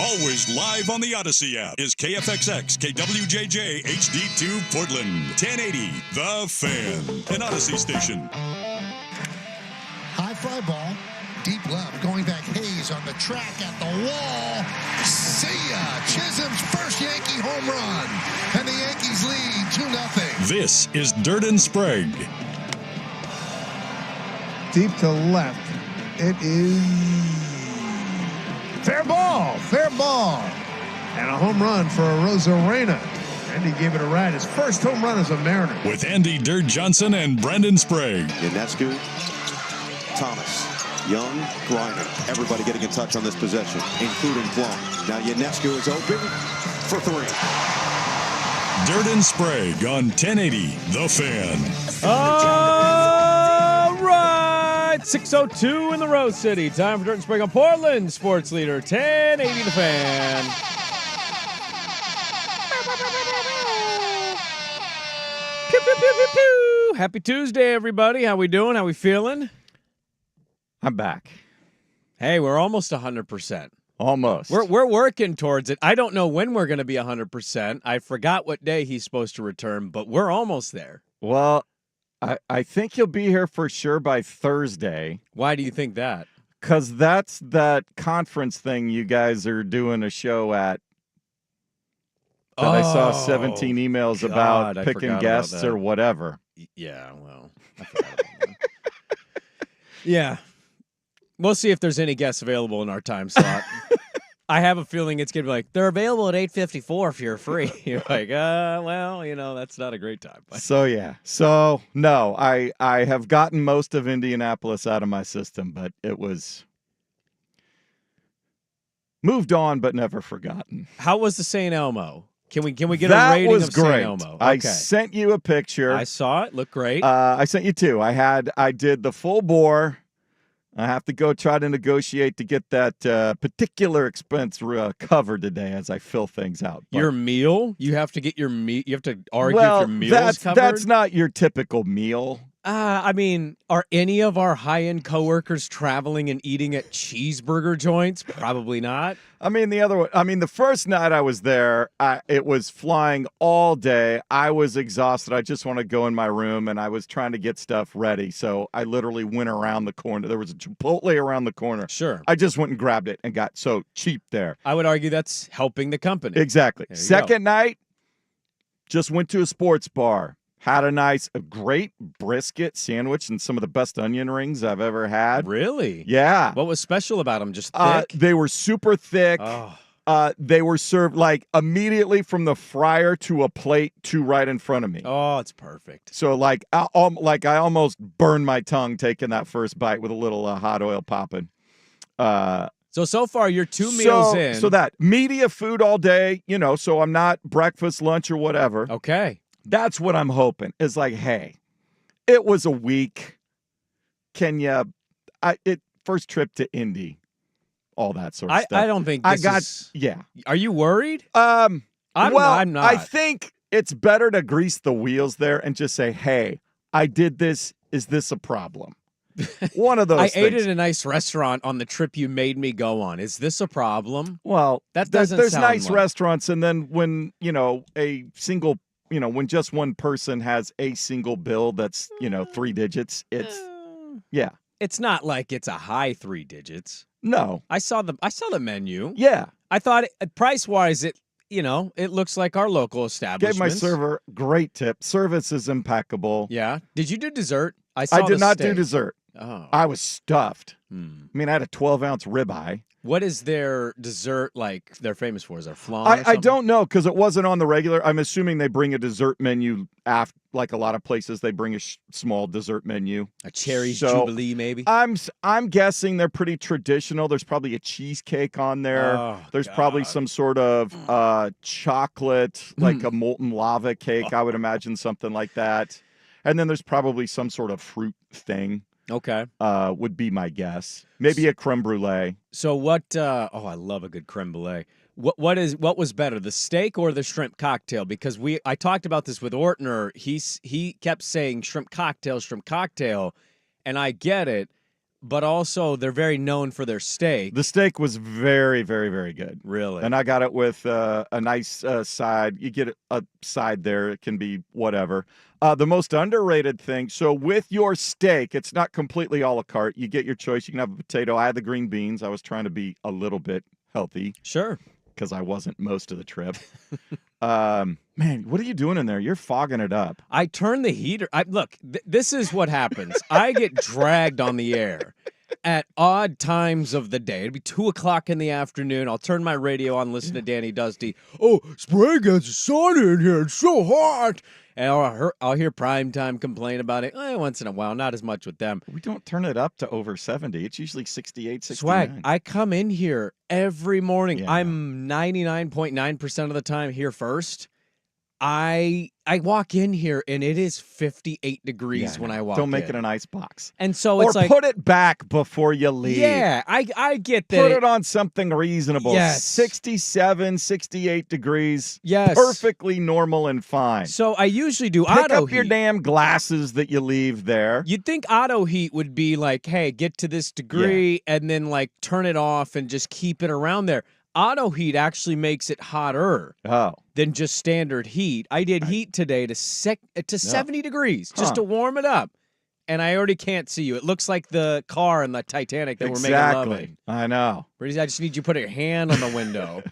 Always live on the Odyssey app is KFXX KWJJ HD2 Portland 1080 The Fan, an Odyssey station. High fly ball, deep left, going back Hayes on the track at the wall. See ya! Chisholm's first Yankee home run, and the Yankees lead 2-0. This is Dirt and Sprague. Deep to left. It is fair ball. And a home run for Rosarena. And he gave it a ride. His first home run as a Mariner. With Andy Dirt Johnson and Brandon Sprague. Ionescu, Thomas, Young, Griner. Everybody getting in touch on this possession, including Plum. Now Ionescu is open for three. Dirt and Sprague on 1080 The Fan. All right, 6:02 in the Rose City. Time for Dirt and Sprague on Portland Sports Leader 1080 The Fan. Pew, pew, pew, pew, pew. Happy Tuesday, everybody. How we doing? How we feeling? I'm back. Hey, we're almost 100%. Almost. We're working towards it. I don't know when we're going to be 100%. I forgot what day he's supposed to return, but we're almost there. Well, I think he'll be here for sure by Thursday. Why do you think that? Because that's that conference thing you guys are doing a show at. That I saw 17 emails about picking guests or whatever. Yeah, well, I forgot about that. Yeah. We'll see if there's any guests available in our time slot. I have a feeling it's going to be like, they're available at 8:54 if you're free. You're like, well, that's not a great time. So, yeah. So, no, I have gotten most of Indianapolis out of my system, but it was moved on but never forgotten. How was the St. Elmo? Can we get a rating of St. Elmo? Okay. I sent you a picture. I saw it. Looked great. I sent you two. I did the full bore. I have to go try to negotiate to get that particular expense covered today as I fill things out. But, your meal? You have to get your meal. You have to argue if your meal is covered? That's not your typical meal. I mean, are any of our high-end coworkers traveling and eating at cheeseburger joints? Probably not. I mean, the first night I was there, it was flying all day. I was exhausted. I just want to go in my room, and I was trying to get stuff ready. So I literally went around the corner. There was a Chipotle around the corner. Sure. I just went and grabbed it and got so cheap there. I would argue that's helping the company. Exactly. Second night, just went to a sports bar. Had a great brisket sandwich and some of the best onion rings I've ever had. Really? Yeah. What was special about them? Just thick? They were super thick. Oh. They were served like immediately from the fryer to a plate right in front of me. Oh, it's perfect. So I almost burned my tongue taking that first bite with a little hot oil popping. So far you're 2 meals in. So that media food all day, so I'm not breakfast, lunch, or whatever. Okay. That's what I'm hoping is like, hey, it was a week. Can you, first trip to Indy, all that sort of stuff. I don't think yeah. Are you worried? I'm not. I think it's better to grease the wheels there and just say, hey, I did this. Is this a problem? One of those I ate at a nice restaurant on the trip you made me go on. Is this a problem? Well, there's nice restaurants. And then when, when just one person has a single bill that's, 3 digits, yeah. It's not like it's a high 3 digits. No. I saw the menu. Yeah. I thought price-wise it looks like our local establishment. Gave my server great tip. Service is impeccable. Yeah. Did you do dessert? I did not do dessert. Oh. I was stuffed. I mean, I had a 12-ounce ribeye. What is their dessert like they're famous for? Is there flan? I don't know because it wasn't on the regular. I'm assuming they bring a dessert menu after, like a lot of places, they bring a small dessert menu. A cherry jubilee, maybe? I'm guessing they're pretty traditional. There's probably a cheesecake on there. Oh, There's God. probably some sort of chocolate, like a molten lava cake. I would imagine something like that. And then there's probably some sort of fruit thing. Okay. Would be my guess. Maybe a creme brulee. So what? I love a good creme brulee. What was better, the steak or the shrimp cocktail? Because I talked about this with Ortner. He kept saying shrimp cocktail, and I get it. but also they're very known for their steak. The steak was very, very, very good. Really? And I got it with a nice side. You get a side there. It can be whatever. The most underrated thing, so with your steak, it's not completely a la carte. You get your choice. You can have a potato. I had the green beans. I was trying to be a little bit healthy. Sure. Because I wasn't most of the trip. Man, what are you doing in there? You're fogging it up. I turn the heater. Look, this is what happens. I get dragged on the air at odd times of the day. It'd be 2:00 in the afternoon. I'll turn my radio on, listen to Danny Dusty. Oh, Sprague has a sauna in here. It's so hot. And I'll hear Primetime complain about it once in a while. Not as much with them. We don't turn it up to over 70. It's usually 68, 69. Swag, I come in here every morning. Yeah. I'm 99.9% of the time here first. I walk in here and it is 58 degrees when I walk in. Don't make it an ice box. And so or it's like, put it back before you leave. yeah, I get that. Put it on something reasonable. Yes. 67, 68 degrees. Yes. Perfectly normal and fine. So I usually do Pick auto up your heat. damn glasses that you leave there. You'd think auto heat would be like, hey, get to this degree and then like turn it off and just keep it around there. Auto heat actually makes it hotter than just standard heat. I did heat today to 70 degrees just to warm it up. And I already can't see you. It looks like the car in the Titanic that we're making love in. I know. I just need you to put your hand on the window.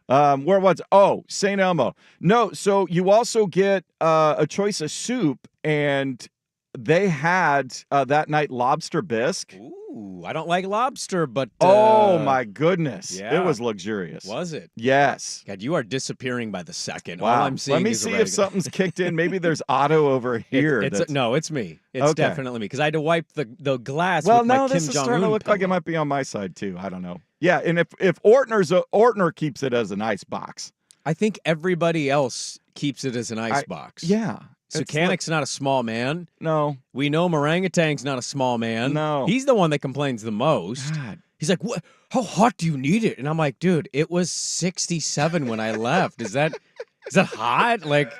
Where was? Oh, St. Elmo. No, so you also get a choice of soup, and they had that night lobster bisque. Ooh, I don't like lobster, but oh my goodness, yeah. it was luxurious. Was it? Yes. God, you are disappearing by the second. Wow. All I'm seeing Let me is see if something's kicked in. Maybe there's Otto over here. No, it's me. It's definitely me because I had to wipe the glass. Well, with my no, Kim this is Jong-un starting to look pillow. like it might be on my side too. I don't know. Yeah, and if Ortner keeps it as an ice box, I think everybody else keeps it as an ice box. Yeah. Sukanik's not a small man. No. We know Marangutang's not a small man. No. He's the one that complains the most. God. He's like, "What? How hot do you need it?" And I'm like, "Dude, it was 67 when I left. Is that hot?" Like,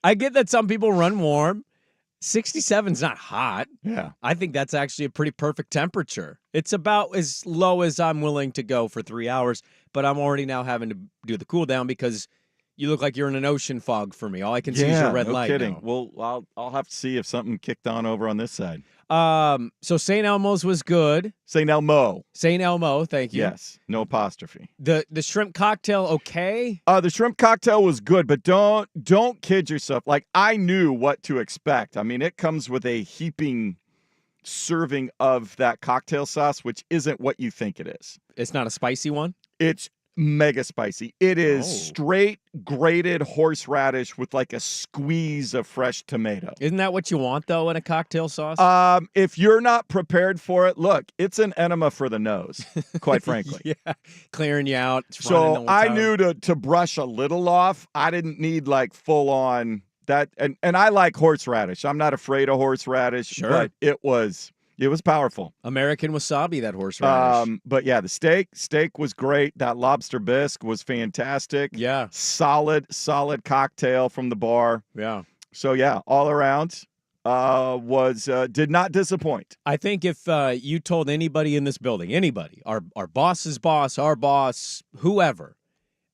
I get that some people run warm. 67's not hot. Yeah. I think that's actually a pretty perfect temperature. It's about as low as I'm willing to go for 3 hours, but I'm already now having to do the cool down because you look like you're in an ocean fog for me. All I can see is your red light. Kidding. Now. Well, I'll have to see if something kicked on over on this side. So St. Elmo's was good. St. Elmo. St. Elmo, thank you. Yes, no apostrophe. The shrimp cocktail, okay. The shrimp cocktail was good, but don't kid yourself. Like, I knew what to expect. I mean, it comes with a heaping serving of that cocktail sauce, which isn't what you think it is. It's not a spicy one? It's mega spicy. It is straight grated horseradish with like a squeeze of fresh tomato. Isn't that what you want, though, in a cocktail sauce? If you're not prepared for it, look, it's an enema for the nose, quite frankly. Yeah, clearing you out. So I knew to brush a little off. I didn't need like full on that. And I like horseradish. I'm not afraid of horseradish, but it was powerful. American wasabi, that horseradish. But yeah, the steak was great. That lobster bisque was fantastic. Yeah. Solid cocktail from the bar. Yeah. So yeah, all around did not disappoint. I think if you told anybody in this building, anybody, our boss's boss, our boss, whoever,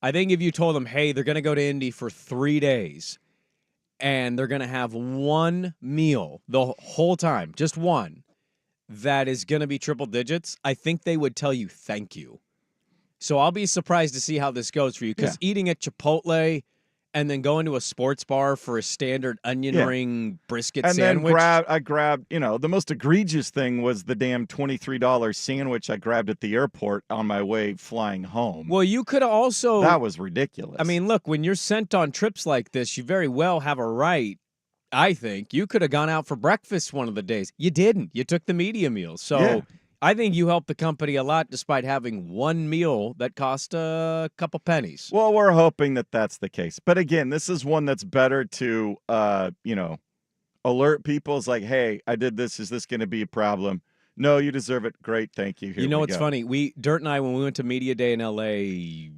I think if you told them, hey, they're going to go to Indy for 3 days and they're going to have one meal the whole time, just one, that is going to be triple digits, I think they would tell you thank you. So I'll be surprised to see how this goes for you because eating at Chipotle and then going to a sports bar for a standard onion ring brisket sandwich. And then I grabbed, the most egregious thing was the damn $23 sandwich I grabbed at the airport on my way flying home. Well, you could also... That was ridiculous. I mean, look, when you're sent on trips like this, you very well have a right. I think you could have gone out for breakfast one of the days. You didn't. You took the media meal. So I think you helped the company a lot despite having one meal that cost a couple pennies. Well, we're hoping that that's the case. But again, this is one that's better to, alert people. It's like, hey, I did this. Is this going to be a problem? No, you deserve it. Great. Thank you. Here you know what's go. funny? Dirt and I, when we went to Media Day in L.A.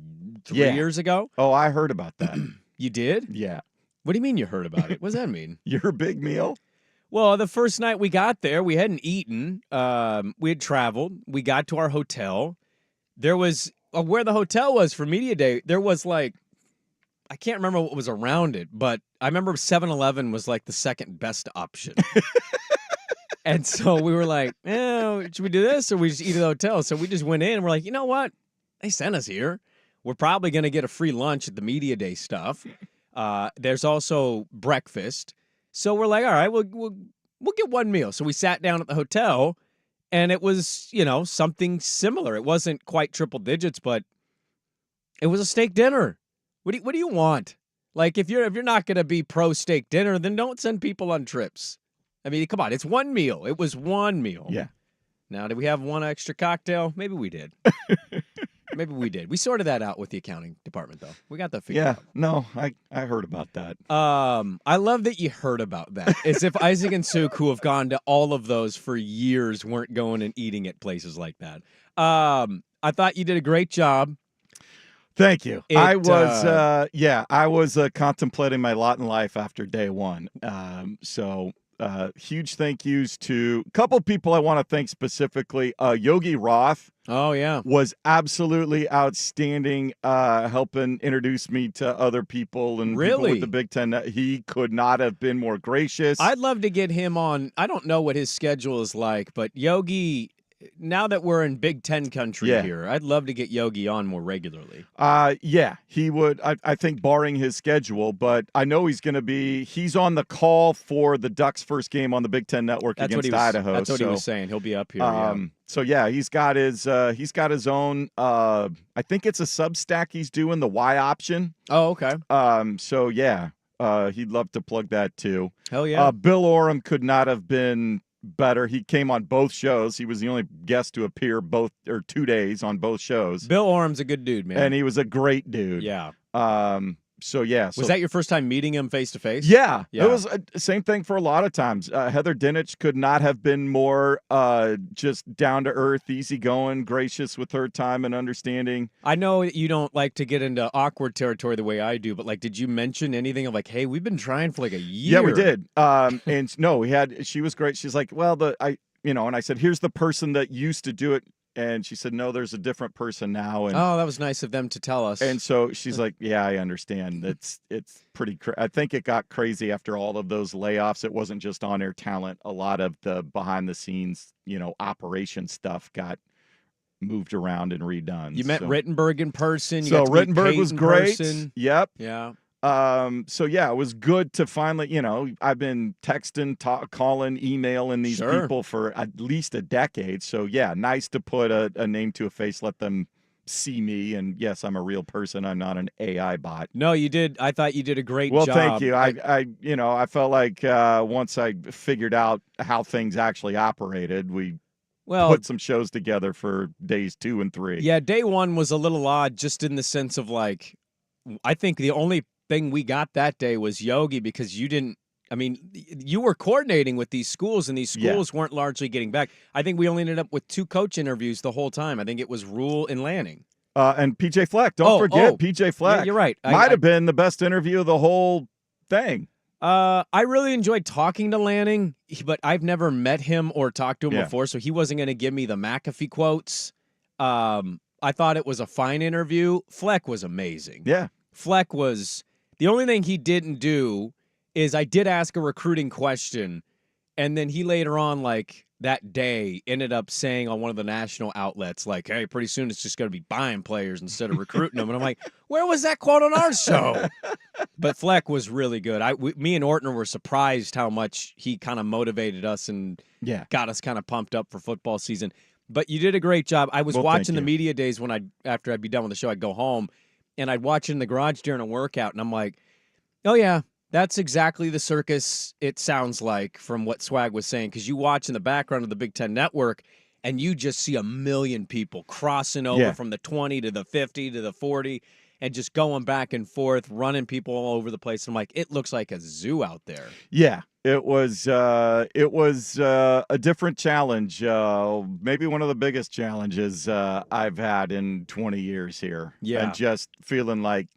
3 years ago. Oh, I heard about that. You did? Yeah. What do you mean you heard about it? What does that mean? Your big meal? Well, the first night we got there, we hadn't eaten. We had traveled. We got to our hotel. There was where the hotel was for Media Day. There was like, I can't remember what was around it, but I remember 7-Eleven was like the second best option. And so we were like, should we do this or we just eat at the hotel? So we just went in and we're like, you know what? They sent us here. We're probably going to get a free lunch at the Media Day stuff. There's also breakfast. So we're like, all right, we'll get one meal. So we sat down at the hotel, and it was, something similar. It wasn't quite triple digits, but it was a steak dinner. What do you want? Like, if you're not going to be pro steak dinner, then don't send people on trips. I mean, come on, it's one meal. It was one meal. Yeah. Now, did we have one extra cocktail? Maybe we did. Maybe we did. We sorted that out with the accounting department, though. We got that figured out. Yeah, no, I heard about that. I love that you heard about that. As if Isaac and Suk, who have gone to all of those for years, weren't going and eating at places like that. I thought you did a great job. Thank you. I was contemplating my lot in life after day one. Huge thank yous to a couple people I want to thank specifically. Yogi Roth. Oh, yeah. Was absolutely outstanding, helping introduce me to other people and people with the Big Ten. He could not have been more gracious. I'd love to get him on. I don't know what his schedule is like, but Yogi, now that we're in Big Ten country here, I'd love to get Yogi on more regularly. He would, I think, barring his schedule, but I know he's on the call for the Ducks' first game on the Big Ten Network against Idaho. That's what he was saying. He'll be up here. He's got his own, I think it's a Substack he's doing, the Y Option. Oh, okay. He'd love to plug that too. Hell yeah. Bill Oram could not have been better. He came on both shows. He was the only guest to appear 2 days on both shows. Bill Oram's a good dude, man. And he was a great dude. Yeah. Was that your first time meeting him face to face? Yeah. It was the same thing for a lot of times. Heather Dinich could not have been more just down to earth, easygoing, gracious with her time and understanding. I know you don't like to get into awkward territory the way I do, but like, did you mention anything of like, hey, we've been trying for like a year? Yeah, we did. And no, she was great. She's like, well, and I said, here's the person that used to do it. And she said, no, there's a different person now. And, that was nice of them to tell us. And so she's like, yeah, I understand. It's pretty I think it got crazy after all of those layoffs. It wasn't just on-air talent. A lot of the behind-the-scenes, operation stuff got moved around and redone. You met Rittenberg in person. You so got to meet Rittenberg Pate was in great. Person. Yep. Yeah. It was good to finally, I've been texting, calling, emailing these people for at least a decade. So yeah, nice to put a name to a face, let them see me. And yes, I'm a real person. I'm not an AI bot. No, you did. I thought you did a great job. Well, thank you. I felt like once I figured out how things actually operated, we put some shows together for days 2 and 3. Yeah, day 1 was a little odd, just in the sense of like, I think the only thing we got that day was Yogi, because you were coordinating with these schools, and these schools weren't largely getting back. I think we only ended up with 2 coach interviews the whole time. I think it was Rule and Lanning. And PJ Fleck. Don't forget PJ Fleck. Yeah, you're right. Might have been the best interview of the whole thing. I really enjoyed talking to Lanning, but I've never met him or talked to him before, so he wasn't going to give me the McAfee quotes. I thought it was a fine interview. Fleck was amazing. Yeah. Fleck was... The only thing he didn't do is I did ask a recruiting question, and then he later on, like, that day ended up saying on one of the national outlets, like, hey, pretty soon it's just going to be buying players instead of recruiting them. And I'm like, where was that quote on our show? But Fleck was really good. Me and Ortner were surprised how much he kind of motivated us and got us kind of pumped up for football season. But you did a great job. I was watching the media days after I'd be done with the show, I'd go home. And I'd watch it in the garage during a workout, and I'm like, oh, yeah, that's exactly the circus it sounds like from what Swag was saying, because you watch in the background of the Big Ten Network, and you just see a million people crossing over from the 20 to the 50 to the 40 and just going back and forth, running people all over the place. And I'm like, it looks like a zoo out there. Yeah. It was a different challenge, maybe one of the biggest challenges I've had in 20 years here. Yeah. And just feeling like,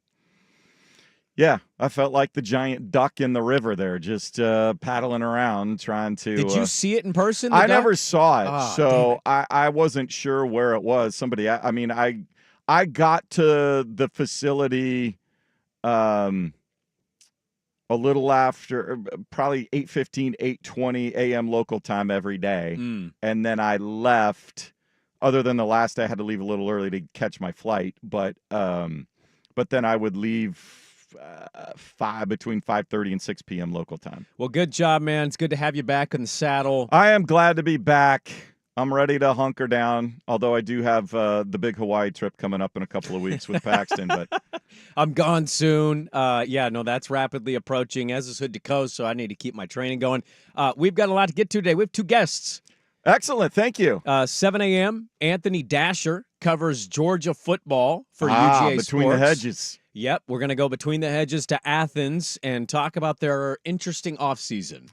Yeah, I felt like the giant duck in the river there, just paddling around trying to. Did you see it in person? I never saw it, Ah, so I wasn't sure where it was. I got to the facility a little after, probably 8:15, 8:20 a.m. local time every day, and then I left. Other than the last day, I had to leave a little early to catch my flight, but then I would leave between 5:30 and 6 p.m. local time. Well, good job, man. It's good to have you back in the saddle. I am glad to be back. I'm ready to hunker down, although I do have the big Hawaii trip coming up in a couple of weeks with Paxton. But I'm gone soon. That's rapidly approaching, as is Hood to Coast, so I need to keep my training going. We've got a lot to get to today. We have two guests. Excellent. Thank you. 7 a.m., Anthony Dasher covers Georgia football for UGA Between Sports. the Hedges. Yep, we're going to go between the hedges to Athens and talk about their interesting offseason.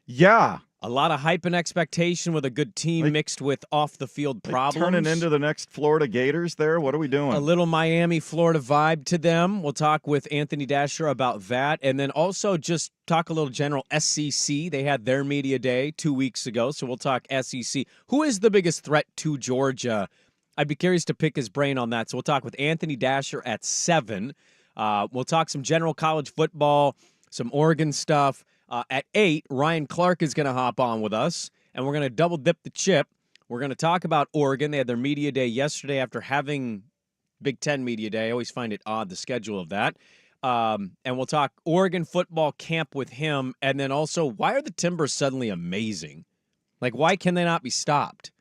Yeah. A lot of hype and expectation with a good team mixed with off-the-field problems. Turning into the next Florida Gators there? What are we doing? A little Miami, Florida vibe to them. We'll talk with Anthony Dasher about that. And then also just talk a little general SEC. They had their media day 2 weeks ago, so we'll talk SEC. Who is the biggest threat to Georgia? I'd be curious to pick his brain on that. So we'll talk with Anthony Dasher at 7. We'll talk some general college football, some Oregon stuff. At 8, Ryan Clark is going to hop on with us, and we're going to double dip the chip. We're going to talk about Oregon. They had their media day yesterday after having Big Ten media day. I always find it odd, the schedule of that. And we'll talk Oregon football camp with him, and then also, why are the Timbers suddenly amazing? Like, why can they not be stopped?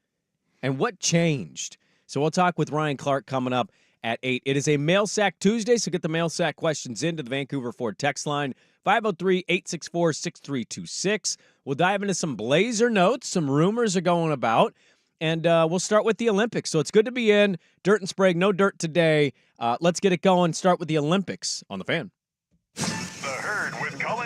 And what changed? So we'll talk with Ryan Clark coming up at 8. It is a Mail Sack Tuesday, so get the Mail Sack questions into the Vancouver Ford text line, 503-864-6326. We'll dive into some Blazer notes. Some rumors are going about. And we'll start with the Olympics. So it's good to be in. Dirt and Sprague, no dirt today. Let's get it going. Start with the Olympics on the Fan. The Herd with Colin.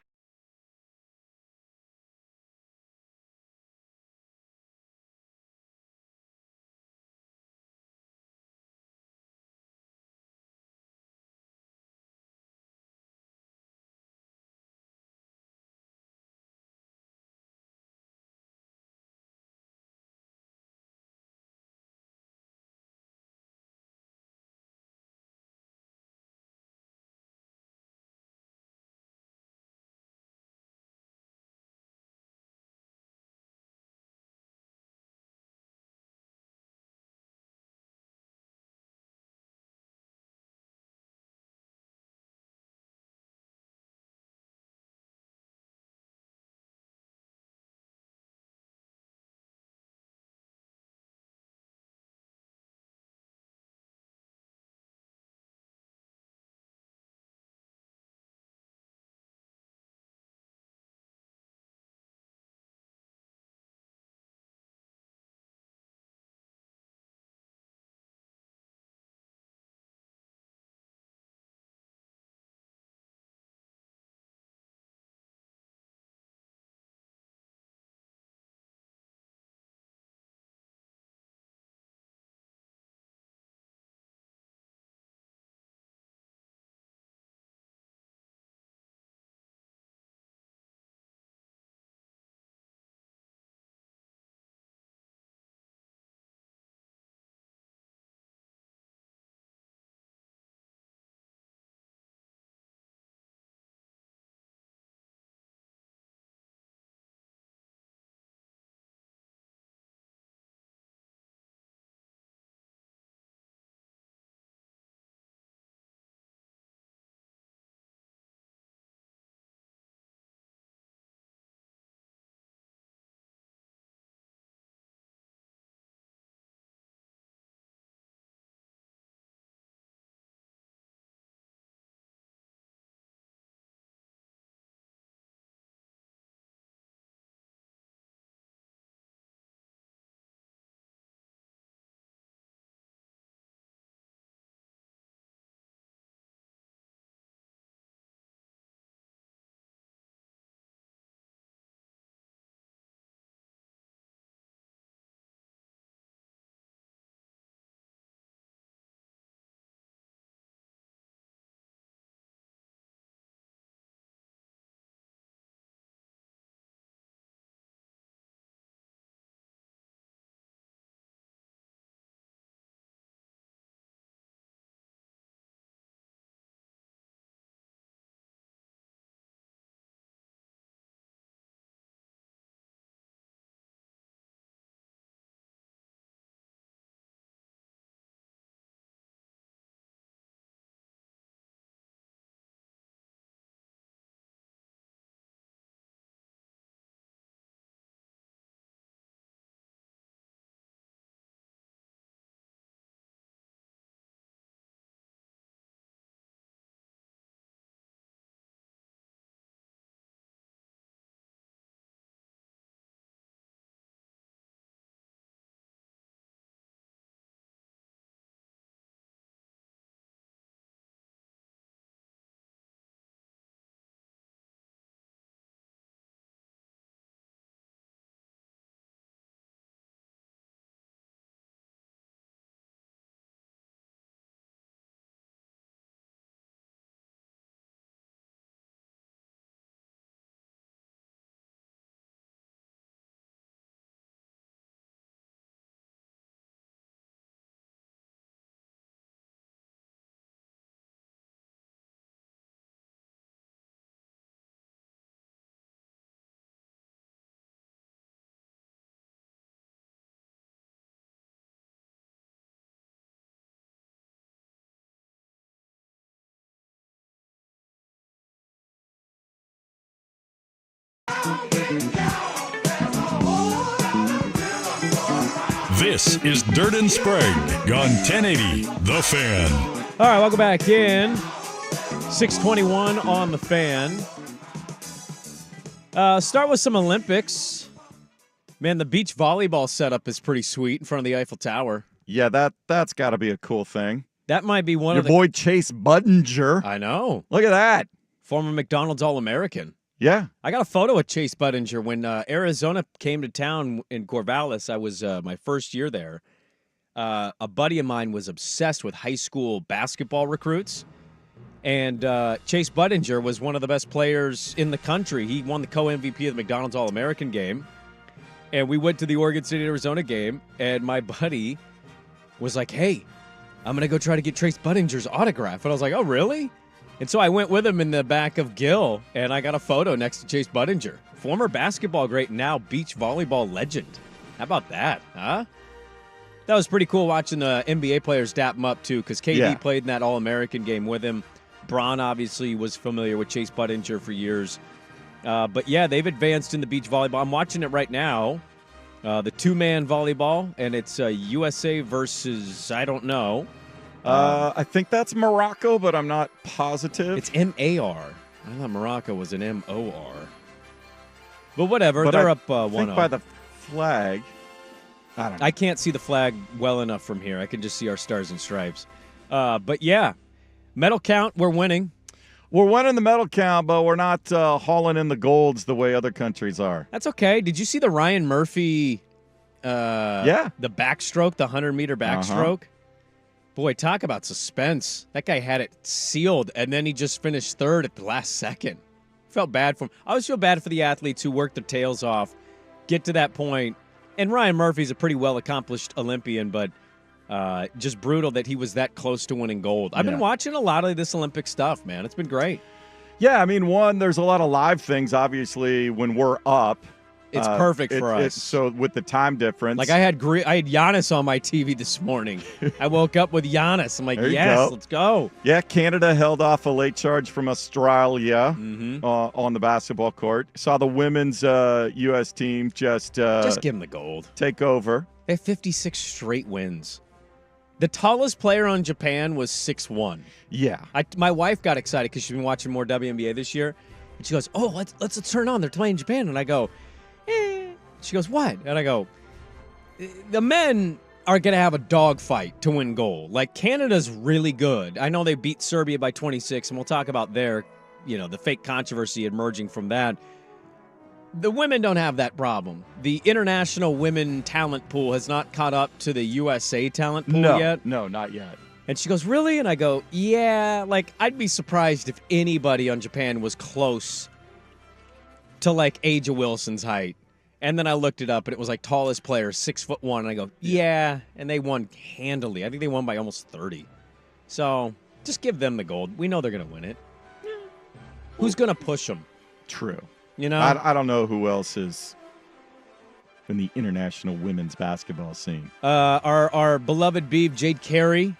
This is Dirt and Sprague on 1080 The Fan. All right, welcome back in. 621 on The Fan. Start with some Olympics. Man, the beach volleyball setup is pretty sweet in front of the Eiffel Tower. Yeah, that's got to be a cool thing. That might be one Your of the... boy Chase Budinger. I know. Look at that. Former McDonald's All-American. Yeah. I got a photo of Chase Budinger when Arizona came to town in Corvallis. I was my first year there. A buddy of mine was obsessed with high school basketball recruits. And Chase Budinger was one of the best players in the country. He won the co-MVP of the McDonald's All-American game. And we went to the Oregon State, Arizona game. And my buddy was like, hey, I'm going to go try to get Chase Budinger's autograph. And I was like, oh, really? And so I went with him in the back of Gill, and I got a photo next to Chase Budinger. Former basketball great, now beach volleyball legend. How about that, huh? That was pretty cool watching the NBA players dap him up, too, because KD played in that All-American game with him. Bron obviously was familiar with Chase Budinger for years. But, yeah, they've advanced in the beach volleyball. I'm watching it right now, the two-man volleyball, and it's USA versus, I don't know. I think that's Morocco, but I'm not positive. It's M-A-R. I thought Morocco was an M-O-R. But whatever, but they're up 1-0. I think by the flag, I don't know. I can't see the flag well enough from here. I can just see our stars and stripes. But, yeah, medal count, we're winning. We're winning the medal count, but we're not hauling in the golds the way other countries are. That's okay. Did you see the Ryan Murphy, the backstroke, the 100-meter backstroke? Boy, talk about suspense. That guy had it sealed, and then he just finished third at the last second. Felt bad for him. I always feel bad for the athletes who work their tails off, get to that point. And Ryan Murphy's a pretty well-accomplished Olympian, but just brutal that he was that close to winning gold. I've been watching a lot of this Olympic stuff, man. It's been great. Yeah, I mean, there's a lot of live things, obviously, when we're up. It's perfect for us. So with the time difference. Like I had Giannis on my TV this morning. I woke up with Giannis. I'm like, yes, let's go. Yeah, Canada held off a late charge from Australia on the basketball court. Saw the women's U.S. team just give them the gold. Take over. They have 56 straight wins. The tallest player on Japan was 6'1". Yeah. My wife got excited because she's been watching more WNBA this year. And she goes, oh, let's turn on. They're playing Japan. And I go, She goes, what? And I go, the men are going to have a dogfight to win gold. Like, Canada's really good. I know they beat Serbia by 26, and we'll talk about the fake controversy emerging from that. The women don't have that problem. The international women talent pool has not caught up to the USA talent pool yet. No, not yet. And she goes, really? And I go, yeah. Like, I'd be surprised if anybody on Japan was close to, like, A'ja Wilson's height. And then I looked it up, and it was like tallest player, 6'1", and I go, yeah, and they won handily. I think they won by almost 30. So just give them the gold. We know they're going to win it. Who's going to push them? True. You know, I don't know who else is in the international women's basketball scene. Our beloved Beeb, Jade Carey.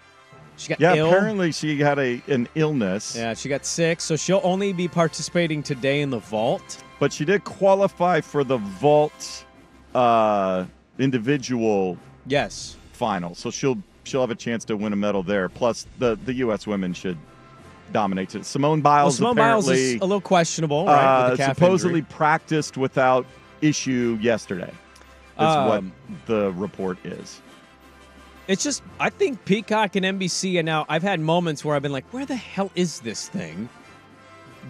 She got ill. Apparently she had an illness. Yeah, she got sick, so she'll only be participating today in the vault. But she did qualify for the vault individual final. So she'll have a chance to win a medal there. Plus, the U.S. women should dominate it. Simone Biles Biles is a little questionable, right? With the calf supposedly injury. Practiced without issue yesterday. That's what the report is. It's just, I think Peacock and NBC, and now I've had moments where I've been like, where the hell is this thing?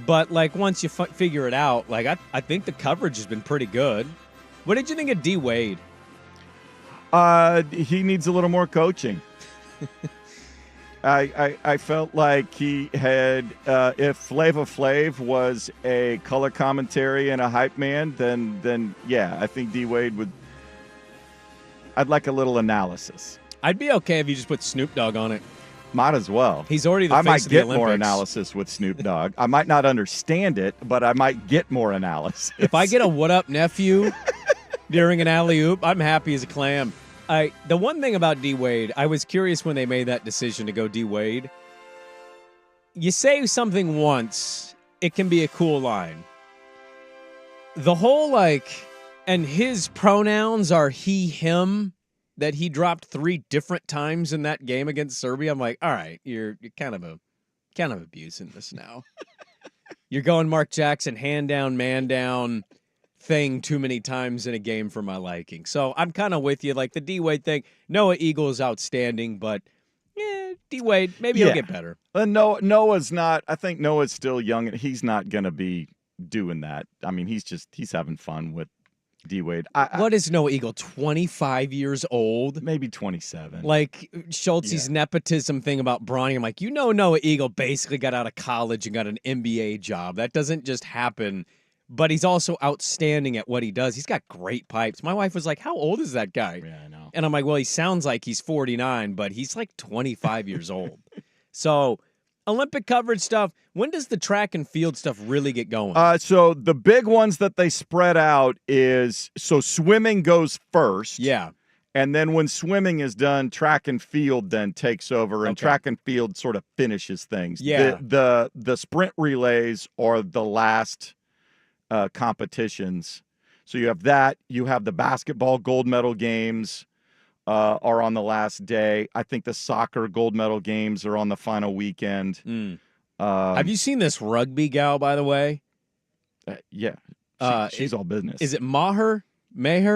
But, like, once you figure it out, like, I think the coverage has been pretty good. What did you think of D. Wade? He needs a little more coaching. I felt like he had, if Flava Flav was a color commentary and a hype man, then yeah, I think D. Wade would. I'd like a little analysis. I'd be okay if you just put Snoop Dogg on it. Might as well. He's already the face of the Olympics. I might get more analysis with Snoop Dogg. I might not understand it, but I might get more analysis. If I get a what up nephew during an alley-oop, I'm happy as a clam. The one thing about D. Wade, I was curious when they made that decision to go D. Wade. You say something once, it can be a cool line. The whole, and his pronouns are he, him. that he dropped 3 different times in that game against Serbia, I'm like, all right, you're kind of abusing this now. You're going Mark Jackson, hand down, man down thing too many times in a game for my liking. So I'm kind of with you. Like the D-Wade thing, Noah Eagle is outstanding, but D-Wade, maybe he'll get better. Noah's not. I think Noah's still young, and he's not going to be doing that. I mean, he's having fun with D-Wade. What is Noah Eagle, 25 years old? Maybe 27. Like Schultz's nepotism thing about Bronny. I'm like, Noah Eagle basically got out of college and got an NBA job. That doesn't just happen. But he's also outstanding at what he does. He's got great pipes. My wife was like, how old is that guy? Yeah, I know. And I'm like, well, he sounds like he's 49, but he's like 25 years old. So Olympic coverage stuff, when does the track and field stuff really get going? So the big ones that they spread out is, so swimming goes first. Yeah. And then when swimming is done, track and field then takes over, and track and field sort of finishes things. Yeah. The sprint relays are the last competitions. So you have that. You have the basketball gold medal games are on the last day. I think the soccer gold medal games are on the final weekend. Have you seen this rugby gal, by the way? Yeah. She's all business. Is it Maher?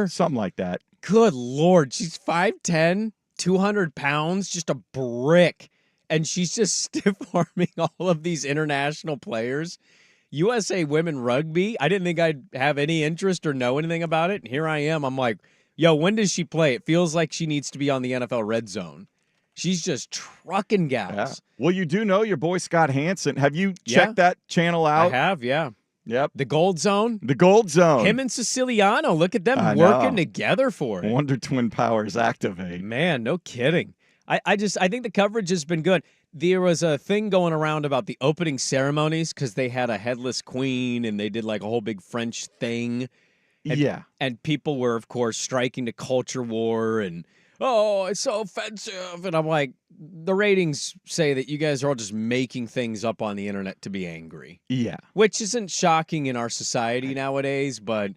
Something like that. Good Lord. She's 5'10", 200 pounds, just a brick. And she's just stiff-arming all of these international players. USA Women Rugby, I didn't think I'd have any interest or know anything about it. And here I am. I'm like, yo, when does she play? It feels like she needs to be on the NFL Red Zone. She's just trucking gals. Yeah. Well, you do know your boy Scott Hansen. Have you checked that channel out? I have, yeah. Yep. The Gold Zone. The Gold Zone. Him and Siciliano. Look at them working together for it. Wonder Twin Powers activate. Man, no kidding. I think the coverage has been good. There was a thing going around about the opening ceremonies because they had a headless queen and they did like a whole big French thing. And people were, of course, striking to culture war and, oh, it's so offensive. And I'm like, the ratings say that you guys are all just making things up on the internet to be angry. Yeah. Which isn't shocking in our society nowadays, but,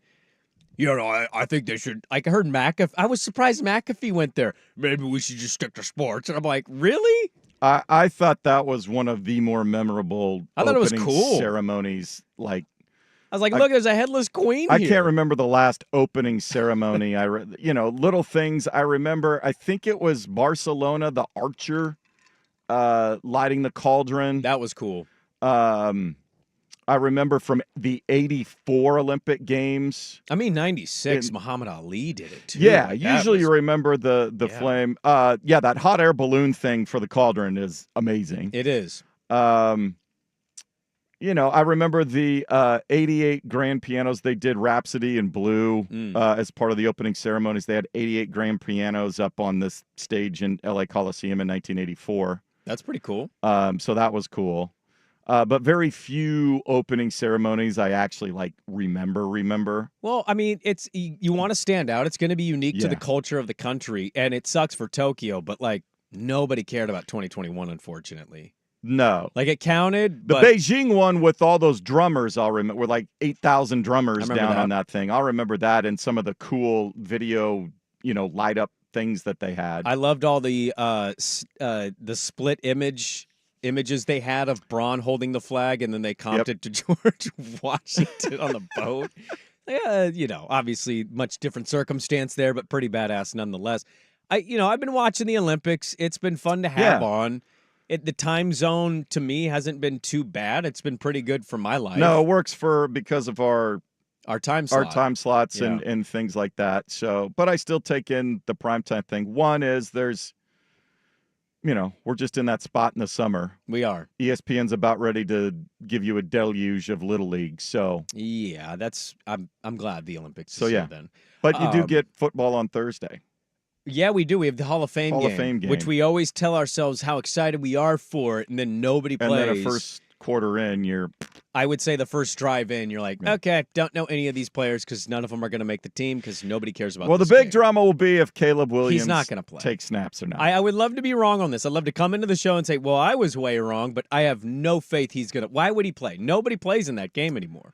I think they should. Like, I heard McAfee. I was surprised McAfee went there. Maybe we should just stick to sports. And I'm like, really? I thought that was one of the more memorable opening ceremonies. Like, I was like, look, there's a headless queen I here. can't remember the last opening ceremony. Little things. I remember, I think it was Barcelona, the archer lighting the cauldron. That was cool. I remember from the 84 Olympic Games. I mean, 96, Muhammad Ali did it, too. Yeah, usually you remember the flame. That hot air balloon thing for the cauldron is amazing. It is. I remember the 88 grand pianos. They did Rhapsody in Blue as part of the opening ceremonies. They had 88 grand pianos up on this stage in LA Coliseum in 1984. That's pretty cool. So that was cool. But very few opening ceremonies I actually remember. Well, I mean, it's you want to stand out. It's going to be unique to the culture of the country, and it sucks for Tokyo, but nobody cared about 2021, unfortunately. No. It counted. The Beijing one with all those drummers, I'll remember, were 8,000 drummers down on that thing. I'll remember that and some of the cool video, light up things that they had. I loved all the split images they had of Braun holding the flag, and then they comped it to George Washington on the boat. Obviously much different circumstance there, but pretty badass nonetheless. I've been watching the Olympics. It's been fun to have on. The time zone to me hasn't been too bad. It's been pretty good for my life. No, it works because of our time slot. Our time slots and things like that. So, but I still take in the primetime thing. One is there's we're just in that spot in the summer. We are. ESPN's about ready to give you a deluge of Little League. So yeah, I'm glad the Olympics. So is then. But you do get football on Thursday. Yeah, we do. We have the Hall of Fame game, which we always tell ourselves how excited we are for it, and then nobody plays. And then a first quarter in, I would say the first drive in, you're like, okay, don't know any of these players because none of them are going to make the team because nobody cares about. Well, the big drama will be if Caleb Williams he's not going to play. Take snaps or not. I would love to be wrong on this. I'd love to come into the show and say, well, I was way wrong, but I have no faith he's going to. Why would he play? Nobody plays in that game anymore.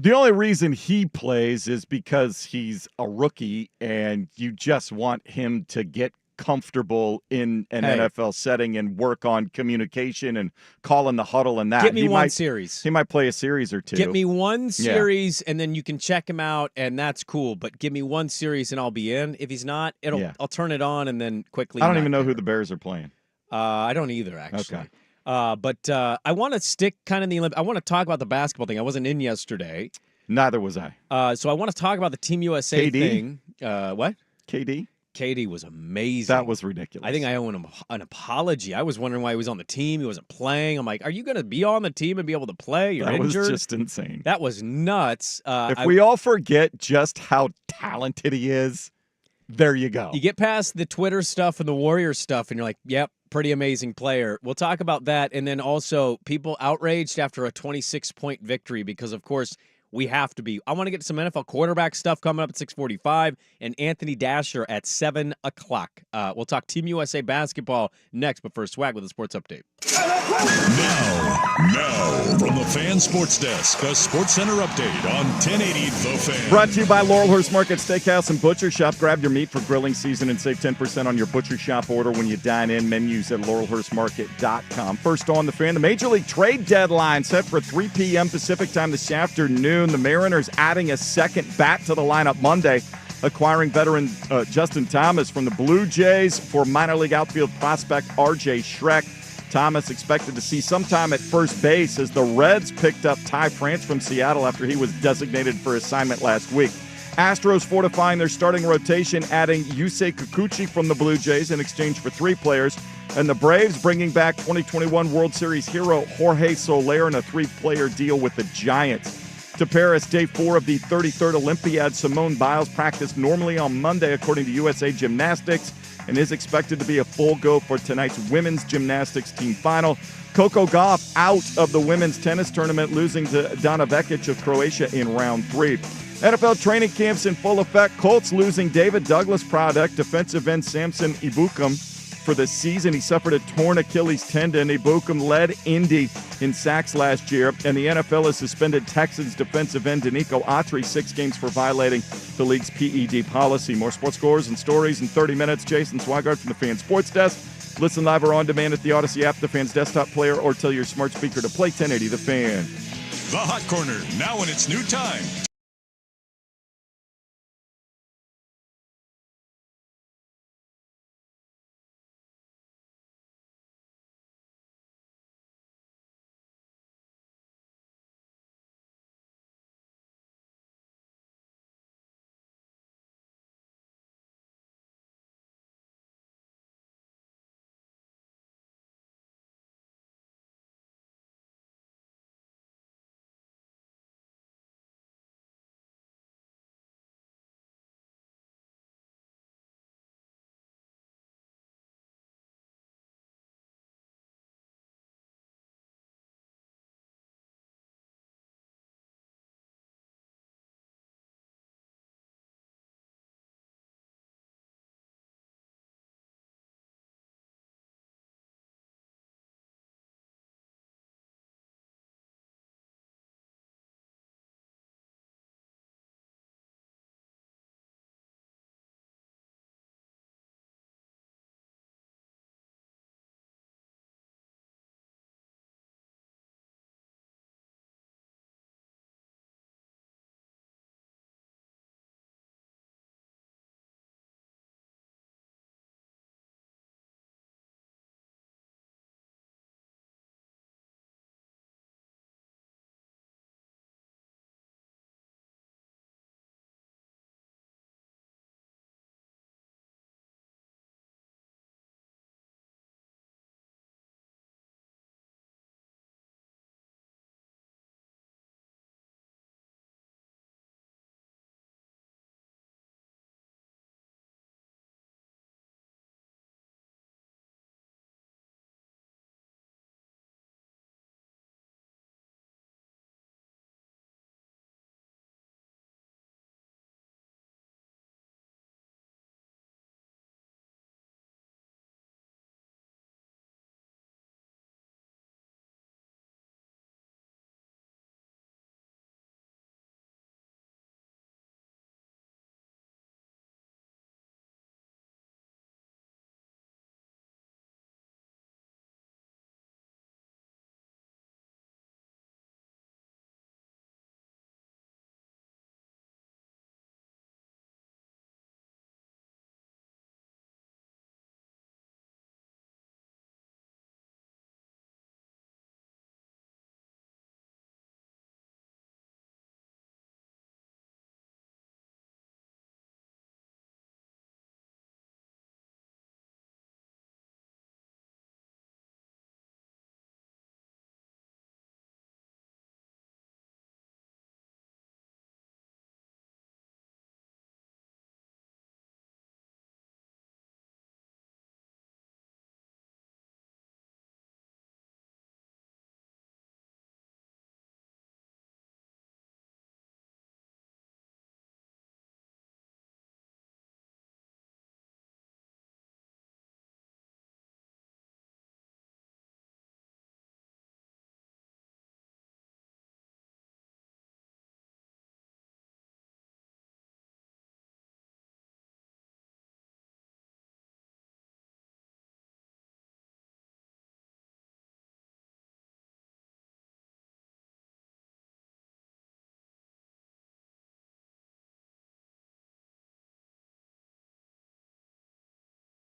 The only reason he plays is because he's a rookie and you just want him to get comfortable in an NFL setting and work on communication and calling the huddle and that. Get me one series. He might play a series or two. Get me one series, and then you can check him out, and that's cool. But give me one series, and I'll be in. If he's not, I'll turn it on and then quickly. I don't even know who the Bears are playing. I don't either, actually. Okay. But I want to stick kind of in the Olympics. I want to talk about the basketball thing. I wasn't in yesterday. Neither was I. So I want to talk about the Team USA thing. What? KD? KD was amazing. That was ridiculous. I think I owe him an apology. I was wondering why he was on the team. He wasn't playing. I'm like, are you going to be on the team and be able to play? You're injured. That was just insane. That was nuts. If we all forget just how talented he is, there you go. You get past the Twitter stuff and the Warrior stuff, and you're like, yep, pretty amazing player. We'll talk about that. And then also people outraged after a 26-point victory because, of course, we have to be. I want to get to some NFL quarterback stuff coming up at 6:45 and Anthony Dasher at 7 o'clock. We'll talk Team USA basketball next, but first, Swag with a sports update. Now, from the Fan Sports Desk, a Sports Center update on 1080 The Fan. Brought to you by Laurelhurst Market Steakhouse and Butcher Shop. Grab your meat for grilling season and save 10% on your Butcher Shop order when you dine in. Menus at laurelhurstmarket.com. First on the Fan, the Major League trade deadline set for 3 p.m. Pacific time this afternoon. The Mariners adding a second bat to the lineup Monday, acquiring veteran Justin Thomas from the Blue Jays for minor league outfield prospect R.J. Schreck. Thomas expected to see sometime at first base as the Reds picked up Ty France from Seattle after he was designated for assignment last week. Astros fortifying their starting rotation, adding Yusei Kikuchi from the Blue Jays in exchange for 3 players. And the Braves bringing back 2021 World Series hero Jorge Soler in a 3-player deal with the Giants. To Paris, day 4 of the 33rd Olympiad, Simone Biles practiced normally on Monday, according to USA Gymnastics, and is expected to be a full go for tonight's women's gymnastics team final. Coco Gauff out of the women's tennis tournament, losing to Dana Vekic of Croatia in round 3. NFL training camps in full effect. Colts losing David Douglas product, defensive end Samson Ibukam for the season. He suffered a torn Achilles tendon. Ibukam led Indy in sacks last year, and the NFL has suspended Texans defensive end Danico Autry 6 games for violating the league's PED policy. More sports scores and stories in 30 minutes. Jason Swigart from the Fan Sports Desk. Listen live or on demand at the Odyssey app, the Fan's desktop player, or tell your smart speaker to play 1080 The Fan. The Hot Corner, now in its new time.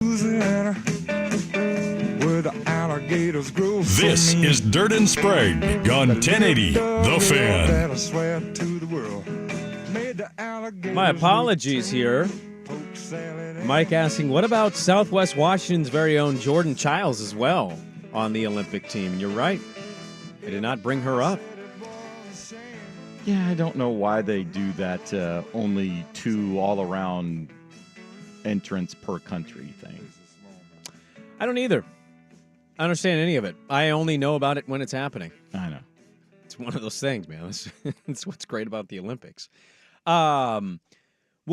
This is Dirt and Sprague on 1080 The Fan. My apologies here. Mike asking, what about Southwest Washington's very own Jordan Childs as well on the Olympic team? You're right. They did not bring her up. Yeah, I don't know why they do that only 2 all-around entrants per country thing. I don't either. I don't understand any of it. I only know about it when it's happening. I know. It's one of those things, man. That's what's great about the Olympics. We'll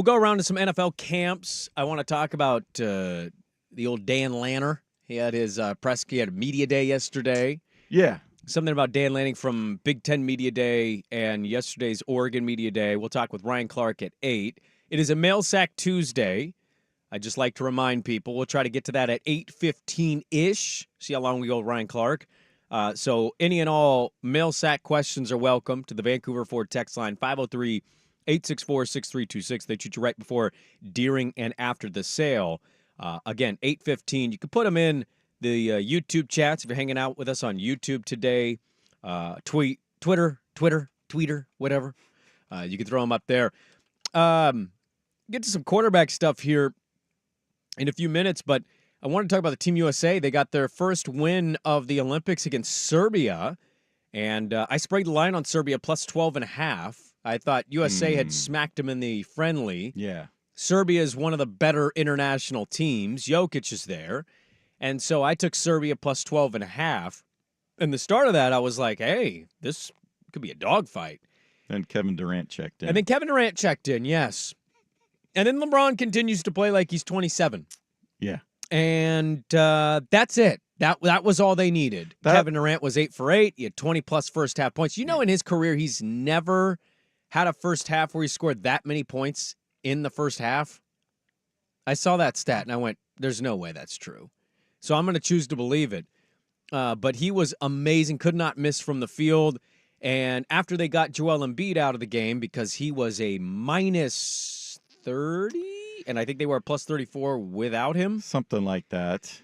go around to some NFL camps. I want to talk about the old Dan Lanner. He had his he had a media day yesterday. Yeah. Something about Dan Lanning from Big Ten Media Day and yesterday's Oregon Media Day. We'll talk with Ryan Clark at 8. It is a Mail Sack Tuesday. I just like to remind people. We'll try to get to that at 8:15-ish. See how long we go with Ryan Clark. So any and all Mail Sack questions are welcome to the Vancouver Ford text line, 503-864-6326. They shoot you right before, during, and after the sale. Again, 8:15. You can put them in the YouTube chats if you're hanging out with us on YouTube today. Twitter, whatever. You can throw them up there. Get to some quarterback stuff here in a few minutes, but I want to talk about the Team USA. They got their first win of the Olympics against Serbia, and I sprayed the line on Serbia plus 12.5. I thought USA had smacked them in the friendly. Yeah. Serbia is one of the better international teams. Jokic is there. And so I took Serbia plus 12.5. And the start of that, I was like, hey, this could be a dogfight. And Kevin Durant checked in. And then Kevin Durant checked in, yes. And then LeBron continues to play like he's 27. Yeah. And that's it. That was all they needed. Kevin Durant was 8 for 8. He had 20-plus first-half points. You know, in his career, he's never had a first half where he scored that many points in the first half. I saw that stat, and I went, there's no way that's true. So I'm going to choose to believe it. But he was amazing, could not miss from the field. And after they got Joel Embiid out of the game because he was a minus 30, and I think they were a plus 34 without him. Something like that.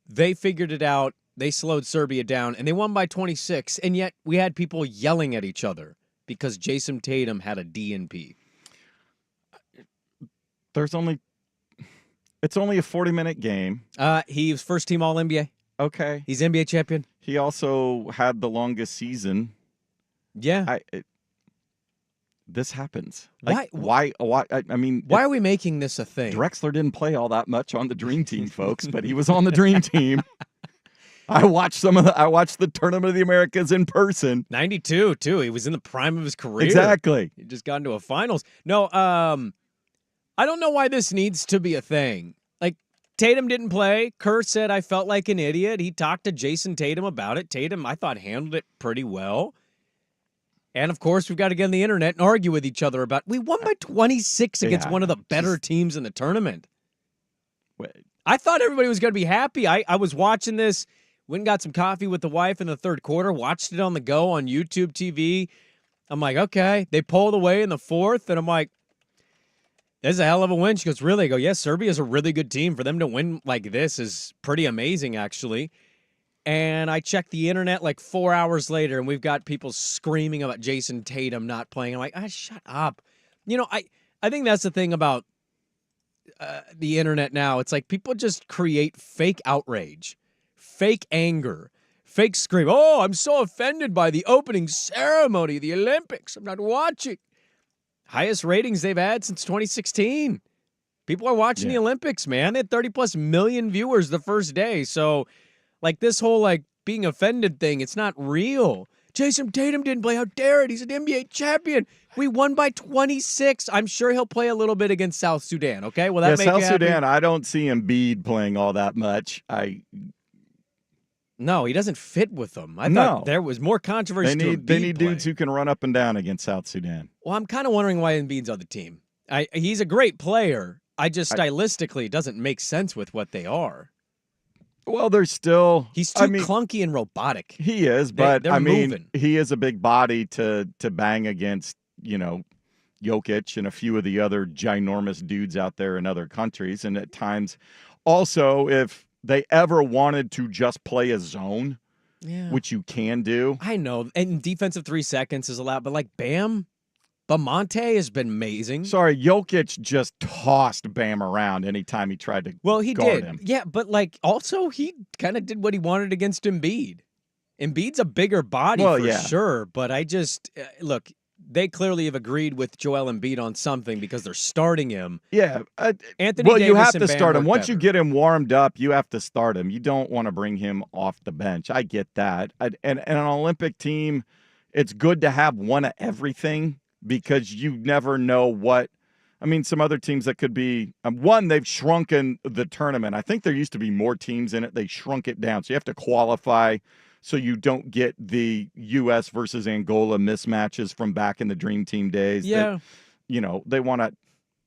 They figured it out. They slowed Serbia down, and they won by 26. And yet we had people yelling at each other because Jason Tatum had a DNP. It's only a 40-minute game. He was first-team All-NBA. Okay. He's NBA champion. He also had the longest season. Yeah. This happens. Why? I mean, why are we making this a thing? Drexler didn't play all that much on the Dream Team, folks, but he was on the Dream Team. I watched the Tournament of the Americas in person. 92 too. He was in the prime of his career. Exactly. He just got into a finals. No, I don't know why this needs to be a thing. Like, Tatum didn't play. Kerr said, I felt like an idiot. He talked to Jason Tatum about it. Tatum, I thought, handled it pretty well. And, of course, we've got to get on the internet and argue with each other about, we won by 26 against one of the better teams in the tournament. I thought everybody was going to be happy. I was watching this, went and got some coffee with the wife in the third quarter, watched it on the go on YouTube TV. I'm like, okay. They pulled away in the fourth, and I'm like, this is a hell of a win. She goes, really? I go, yes, Serbia's a really good team. For them to win like this is pretty amazing, actually. And I checked the internet like 4 hours later, and we've got people screaming about Jason Tatum not playing. I'm like, shut up. You know, I think that's the thing about the internet now. It's like people just create fake outrage, fake anger, fake scream. Oh, I'm so offended by the opening ceremony of the Olympics. I'm not watching. Highest ratings they've had since 2016. People are watching the Olympics, man. They had 30-plus million viewers the first day. So, like, this whole, like, being offended thing, it's not real. Jason Tatum didn't play. How dare it? He's an NBA champion. We won by 26. I'm sure he'll play a little bit against South Sudan, okay? Will that make South you happy? Sudan, I don't see Embiid playing all that much. No, he doesn't fit with them. I thought there was more controversy. They need dudes who can run up and down against South Sudan. Well, I'm kind of wondering why Embiid's on the team. He's a great player. Stylistically, it doesn't make sense with what they are. Well, there's still... He's too clunky and robotic. He is, but they're moving. He is a big body to bang against, Jokic and a few of the other ginormous dudes out there in other countries. And at times, also, if they ever wanted to just play a zone, Yeah. which you can do. I know. And defensive 3 seconds is allowed, but like Bam, Bamonte has been amazing. Sorry, Jokic just tossed Bam around anytime he tried to He guard did. him. Yeah, but like also he kind of did what he wanted against Embiid. Embiid's a bigger body for sure, but I just look, they clearly have agreed with Joel Embiid on something because they're starting him. Yeah. Anthony well, Davis you have and to Bam start him. work Once you better. get him warmed up, you have to start him. You don't want to bring him off the bench. I get that. And an Olympic team, it's good to have one of everything because you never know what. I mean, some other teams that could be one, they've shrunken the tournament. I think there used to be more teams in it. They shrunk it down. So you have to qualify so you don't get the U.S. versus Angola mismatches from back in the Dream Team days. Yeah. That, they want to.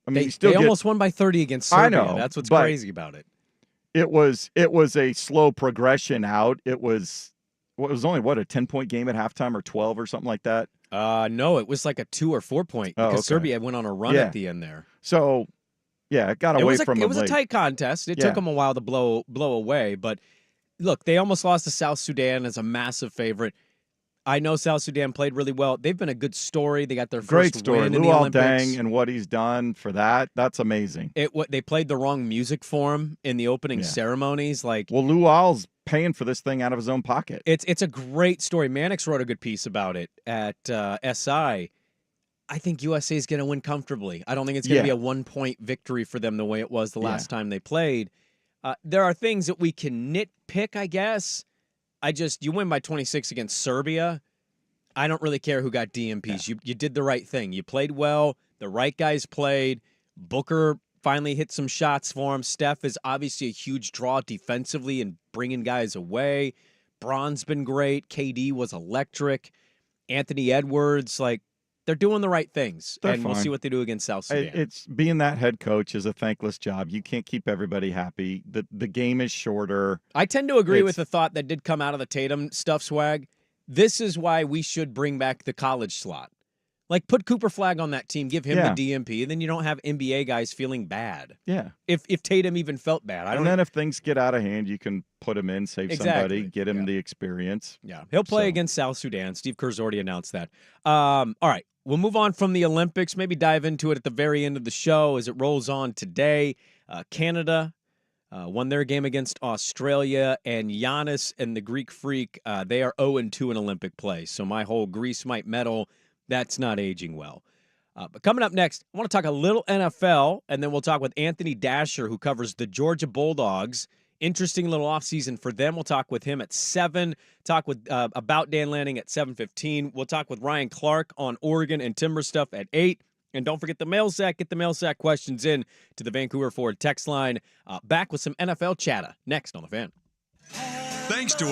I mean, They almost won by 30 against Serbia. I know, That's what's but crazy about it. It was a slow progression out. It was only a 10-point game at halftime or 12 or something like that. No, it was like a 2 or 4 point because Serbia went on a run at the end there. So, yeah, it got away from them. It was a tight contest. It took them a while to blow away, but look, they almost lost to South Sudan as a massive favorite. I know South Sudan played really well. They've been a good story. They got their Great first story. win in the Luol Olympics. Deng and what he's done for that's amazing. They played the wrong music for him in the opening ceremonies. Well, Luol's paying for this thing out of his own pocket. It's a great story. Mannix wrote a good piece about it at SI. I think USA is going to win comfortably. I don't think it's going to be a 1-point victory for them the way it was the last time they played. There are things that we can nitpick, I guess. You win by 26 against Serbia. I don't really care who got DMPs. You did the right thing. You played well. The right guys played. Booker finally hit some shots for him. Steph is obviously a huge draw defensively and bringing guys away. Bron's been great. KD was electric. Anthony Edwards, they're doing the right things. We'll see what they do against South Sudan. It's being that head coach is a thankless job. You can't keep everybody happy. The game is shorter. I tend to agree with the thought that did come out of the Tatum stuff, Swag. This is why we should bring back the college slot. Put Cooper Flagg on that team, give him the DMP, and then you don't have NBA guys feeling bad. Yeah. If Tatum even felt bad. And then if things get out of hand, you can put him in, save somebody, get him the experience. Yeah. He'll play against South Sudan. Steve Kerr's already announced that. All right. We'll move on from the Olympics, maybe dive into it at the very end of the show as it rolls on today. Canada won their game against Australia, and Giannis and the Greek Freak, they are 0-2 in Olympic play. So my whole Greece might medal, that's not aging well. But coming up next, I want to talk a little NFL, and then we'll talk with Anthony Dasher, who covers the Georgia Bulldogs. Interesting little offseason for them. We'll talk with him at 7. Talk with about Dan Lanning at 7:15. We'll talk with Ryan Clark on Oregon and Timber stuff at 8. And don't forget the mail sack. Get the mail sack questions in to the Vancouver Ford text line. Back with some NFL chatter next on The Fan. Thanks to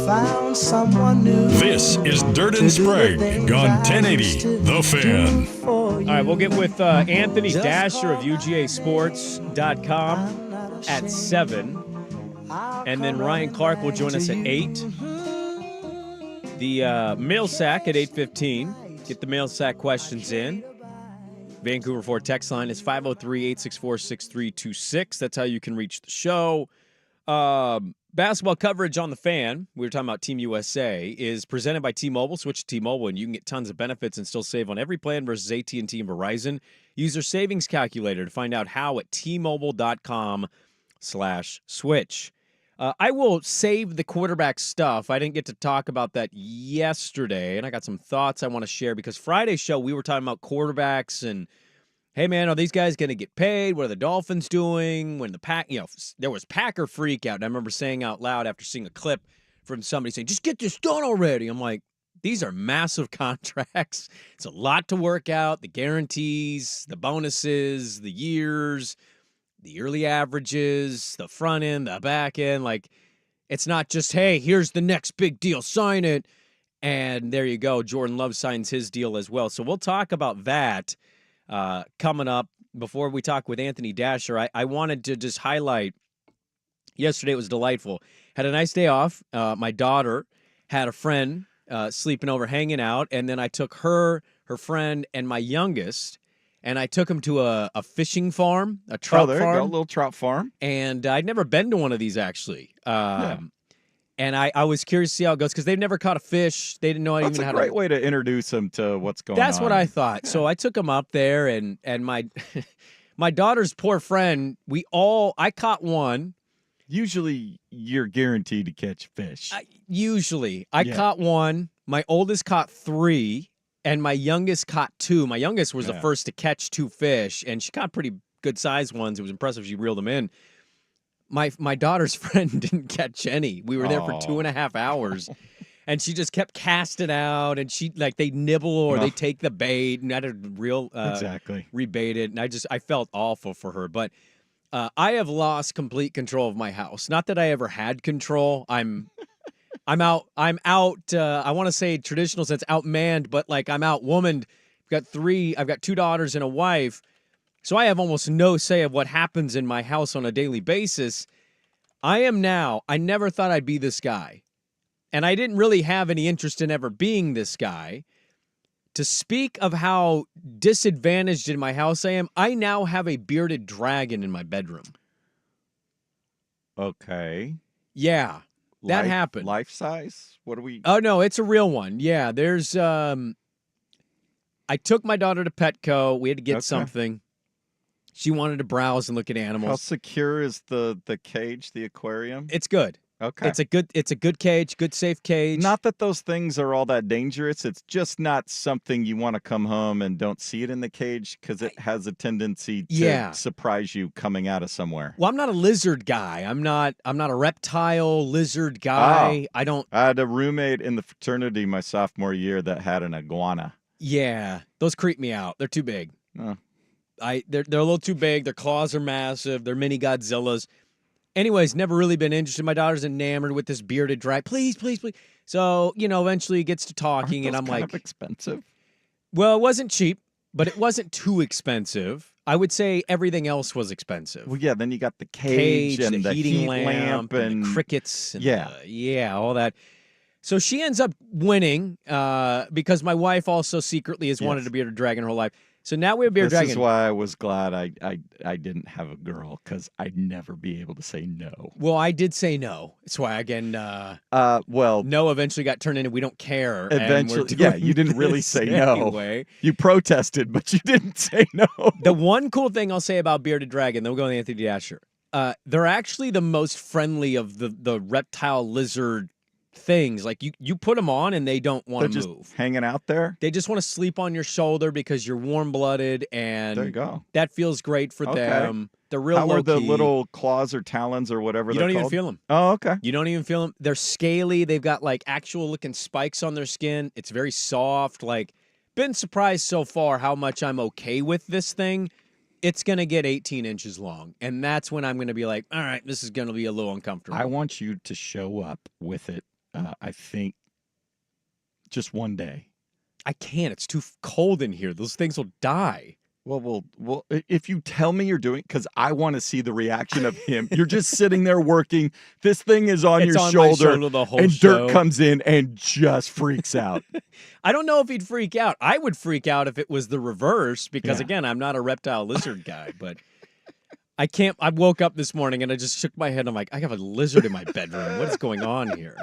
found someone new. This is Dirt and Sprague on 1080 The Fan. All right, we'll get with Anthony Dasher of UGAsports.com at 7. And then Ryan Clark will join us at 8. The mail sack at 8:15. Get the mail sack questions in. Vancouver Ford text line is 503-864-6326. That's how you can reach the show. Basketball coverage on the Fan, we were talking about Team USA, is presented by T-Mobile. Switch to T-Mobile, and you can get tons of benefits and still save on every plan versus AT&T and Verizon. Use their savings calculator to find out how at T-Mobile.com/switch. I will save the quarterback stuff. I didn't get to talk about that yesterday, and I got some thoughts I want to share because Friday's show, we were talking about quarterbacks and, hey, man, are these guys going to get paid? What are the Dolphins doing? When the there was Packer freak out. And I remember saying out loud after seeing a clip from somebody saying, just get this done already. I'm like, these are massive contracts. It's a lot to work out. The guarantees, the bonuses, the years, the early averages, the front end, the back end. Like, it's not just, hey, here's the next big deal, sign it. And there you go. Jordan Love signs his deal as well. So we'll talk about that coming up. Before we talk with Anthony Dasher, I wanted to just highlight, yesterday it was delightful. Had a nice day off. My daughter had a friend sleeping over, hanging out, and then I took her friend, and my youngest, and I took him to a fishing farm, a trout farm. Oh, there you go, a little trout farm. And I'd never been to one of these, actually. And I was curious to see how it goes because they've never caught a fish. They didn't know even how to. That's a great way to introduce them to what's going on. That's what I thought. Yeah. So I took them up there, and my my daughter's poor friend, I caught one. Usually, you're guaranteed to catch fish. I caught one. My oldest caught 3, and my youngest caught 2. My youngest was the first to catch 2 fish, and she caught pretty good-sized ones. It was impressive. She reeled them in. My daughter's friend didn't catch any. We were there for 2.5 hours, and she just kept casting out, and they nibble or they take the bait, and I had to rebait it, and I felt awful for her. But I have lost complete control of my house. Not that I ever had control. I'm out. I want to say traditional sense, outmanned, but like I'm outwomaned. I've got 2 daughters and a wife. So I have almost no say of what happens in my house on a daily basis. I never thought I'd be this guy. And I didn't really have any interest in ever being this guy. To speak of how disadvantaged in my house I am, I now have a bearded dragon in my bedroom. Okay. Yeah, that happened. Life size? What are we? Oh, no, it's a real one. Yeah, there's, I took my daughter to Petco. We had to get something. She wanted to browse and look at animals. How secure is the cage, the aquarium? It's good. Okay. It's a good cage, good safe cage. Not that those things are all that dangerous. It's just not something you want to come home and don't see it in the cage because it has a tendency to surprise you coming out of somewhere. Well, I'm not a lizard guy. I'm not a reptile lizard guy. I had a roommate in the fraternity my sophomore year that had an iguana. Yeah, those creep me out. They're too big. Oh. They're a little too big. Their claws are massive. They're mini Godzillas. Anyways, never really been interested. My daughter's enamored with this bearded dragon. Please, please, please. So, eventually it gets to talking, and I'm kind like, of expensive. Well, it wasn't cheap, but it wasn't too expensive. I would say everything else was expensive. Well, yeah, then you got the cage and the heating heat lamp and the crickets and all that. So she ends up winning because my wife also secretly has wanted a bearded dragon her whole life. So now we have bearded dragon. This is why I was glad I didn't have a girl because I'd never be able to say no. Well, I did say no. That's why, again, no eventually got turned into we don't care. Eventually, you didn't really say no. Anyway. You protested, but you didn't say no. The one cool thing I'll say about bearded dragon, then we'll go to Anthony Dasher. They're actually the most friendly of the reptile lizard things. Like you put them on and they don't want to move. Hanging out there. They just want to sleep on your shoulder because you're warm-blooded, and there you go. That feels great for them. They're real low-key. How are the little claws or talons or whatever you they're don't called? even feel them. Oh, okay. You don't even feel them. They're scaly. They've got like actual looking spikes on their skin. It's very soft. Like, been surprised so far how much I'm okay with this thing. It's going to get 18 inches long, and that's when I'm going to be like, all right, this is going to be a little uncomfortable. I want you to show up with it I think just one day. I can't. It's too cold in here. Those things will die. Well, if you tell me you're doing, because I want to see the reaction of him. You're just sitting there working. This thing is on It's your on my shoulder, shoulder the whole and show. Dirk comes in and just freaks out. I don't know if he'd freak out. I would freak out if it was the reverse because, Yeah. again, I'm not a reptile lizard guy. But I can't. I woke up this morning and I just shook my head. I'm like, I have a lizard in my bedroom. What is going on here?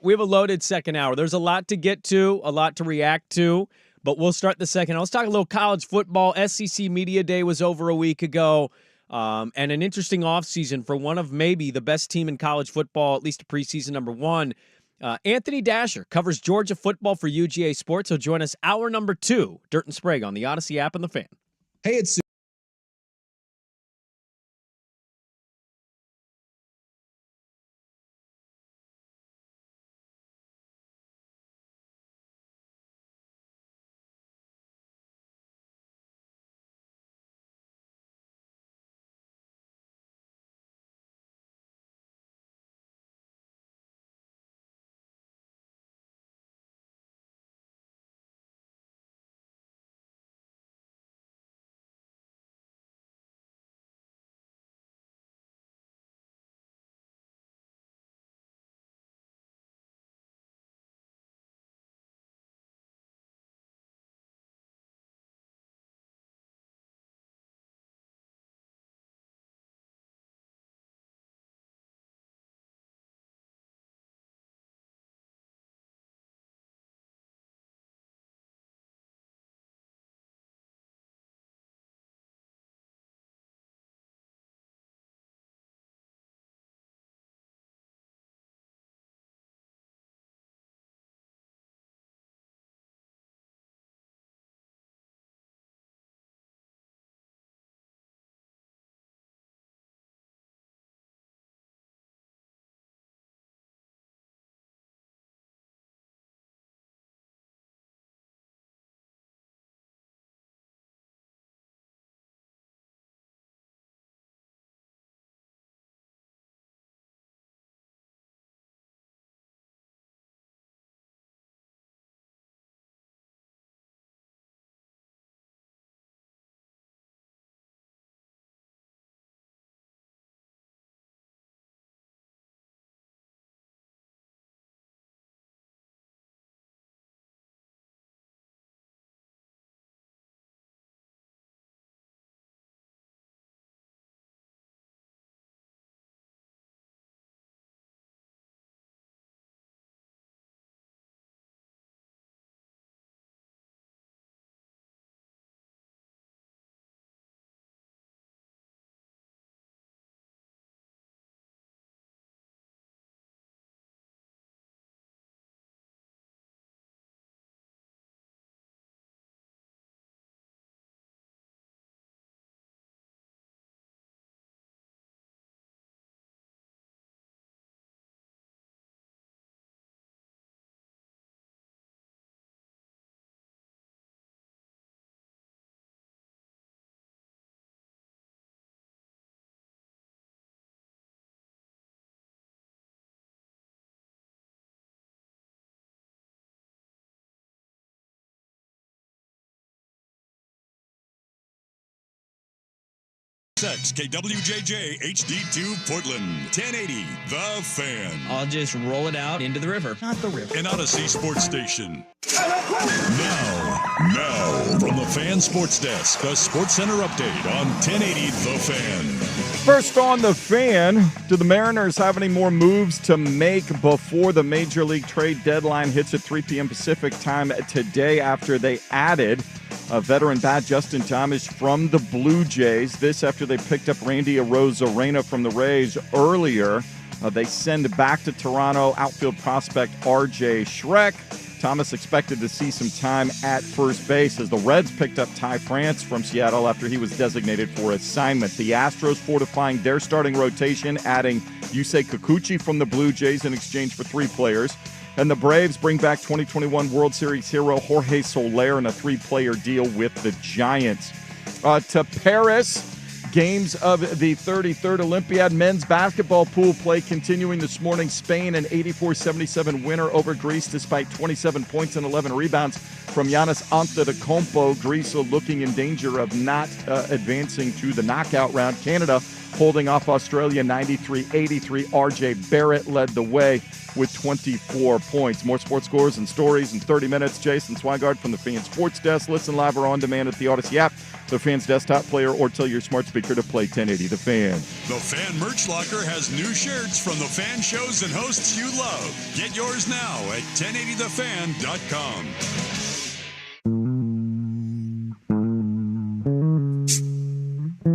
We have a loaded second hour. There's a lot to get to, a lot to react to. But we'll start the second. Let's talk a little college football. SEC Media Day was over a week ago. And an interesting offseason for one of maybe the best team in college football, at least preseason number one. Anthony Dasher covers Georgia football for UGA Sports. He'll join us hour number 2, Dirt and Sprague on the Odyssey app and the Fan. Hey, it's KWJJ HD2 Portland 1080 The Fan. I'll just roll it out into the river. Not the river. An Odyssey Sports Station. Now, from the Fan Sports Desk, a Sports Center update on 1080 The Fan. First on the Fan, do the Mariners have any more moves to make before the Major League trade deadline hits at 3 p.m. Pacific time today after they added a veteran bat, Justin Thomas, from the Blue Jays? This after they picked up Randy Arozarena from the Rays earlier. They send back to Toronto outfield prospect R.J. Schreck. Thomas expected to see some time at first base as the Reds picked up Ty France from Seattle after he was designated for assignment. The Astros fortifying their starting rotation, adding Yusei Kikuchi from the Blue Jays in exchange for 3 players. And the Braves bring back 2021 World Series hero Jorge Soler in a 3-player deal with the Giants. To Paris, games of the 33rd Olympiad men's basketball pool play continuing this morning. Spain an 84-77 winner over Greece despite 27 points and 11 rebounds from Giannis Antetokounmpo. Greece looking in danger of not advancing to the knockout round. Canada holding off Australia 93-83. RJ Barrett led the way with 24 points. More sports scores and stories in 30 minutes. Jason Swigard from the Fan Sports Desk. Listen live or on demand at the Odyssey app, the Fan's desktop player, or tell your smart speaker to play 1080 The Fan. The Fan Merch Locker has new shirts from the fan shows and hosts you love. Get yours now at 1080thefan.com.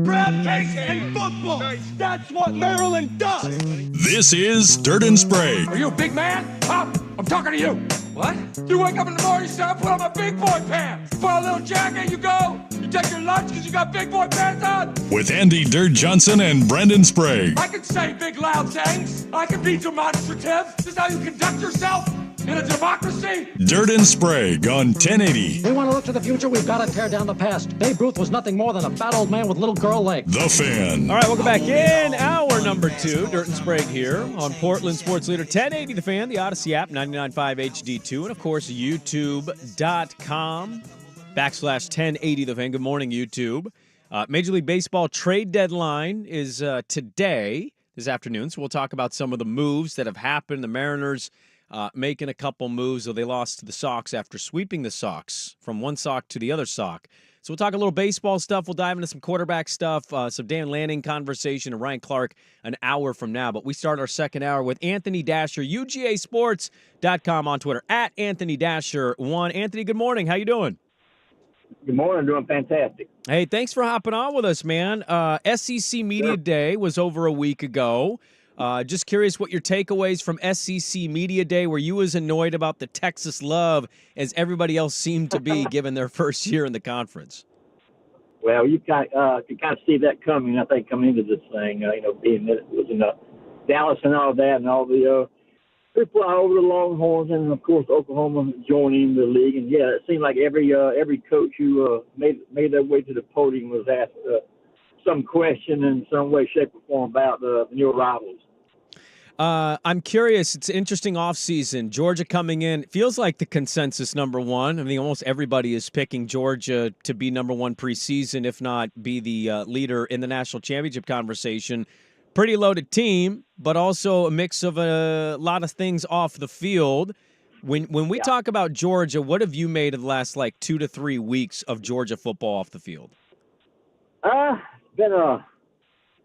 Grab case and football. That's what Maryland does. This is Dirt and Sprague. Are you a big man? Huh? I'm talking to you. What? You wake up in the morning, son, put on my big boy pants. Put on a little jacket, you go. You take your lunch because you got big boy pants on. With Andy Dirt Johnson and Brendan Sprague. I can say big, loud things. I can be demonstrative. This is how you conduct yourself in a democracy. Dirt and Sprague on 1080. We want to look to the future. We've got to tear down the past. Babe Ruth was nothing more than a fat old man with little girl legs. The Fan. All right, welcome back in hour number 2. Dirt and Sprague here on Portland Sports Leader 1080 The Fan, the Odyssey app, 99.5 HD2, and of course, YouTube.com/1080 The Fan. Good morning, YouTube. Major League Baseball trade deadline is today, this afternoon, so we'll talk about some of the moves that have happened. The Mariners making a couple moves, though they lost to the Sox after sweeping the Sox from one Sox to the other Sox. So we'll talk a little baseball stuff. We'll dive into some quarterback stuff, some Dan Lanning conversation, and Ryan Clark an hour from now. But we start our second hour with Anthony Dasher, UGAsports.com on Twitter, at Anthony Dasher1. Anthony, good morning. How you doing? Good morning. Doing fantastic. Hey, thanks for hopping on with us, man. SEC Media Day was over a week ago. Just curious what your takeaways from SEC Media Day. Were you as annoyed about the Texas love as everybody else seemed to be given their first year in the conference? Well, you can kind of see that coming, I think, coming into this thing, being that it was in Dallas and all that and all the people over the Longhorns and, of course, Oklahoma joining the league. And, yeah, it seemed like every coach who made their way to the podium was asked some question in some way, shape, or form about the new arrivals. I'm curious. It's an interesting offseason. Georgia coming in feels like the consensus number one. I mean, almost everybody is picking Georgia to be number one preseason, if not be the leader in the national championship conversation. Pretty loaded team, but also a mix of a lot of things off the field. When we talk about Georgia, what have you made of the last 2 to 3 weeks of Georgia football off the field?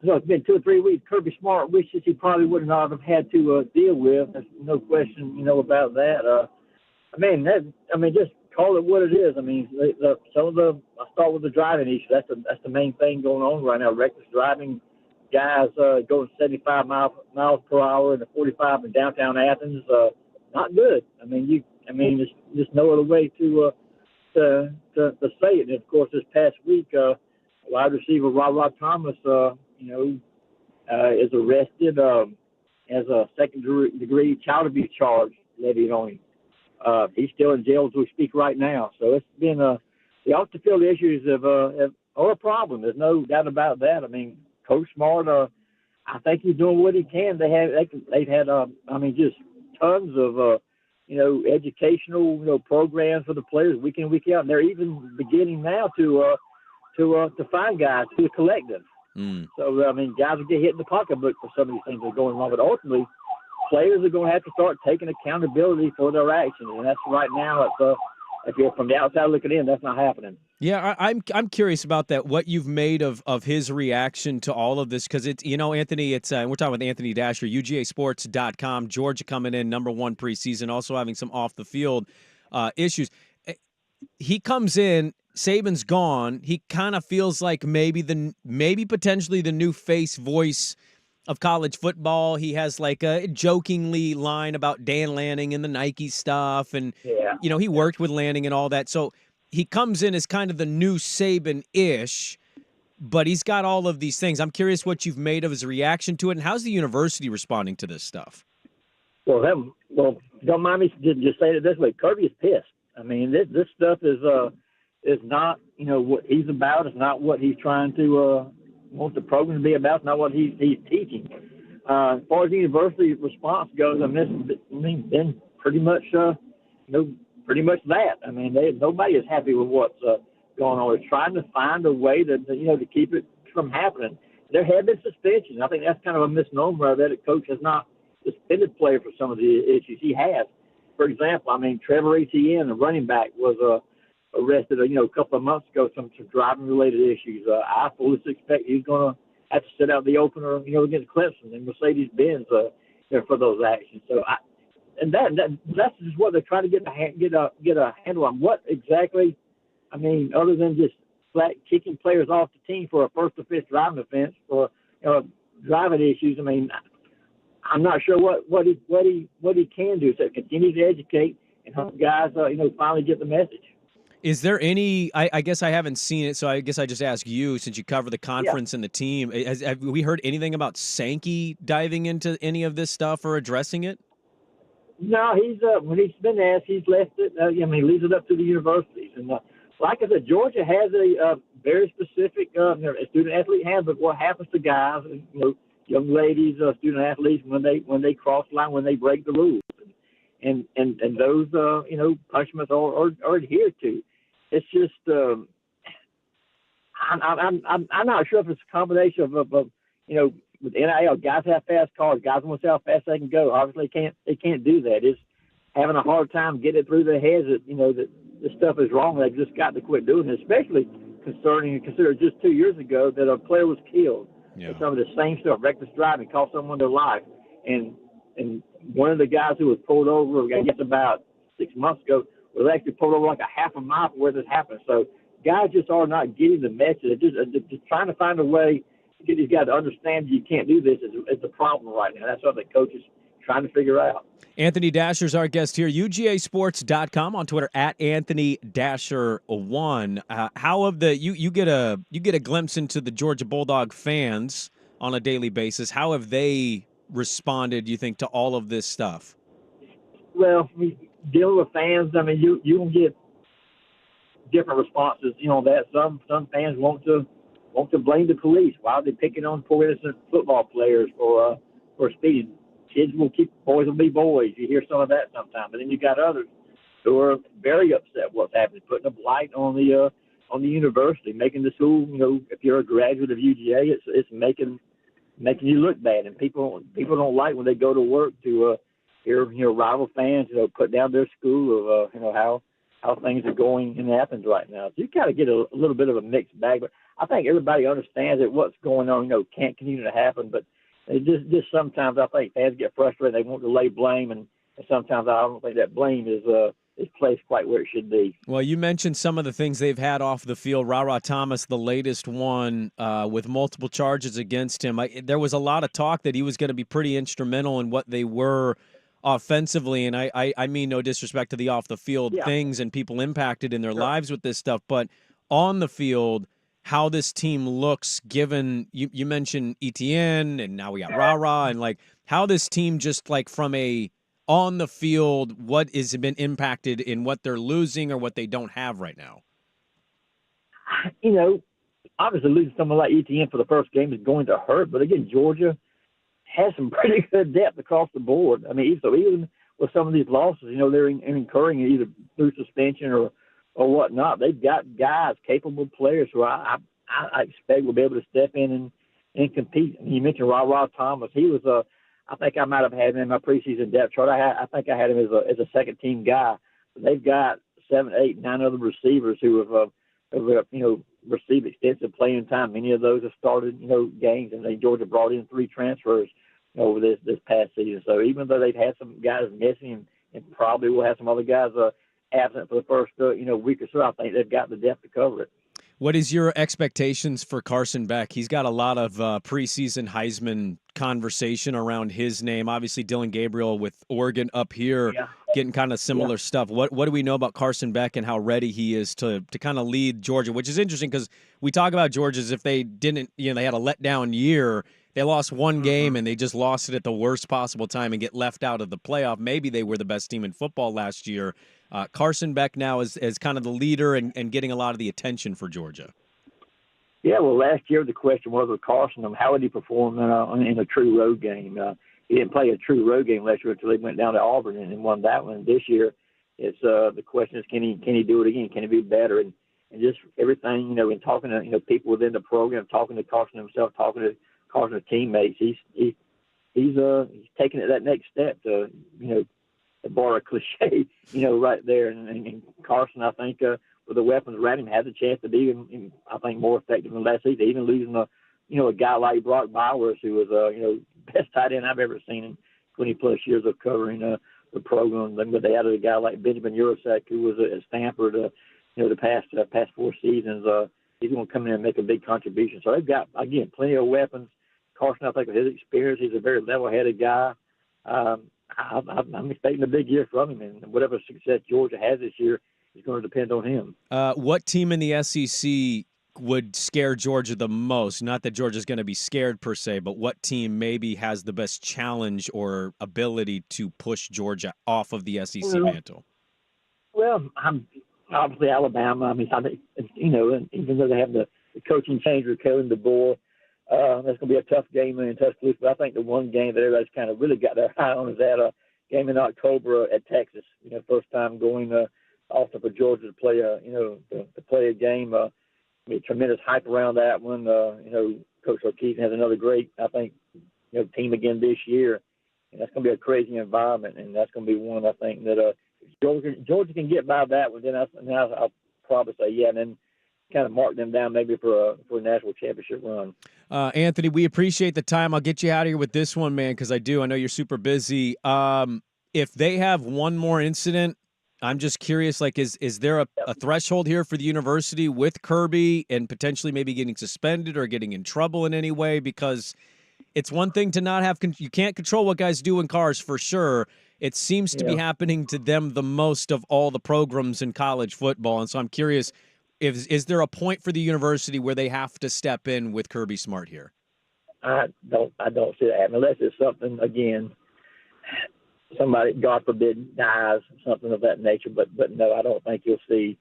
It's been 2 or 3 weeks. Kirby Smart wishes he probably would not have had to deal with. There's no question, about that. Just call it what it is. I mean, I start with the driving issue. That's the main thing going on right now. Reckless driving, guys going 75 miles per hour in the 45 in downtown Athens. Not good. There's just no other way to say it. And of course, this past week, wide receiver Rob Thomas, is arrested as a second-degree child abuse charge levied on him. He's still in jail as we speak right now. So it's been the off-the-field issues are a problem. There's no doubt about that. I mean, Coach Smart, I think he's doing what he can. They've had just tons of educational programs for the players week in, week out, and they're even beginning now to find guys to the collective. So, guys will get hit in the pocketbook for some of these things that are going on. But ultimately, players are going to have to start taking accountability for their actions. And that's right now, if you're from the outside looking in, that's not happening. Yeah, I'm curious about that, what you've made of his reaction to all of this. Because, it's Anthony, we're talking with Anthony Dasher, UGAsports.com, Georgia coming in number one preseason, also having some off-the-field issues. He comes in. Saban's gone. He kind of feels like maybe potentially the new voice of college football. He has a jokingly line about Dan Lanning and the Nike stuff. And, he worked with Lanning and all that. So he comes in as kind of the new Saban-ish, but he's got all of these things. I'm curious what you've made of his reaction to it, and how's the university responding to this stuff? Well, don't mind me just saying it this way. Kirby is pissed. I mean, this stuff is not, what he's about. It's not what he's trying to wants the program to be about, not what he's teaching. As far as the university response goes, I mean, been pretty much, pretty much that. I mean, nobody is happy with what's going on. They're trying to find a way to keep it from happening. There have been suspensions. I think that's kind of a misnomer that a coach has not suspended players for some of the issues he has. For example, I mean, Trevor Etienne, the running back, was arrested, a couple of months ago, some driving-related issues. I fully expect he's going to have to sit out the opener, against Clemson and Mercedes-Benz, for those actions. So, that's just what they're trying to get a handle on. What exactly? I mean, other than just flat kicking players off the team for a first or fifth driving offense for driving issues. I mean, I'm not sure what he can do. So continue to educate and help guys, finally get the message. Is there any? I guess I haven't seen it, so I guess I just ask you, since you cover the conference and the team. Have we heard anything about Sankey diving into any of this stuff or addressing it? No, he's when he's been asked, he's left it. He leaves it up to the universities. And like I said, Georgia has a very specific student athlete handbook. What happens to guys, young ladies, student athletes when they cross the line, when they break the rules, and those punishments are adhered to. It's just I'm not sure if it's a combination of with NIL, guys have fast cars, guys want to see how fast they can go. Obviously, they can't do that. It's having a hard time getting it through their heads that that this stuff is wrong. They've just got to quit doing it. Especially consider just 2 years ago that a player was killed. Yeah. Some of the same stuff, reckless driving, cost someone their life, and one of the guys who was pulled over, I guess about 6 months ago, was actually pulled over like a half a mile from where this happened. So guys just are not getting the message. They're just trying to find a way to get these guys to understand you can't do this. It's a problem right now. That's what the coach is trying to figure out. Anthony Dasher's our guest here. UGAsports.com, on Twitter at Anthony Dasher1. How of the you get a glimpse into the Georgia Bulldog fans on a daily basis. How have they responded, you think, to all of this stuff? Well, dealing with fans, I mean, you can get different responses. That some fans want to blame the police. Why are they picking on poor innocent football players for speeding? Boys will be boys. You hear some of that sometimes, but then you got others who are very upset what's happening, putting a blight on the university, making the school. If you're a graduate of UGA, it's making you look bad, and people don't like when they go to work to hear rival fans put down their school of how things are going in Athens right now. So you got to get a little bit of a mixed bag, but I think everybody understands that what's going on can't continue to happen, but it just sometimes I think fans get frustrated. They want to lay blame, and sometimes I don't think that blame is placed quite where it should be. Well, you mentioned some of the things they've had off the field. Ra Thomas, the latest one, with multiple charges against him. There was a lot of talk that he was going to be pretty instrumental in what they were offensively, and I mean no disrespect to the off-the-field things and people impacted in their lives with this stuff, but on the field, how this team looks, given you mentioned Etienne, and now we got Ra, and how this team just from a on the field, what has been impacted in what they're losing or what they don't have right now? Obviously losing someone like Etienne for the first game is going to hurt, but again, Georgia has some pretty good depth across the board. I mean, so even with some of these losses, they're incurring either through suspension or whatnot. They've got guys, capable players who I expect will be able to step in and compete. You mentioned Ra Thomas. He was I think I might have had him in my preseason depth chart. I think I had him as a second team guy. But they've got 7, 8, 9 other receivers who have received extensive playing time. Many of those have started games, and Georgia brought in 3 transfers over this past season. So even though they've had some guys missing and probably will have some other guys absent for the first week or so, I think they've got the depth to cover it. What is your expectations for Carson Beck? He's got a lot of preseason Heisman conversation around his name. Obviously, Dylan Gabriel with Oregon up here getting kind of similar stuff. What do we know about Carson Beck and how ready he is to kind of lead Georgia, which is interesting because we talk about Georgia as if they didn't, they had a letdown year. They lost one game and they just lost it at the worst possible time and get left out of the playoff. Maybe they were the best team in football last year. Carson Beck now is kind of the leader and getting a lot of the attention for Georgia. Yeah, well, last year the question was with Carson, how would he perform in a true road game? He didn't play a true road game last year until he went down to Auburn and won that one. This year, it's the question is, can he do it again? Can he be better? And just everything, in talking to people within the program, talking to Carson himself, talking to Carson's teammates, he's taking it that next step to to borrow a cliche, right there. And Carson, I think, with the weapons around him, has a chance to be, I think, more effective than last season. Even losing a guy like Brock Bowers, who was best tight end I've ever seen in 20+ years of covering the program. But they added a guy like Benjamin Urasek, who was at Stanford, the past 4 seasons. He's going to come in and make a big contribution. So they've got, again, plenty of weapons. Carson, I think, with his experience, he's a very level-headed guy. I'm expecting a big year from him, and whatever success Georgia has this year is going to depend on him. What team in the SEC would scare Georgia the most? Not that Georgia's going to be scared per se, but what team maybe has the best challenge or ability to push Georgia off of the SEC mantle? Well, I'm obviously Alabama. I mean, I think, even though they have the coaching change with Kellen DeBoer, that's going to be a tough game in Tuscaloosa. But I think the one game that everybody's kind of really got their eye on is that game in October at Texas. First time going also for Georgia to play a game. Tremendous hype around that one. Coach O'Keefe has another great, I think, team again this year, and that's going to be a crazy environment, and that's going to be one I think that if Georgia can get by that one, then I'll probably say yeah, and then kind of mark them down maybe for a national championship run. Anthony, we appreciate the time. I'll get you out of here with this one, man, because I know you're super busy. If they have one more incident, I'm just curious, is there a threshold here for the university with Kirby and potentially maybe getting suspended or getting in trouble in any way? Because it's one thing to not have you can't control what guys do in cars for sure. It seems to be happening to them the most of all the programs in college football. And so I'm curious, is there a point for the university where they have to step in with Kirby Smart here? I don't see that happening unless it's something, again, somebody, God forbid, dies, something of that nature. But no, I don't think you'll see,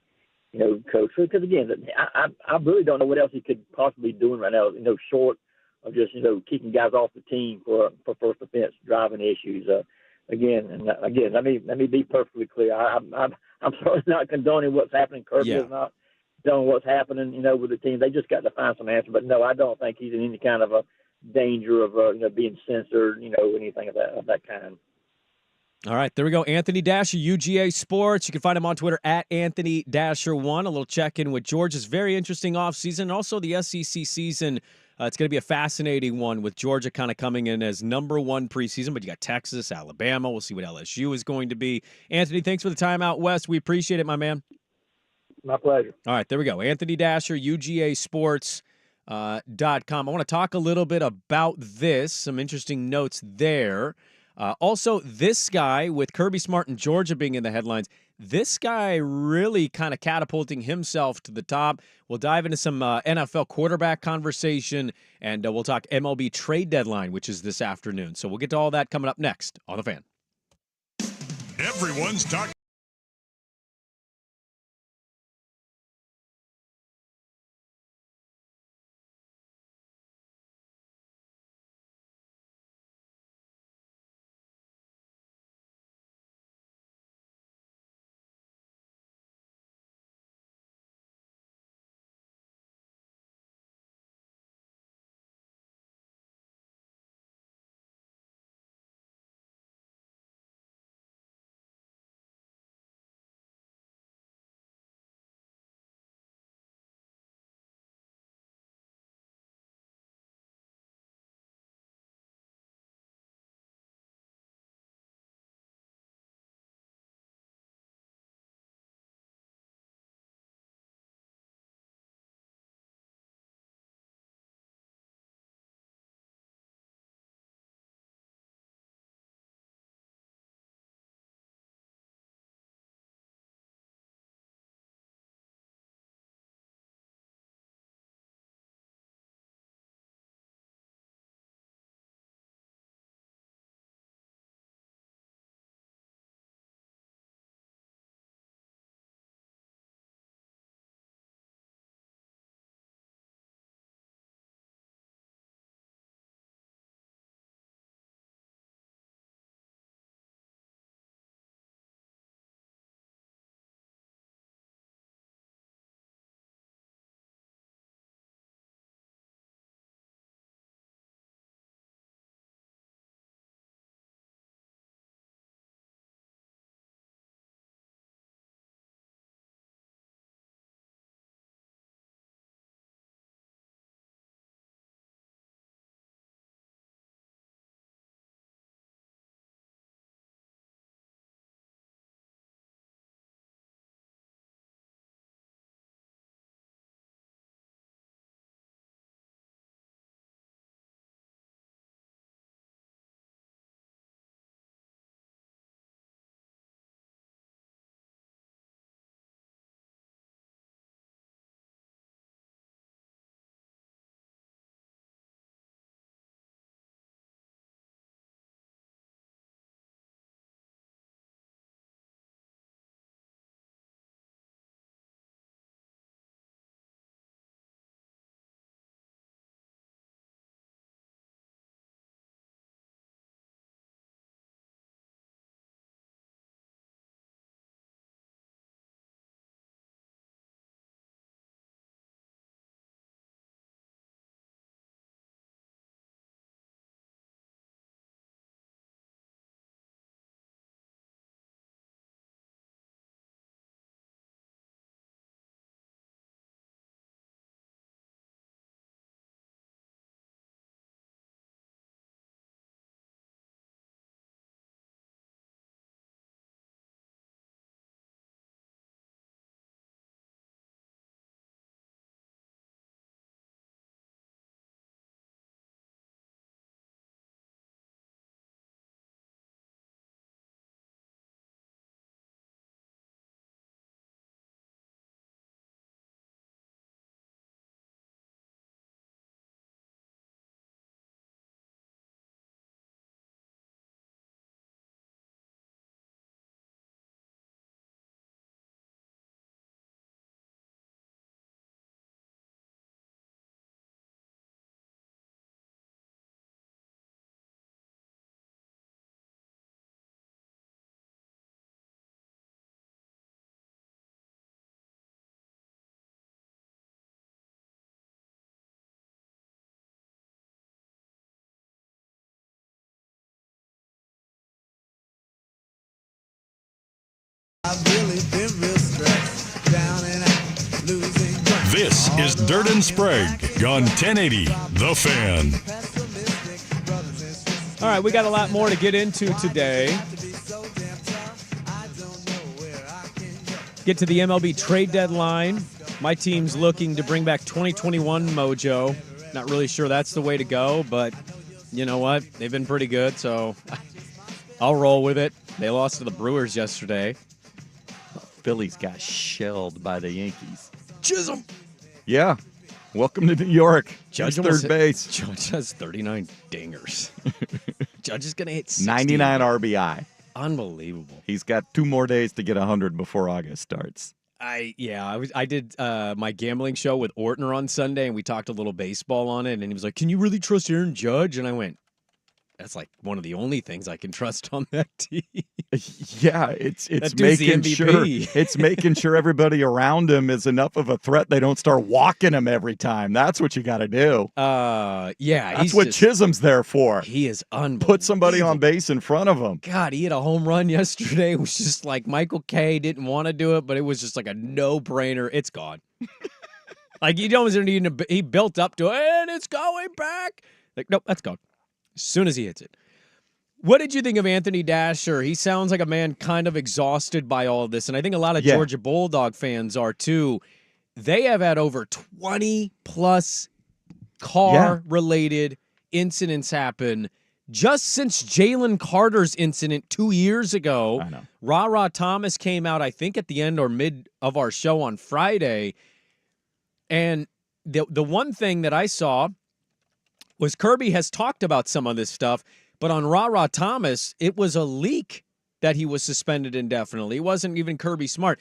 Coach. Because, again, I really don't know what else he could possibly be doing right now, short of just, keeping guys off the team for first offense driving issues. Again, let me be perfectly clear. I'm certainly not condoning what's happening. Kirby is not condoning what's happening, with the team. They just got to find some answer. But no, I don't think he's in any kind of a danger of being censored, anything of that kind. All right, there we go. Anthony Dasher, UGA Sports. You can find him on Twitter at Anthony Dasher1. A little check-in with Georgia's very interesting offseason, and also the SEC season. It's going to be a fascinating one with Georgia kind of coming in as number 1 preseason, but you got Texas, Alabama. We'll see what LSU is going to be. Anthony, thanks for the time out west. We appreciate it, my man. My pleasure. All right, there we go. Anthony Dasher, UGA Sports. .com. I want to talk a little bit about this, some interesting notes there. Also, this guy with Kirby Smart and Georgia being in the headlines, this guy really kind of catapulting himself to the top. We'll dive into some NFL quarterback conversation, and we'll talk MLB trade deadline, which is this afternoon. So we'll get to all that coming up next on The Fan. Everyone's talking. This is Dirt and Sprague on 1080 The Fan. All right, we got a lot more to get into today. Get to the MLB trade deadline. My team's looking to bring back 2021 mojo. Not really sure that's the way to go, but you know what? They've been pretty good, so I'll roll with it. They lost to the Brewers yesterday. Phillies got shelled by the Yankees. Chisholm. Yeah. Welcome to New York. Judge third base. Judge has 39 dingers. Judge is going to hit 60. 99 RBI. Unbelievable. He's got 2 more days to get 100 before August starts. I did my gambling show with Ortner on Sunday, and we talked a little baseball on it, and he was like, "Can you really trust Aaron Judge?" And I went, "That's like one of the only things I can trust on that team." Yeah, it's making sure everybody around him is enough of a threat they don't start walking him every time. That's what you got to do. Yeah, that's what Chisholm's there for. He is unbelievable. Put somebody on base in front of him. God, he had a home run yesterday. It was just like Michael Kay didn't want to do it, but it was just like a no-brainer. It's gone. Like you almost didn't even. He built up to it, and it's going back. Like nope, that's gone. As soon as he hits it. What did you think of Anthony Dasher? He sounds like a man kind of exhausted by all of this, and I think a lot of Georgia Bulldog fans are too. They have had over 20-plus car-related incidents happen just since Jalen Carter's incident 2 years ago. I know. Ra Thomas came out, I think, at the end or mid of our show on Friday, and the one thing that I saw was Kirby has talked about some of this stuff, but on Ra Thomas, it was a leak that he was suspended indefinitely. It wasn't even Kirby Smart.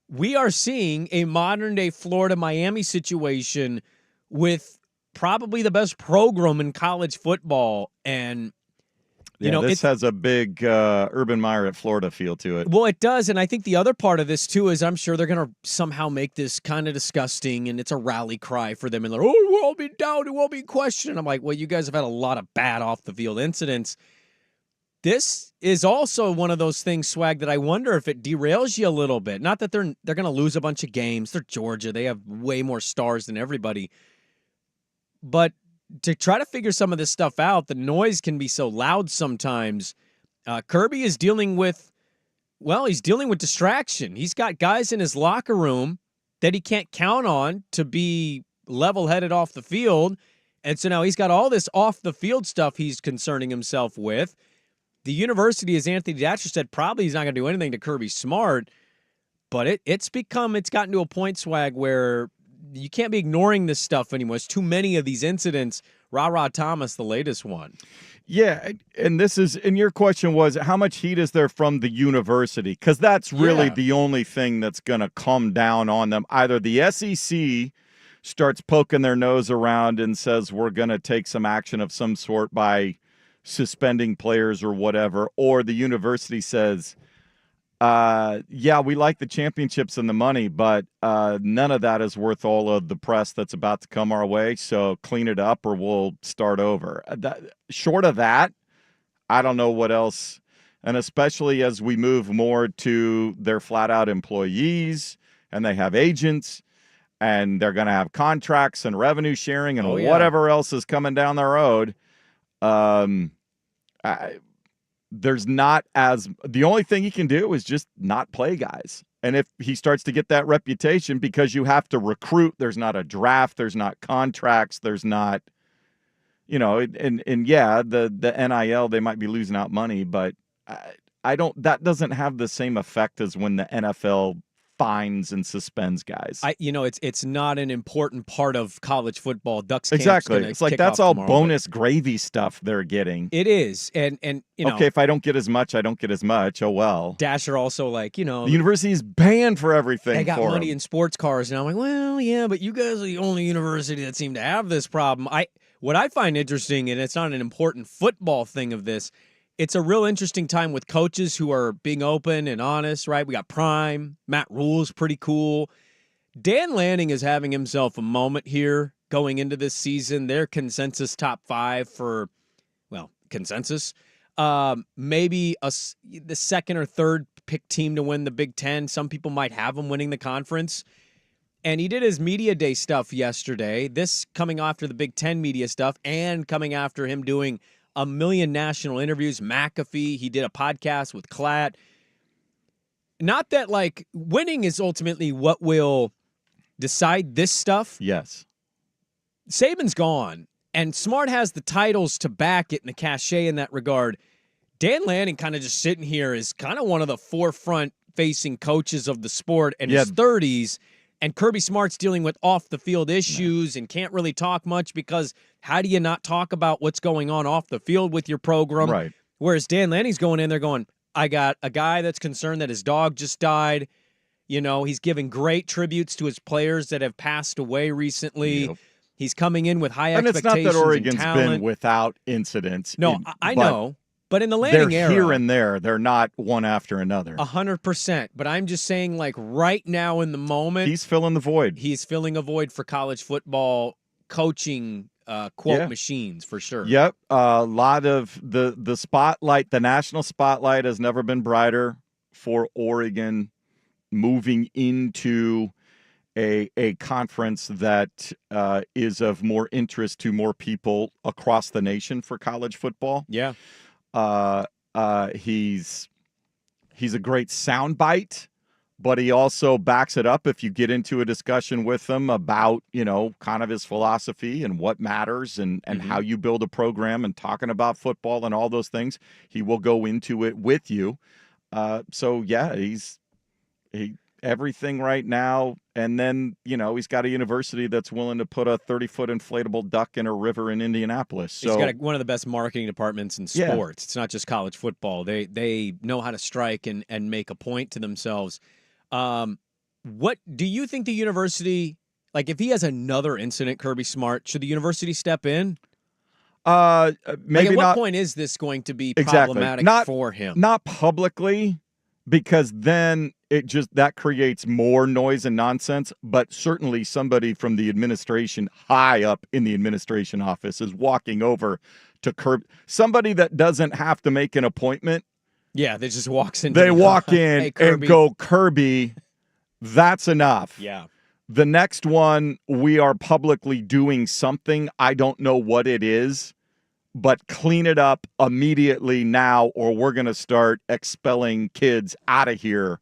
We are seeing a modern-day Florida-Miami situation with probably the best program in college football, and this has a big Urban Meyer at Florida feel to it. Well, it does, and I think the other part of this, too, is I'm sure they're going to somehow make this kind of disgusting, and it's a rally cry for them, and they're, it won't be down, it won't be questioned. I'm like, well, you guys have had a lot of bad off-the-field incidents. This is also one of those things, Swag, that I wonder if it derails you a little bit. Not that they're going to lose a bunch of games. They're Georgia. They have way more stars than everybody. But to try to figure some of this stuff out, the noise can be so loud sometimes. Kirby is dealing with distraction. He's got guys in his locker room that he can't count on to be level-headed off the field. And so now he's got all this off-the-field stuff he's concerning himself with. The university, as Anthony Datcher said, probably he's not going to do anything to Kirby Smart. But it's gotten to a point, Swag, where you can't be ignoring this stuff anymore. It's too many of these incidents. Ra Thomas, the latest one. Yeah, and your question was, how much heat is there from the university? Because that's really the only thing that's going to come down on them. Either the SEC starts poking their nose around and says, we're going to take some action of some sort by suspending players or whatever, or the university says, we like the championships and the money, but none of that is worth all of the press that's about to come our way. So clean it up or we'll start over. Short of that, I don't know what else. And especially as we move more to their flat out employees and they have agents and they're going to have contracts and revenue sharing and whatever else is coming down the road. There's not the only thing he can do is just not play guys. And if he starts to get that reputation, because you have to recruit, there's not a draft, there's not contracts, there's not, the NIL, they might be losing out money, but that doesn't have the same effect as when the NFL fines and suspends guys. It's not an important part of college football. Ducks exactly. It's like that's all bonus gravy stuff they're getting. It is, and okay, if I don't get as much, I don't get as much. Oh well. Dasher also the university is paying for everything. They got money in sports cars, and I'm like, well, yeah, but you guys are the only university that seem to have this problem. What I find interesting, and it's not an important football thing of this. It's a real interesting time with coaches who are being open and honest, right? We got Prime. Matt Rule's pretty cool. Dan Lanning is having himself a moment here going into this season. Their consensus top 5 consensus maybe the second or third pick team to win the Big Ten. Some people might have him winning the conference. And he did his media day stuff yesterday. This coming after the Big Ten media stuff and coming after him doing a million national interviews. McAfee, he did a podcast with Klatt. Not that, like, winning is ultimately what will decide this stuff. Yes. Saban's gone, and Smart has the titles to back it and the cachet in that regard. Dan Lanning kind of just sitting here is kind of one of the forefront-facing coaches of the sport in his 30s. And Kirby Smart's dealing with off-the-field issues and can't really talk much because how do you not talk about what's going on off the field with your program? Right. Whereas Dan Lanning's going in there going, I got a guy that's concerned that his dog just died. You know, he's giving great tributes to his players that have passed away recently. Yep. He's coming in with high And it's expectations not that Oregon's and talent. been without incidents. No, I know. But in the Lanning era, they're here and there. They're not one after another. 100%. But I'm just saying, like, right now in the moment, He's filling the void. he's filling a void for college football coaching machines for sure. Yep. A lot of the spotlight, the national spotlight has never been brighter for Oregon moving into a conference that is of more interest to more people across the nation for college football. Yeah. He's a great soundbite, but he also backs it up if you get into a discussion with him about, you know, kind of his philosophy and what matters and how you build a program and talking about football and all those things. He will go into it with you. So yeah, he's everything right now. And then, you know, he's got a university that's willing to put a 30-foot inflatable duck in a river in Indianapolis. So he's got one of the best marketing departments in sports. It's not just college football. They know how to strike and make a point to themselves. What do you think the university, like if he has another incident, Kirby Smart, should the university step in? Maybe like at what not. point is this going to be Exactly. problematic Not for him? Not publicly, because then that creates more noise and nonsense. But certainly somebody from the administration, high up in the administration office, is walking over to Kirby. Somebody that doesn't have to make an appointment. Yeah, they just walks in. They walk in hey, and go, Kirby, that's enough. Yeah. The next one, we are publicly doing something. I don't know what it is, but clean it up immediately now, or we're going to start expelling kids out of here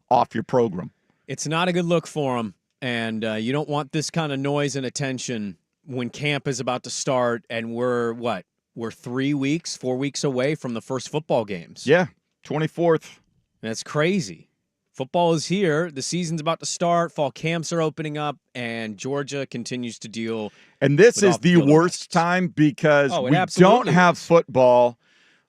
off your program. It's not a good look for them, and you don't want this kind of noise and attention when camp is about to start, and we're 4 weeks away from the first football games. Yeah, 24th. That's crazy. Football is here. The season's about to start. Fall camps are opening up, and Georgia continues to deal. And this with is the off-field worst arrests. time because Oh, it we absolutely don't have is. football,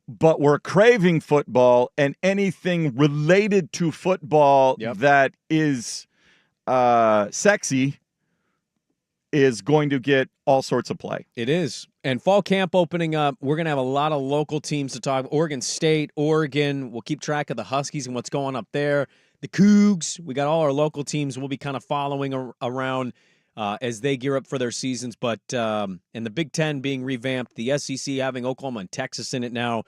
but we're craving football, and anything related to football that is sexy is going to get all sorts of play. It is. And fall camp opening up, we're going to have a lot of local teams to talk. Oregon State, Oregon. We'll keep track of the Huskies and what's going up there. The Cougs. We got all our local teams we'll be kind of following around as they gear up for their seasons. But and the Big Ten being revamped, the SEC having Oklahoma and Texas in it now,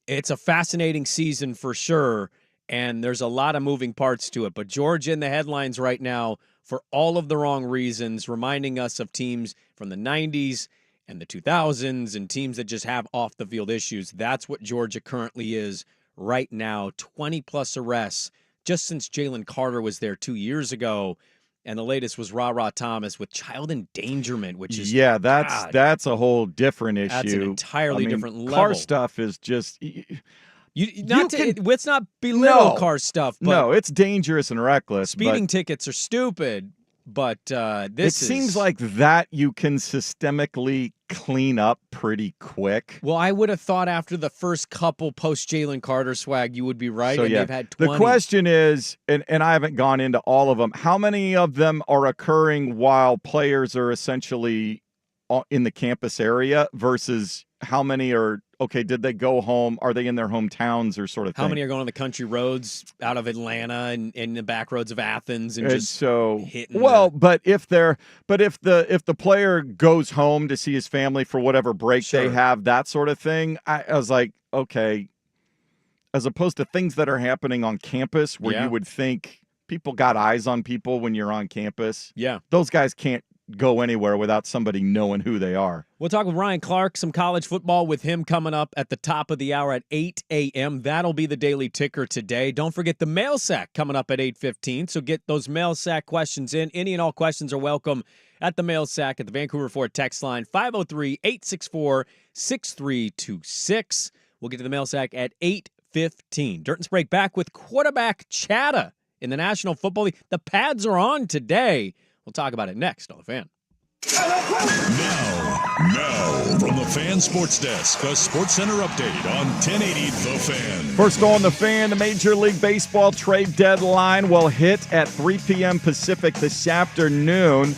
it's a fascinating season for sure. And there's a lot of moving parts to it. But Georgia in the headlines right now for all of the wrong reasons, reminding us of teams from the 90s and the 2000s and teams that just have off-the-field issues. That's what Georgia currently is right now. 20-plus arrests just since Jalen Carter was there 2 years ago. And the latest was Ra Thomas with child endangerment, which is that's a whole different issue. That's an entirely different level. Car stuff is just let's not belittle car stuff. But no, it's dangerous and reckless. Speeding tickets are stupid, but it seems like that you can systemically clean up pretty quick. Well, I would have thought after the first couple post Jalen Carter swag, you would be right. So, and yeah. they've had 20. The question is, and I haven't gone into all of them, how many of them are occurring while players are essentially in the campus area versus how many are okay? Did they go home? Are they in their hometowns or sort of thing? How many are going on the country roads out of Atlanta and the back roads of Athens and just so hitting? But if the player goes home to see his family for whatever break they have, that sort of thing, I was like, okay. As opposed to things that are happening on campus where you would think people got eyes on people when you're on campus. Yeah. Those guys can't go anywhere without somebody knowing who they are. We'll talk with Ryan Clark, some college football with him coming up at the top of the hour at 8 a.m. That'll be the daily ticker today. Don't forget the mail sack coming up at 8:15, so get those mail sack questions in. Any and all questions are welcome at the mail sack at the Vancouver Ford text line, 503-864-6326. We'll get to the mail sack at 8:15. Dirt and Sprague back with quarterback chatter in the National Football League. The pads are on today. We'll talk about it next on The Fan. Now, from the Fan Sports Desk, a Sports Center update on 1080 The Fan. First on The Fan, the Major League Baseball trade deadline will hit at 3 p.m. Pacific this afternoon.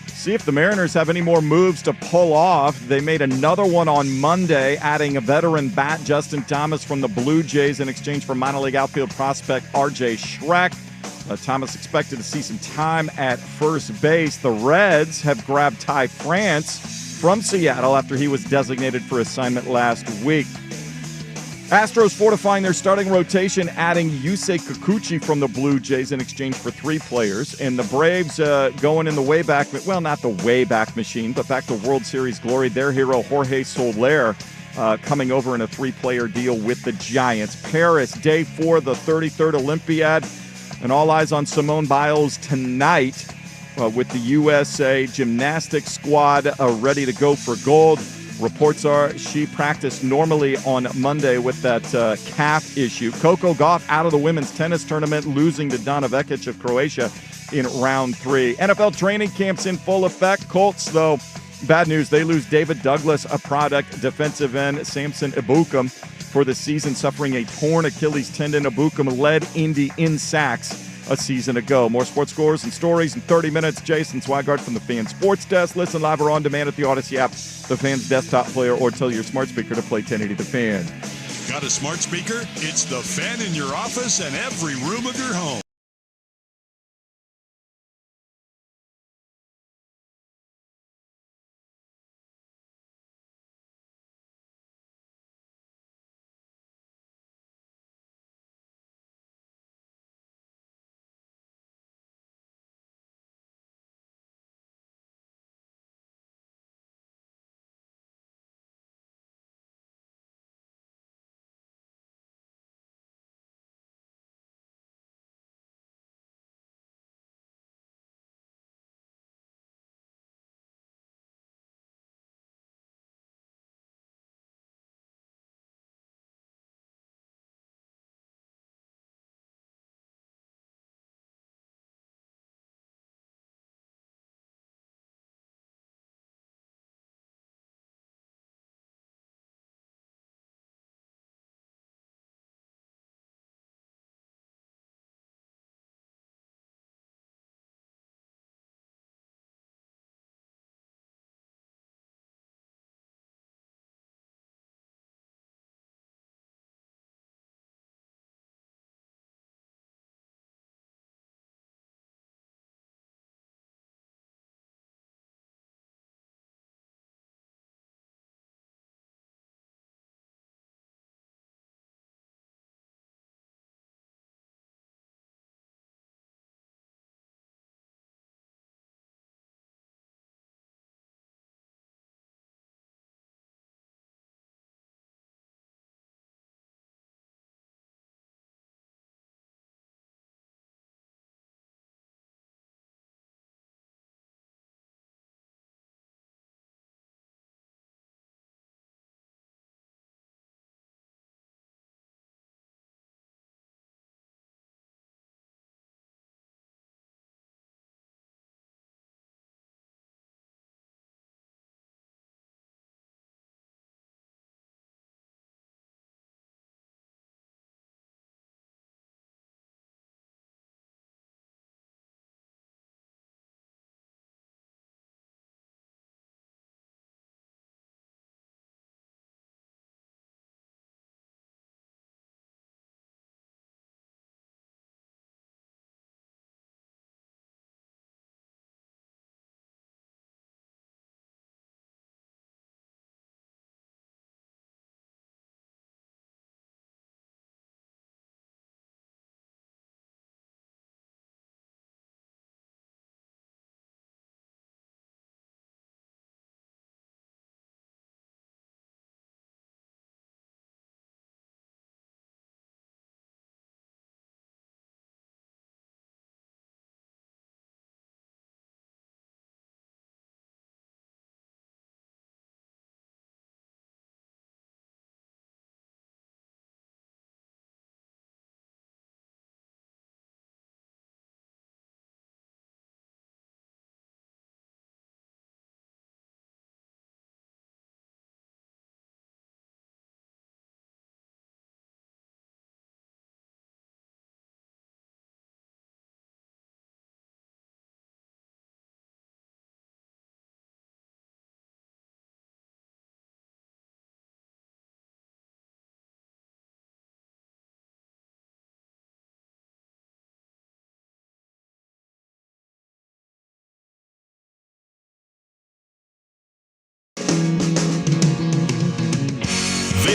See if the Mariners have any more moves to pull off. They made another one on Monday, adding a veteran bat, Justin Thomas, from the Blue Jays in exchange for minor league outfield prospect R.J. Schreck. Thomas expected to see some time at first base. The Reds have grabbed Ty France from Seattle after he was designated for assignment last week. Astros fortifying their starting rotation, adding Yusei Kikuchi from the Blue Jays in exchange for 3 players. And the Braves going in the Wayback, well, not the Wayback Machine, but back to World Series glory. Their hero, Jorge Soler, coming over in a 3-player deal with the Giants. Paris, day 4, the 33rd Olympiad. And all eyes on Simone Biles tonight with the USA gymnastics squad ready to go for gold. Reports are she practiced normally on Monday with that calf issue. Coco Gauff out of the women's tennis tournament, losing to Donna Vekic of Croatia in round 3. NFL training camps in full effect. Colts, though, bad news. They lose David Douglas, a product, defensive end, Samson Ebukam, for the season, suffering a torn Achilles tendon. Ebukam led Indy in sacks a season ago. More sports scores and stories in 30 minutes. Jason Swigart from the Fan Sports Desk. Listen live or on demand at the Odyssey app, the Fan's desktop player, or tell your smart speaker to play 1080 The Fan. Got a smart speaker? It's The Fan in your office and every room of your home.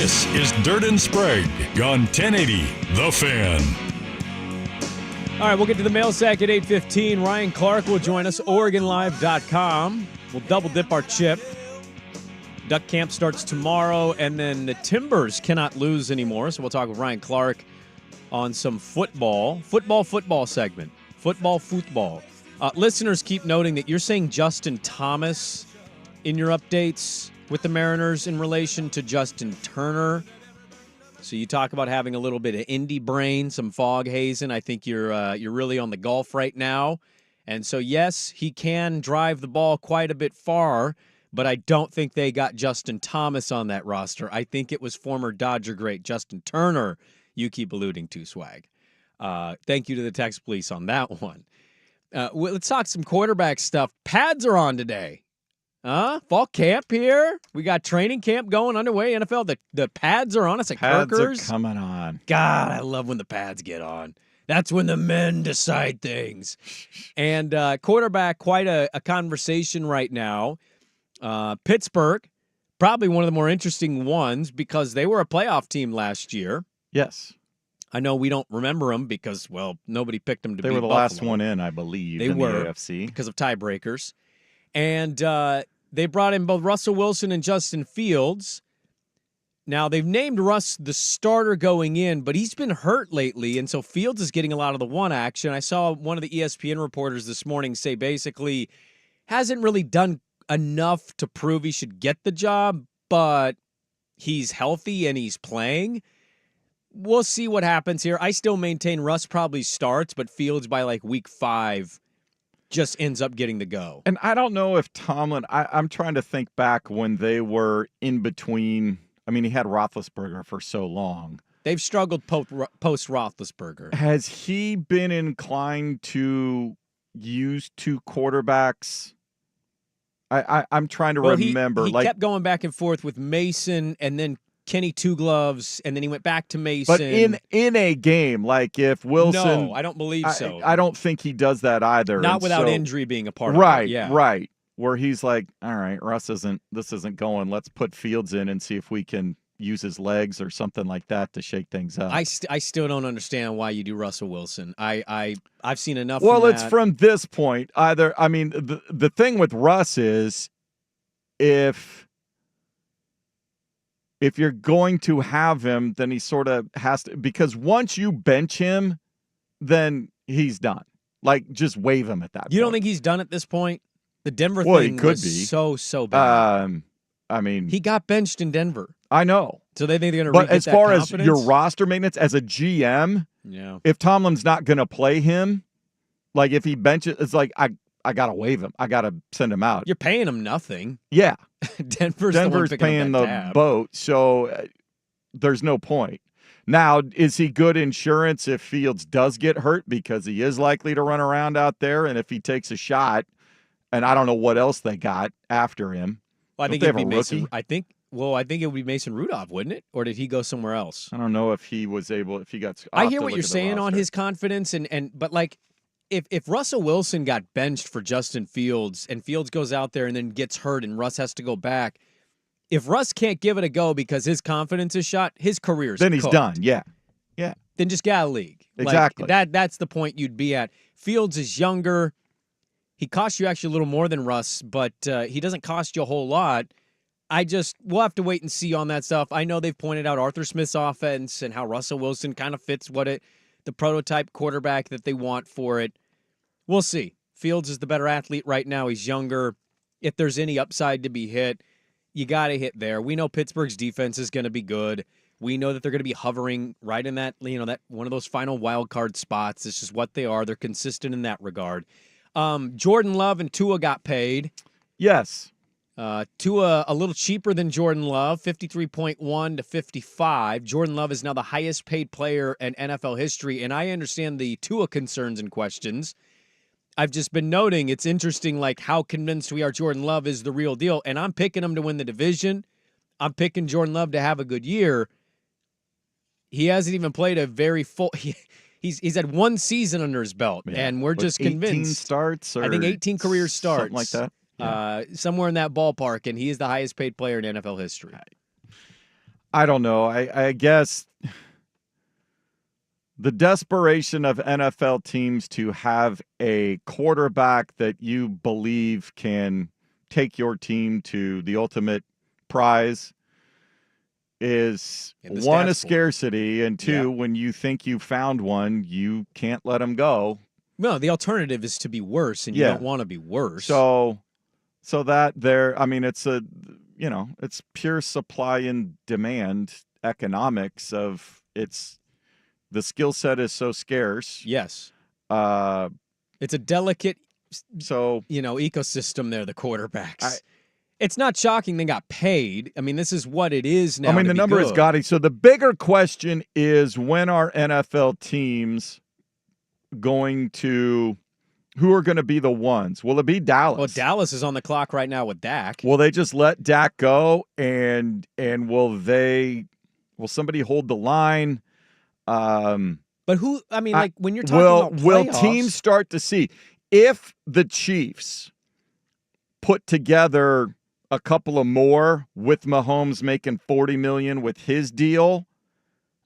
This is Dirt and Sprague on 1080 The Fan. All right, we'll get to the mail sack at 8:15. Ryan Clark will join us, OregonLive.com. We'll double dip our chip. Duck camp starts tomorrow, and then the Timbers cannot lose anymore. So we'll talk with Ryan Clark on some football segment. Football. Listeners keep noting that you're saying Justin Thomas in your updates with the Mariners in relation to Justin Turner. So you talk about having a little bit of Indy brain, some fog hazing. I think you're really on the golf right now. And so, yes, he can drive the ball quite a bit far, but I don't think they got Justin Thomas on that roster. I think it was former Dodger great Justin Turner you keep alluding to, Swag. Thank you to the text police on that one. Let's talk some quarterback stuff. Pads are on today. Fall camp here. We got training camp going underway. NFL, the pads are on. It's like Kirkers. Pads are coming on. God, I love when the pads get on. That's when the men decide things. And quarterback, quite a conversation right now. Pittsburgh, probably one of the more interesting ones because they were a playoff team last year. Yes. I know we don't remember them because, well, nobody picked them to beat They were the Buffalo. last one in, I believe, They in were, the AFC. because of tiebreakers. And they brought in both Russell Wilson and Justin Fields. Now, they've named Russ the starter going in, but he's been hurt lately, and so Fields is getting a lot of the one action. I saw one of the ESPN reporters this morning say basically hasn't really done enough to prove he should get the job, but he's healthy and he's playing. We'll see what happens here. I still maintain Russ probably starts, but Fields by like week 5 just ends up getting the go. And I don't know if Tomlin, I'm trying to think back when they were in between. I mean, he had Roethlisberger for so long. They've struggled post Roethlisberger. Has he been inclined to use two quarterbacks? I'm trying to remember. He kept going back and forth with Mason and then Kenny Two Gloves, and then he went back to Mason. But in a game, like if Wilson... No, I don't believe so. I don't think he does that either. Not without injury being a part of it. Yeah. Right. Where he's like, all right, this isn't going. Let's put Fields in and see if we can use his legs or something like that to shake things up. I still don't understand why you do Russell Wilson. I've seen enough. Well, it's from this point. The thing with Russ is if you're going to have him, then he sort of has to, because once you bench him, then he's done. Like, just waive him at that point. You don't think he's done at this point? The Denver thing was so bad. I mean, he got benched in Denver. I know. So they think they're going to. But as far as your roster maintenance as a GM, yeah. If Tomlin's not going to play him, like if he benches, it's like I got to waive him. I got to send him out. You're paying him nothing. Yeah, Denver's paying the boat, so there's no point. Now, is he good insurance if Fields does get hurt because he is likely to run around out there, and if he takes a shot, and I don't know what else they got after him. Well, I think it'd be Mason. I think it would be Mason Rudolph, wouldn't it? Or did he go somewhere else? I don't know if he was able. If he got. I hear what you're saying on his confidence, but like, if Russell Wilson got benched for Justin Fields and Fields goes out there and then gets hurt and Russ has to go back, if Russ can't give it a go because his confidence is shot, his career's then he's cooked. done. Yeah. Then just get out of the league. Exactly. Like, that's the point you'd be at. Fields is younger. He costs you actually a little more than Russ, but he doesn't cost you a whole lot. We'll have to wait and see on that stuff. I know they've pointed out Arthur Smith's offense and how Russell Wilson kind of fits the prototype quarterback that they want for it. We'll see. Fields is the better athlete right now. He's younger. If there's any upside to be hit, you got to hit there. We know Pittsburgh's defense is going to be good. We know that they're going to be hovering right in that, that one of those final wild card spots. It's just what they are. They're consistent in that regard. Jordan Love and Tua got paid. Yes. Tua a little cheaper than Jordan Love, 53.1 to 55. Jordan Love is now the highest paid player in NFL history, and I understand the Tua concerns and questions. I've just been noting it's interesting, like how convinced we are Jordan Love is the real deal, and I'm picking him to win the division. I'm picking Jordan Love to have a good year. He hasn't even played a very full. He's had one season under his belt, and we're just 18 convinced. starts, I think 18 career starts, something like that. Yeah. Somewhere in that ballpark, and he is the highest paid player in NFL history. I don't know. I guess the desperation of NFL teams to have a quarterback that you believe can take your team to the ultimate prize is, one, a scarcity, and two, when you think you found one, you can't let him go. No, the alternative is to be worse, and you don't want to be worse. So that there, I mean, it's it's pure supply and demand economics of the skill set is so scarce. Yes. It's a delicate ecosystem there, the quarterbacks. It's not shocking they got paid. I mean, this is what it is now. I mean, the number is gaudy. So the bigger question is, when are NFL teams going to who are going to be the ones? Will it be Dallas? Well, Dallas is on the clock right now with Dak. Will they just let Dak go and will somebody hold the line? But who, I mean, like when you're talking about playoffs, will teams start to see if the Chiefs put together a couple of more with Mahomes making $40 million with his deal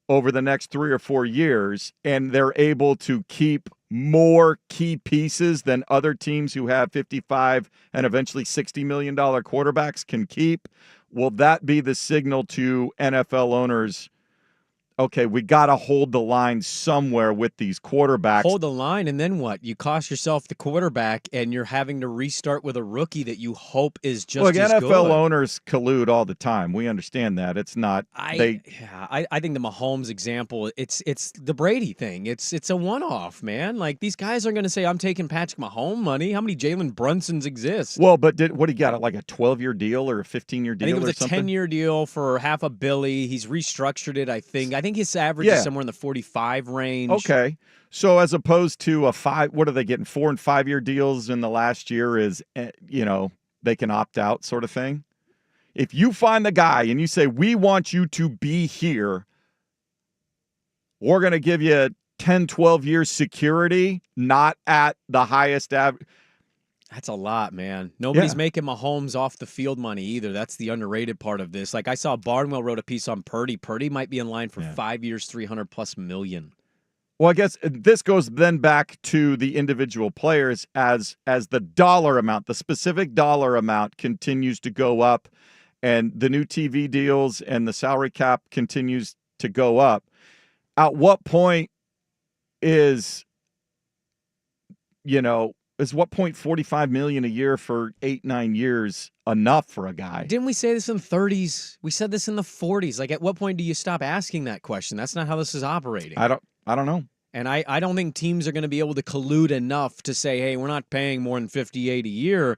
over the next 3 or 4 years, and they're able to keep more key pieces than other teams who have $55 and eventually $60 million quarterbacks can keep, will that be the signal to NFL owners, okay, we got to hold the line somewhere with these quarterbacks? Hold the line, and then what? You cost yourself the quarterback, and you're having to restart with a rookie that you hope is just as NFL good. Owners collude all the time. We understand that. It's not. I think the Mahomes example, it's the Brady thing. It's a one-off, man. Like, these guys are going to say, I'm taking Patrick Mahomes money. How many Jalen Brunsons exist? Well, but what he got, like a 12-year deal or a 15-year deal? I think it was a 10-year deal for half a billy. He's restructured it, I think. I think his average is somewhere in the 45 range. Okay. So as opposed to what are they getting? 4 and 5 year deals in the last year is, they can opt out sort of thing. If you find the guy and you say, we want you to be here, we're going to give you 10, 12 years security, not at the highest average. That's a lot, man. Nobody's making Mahomes off the field money either. That's the underrated part of this. Like, I saw Barnwell wrote a piece on Purdy. Purdy might be in line for 5 years, $300+ million. Well, I guess this goes then back to the individual players as the dollar amount, the specific dollar amount continues to go up, and the new TV deals and the salary cap continues to go up. At what point is $45 million a year for 8-9 years enough for a guy? Didn't we say this in the 30s? We said this in the 40s. Like, at what point do you stop asking that question? That's not how this is operating. I don't know. And I don't think teams are going to be able to collude enough to say, hey, we're not paying more than $58 a year.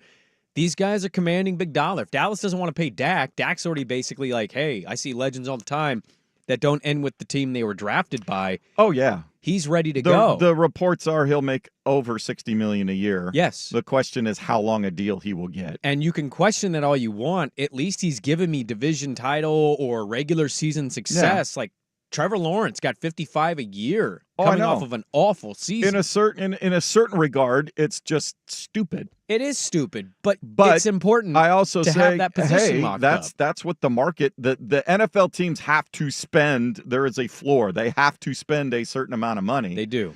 These guys are commanding big dollar. If Dallas doesn't want to pay Dak, Dak's already basically like, hey, I see legends all the time that don't end with the team they were drafted by. Oh, yeah. He's ready to go. The reports are he'll make over $60 million a year. Yes. The question is how long a deal he will get. And you can question that all you want. At least he's given me division title or regular season success. Yeah. Like, Trevor Lawrence got $55 a year coming off of an awful season. In a certain regard, it's just stupid. It is stupid, but it's important. I also to say, have that position locked up. That's what the market. The NFL teams have to spend. There is a floor. They have to spend a certain amount of money. They do.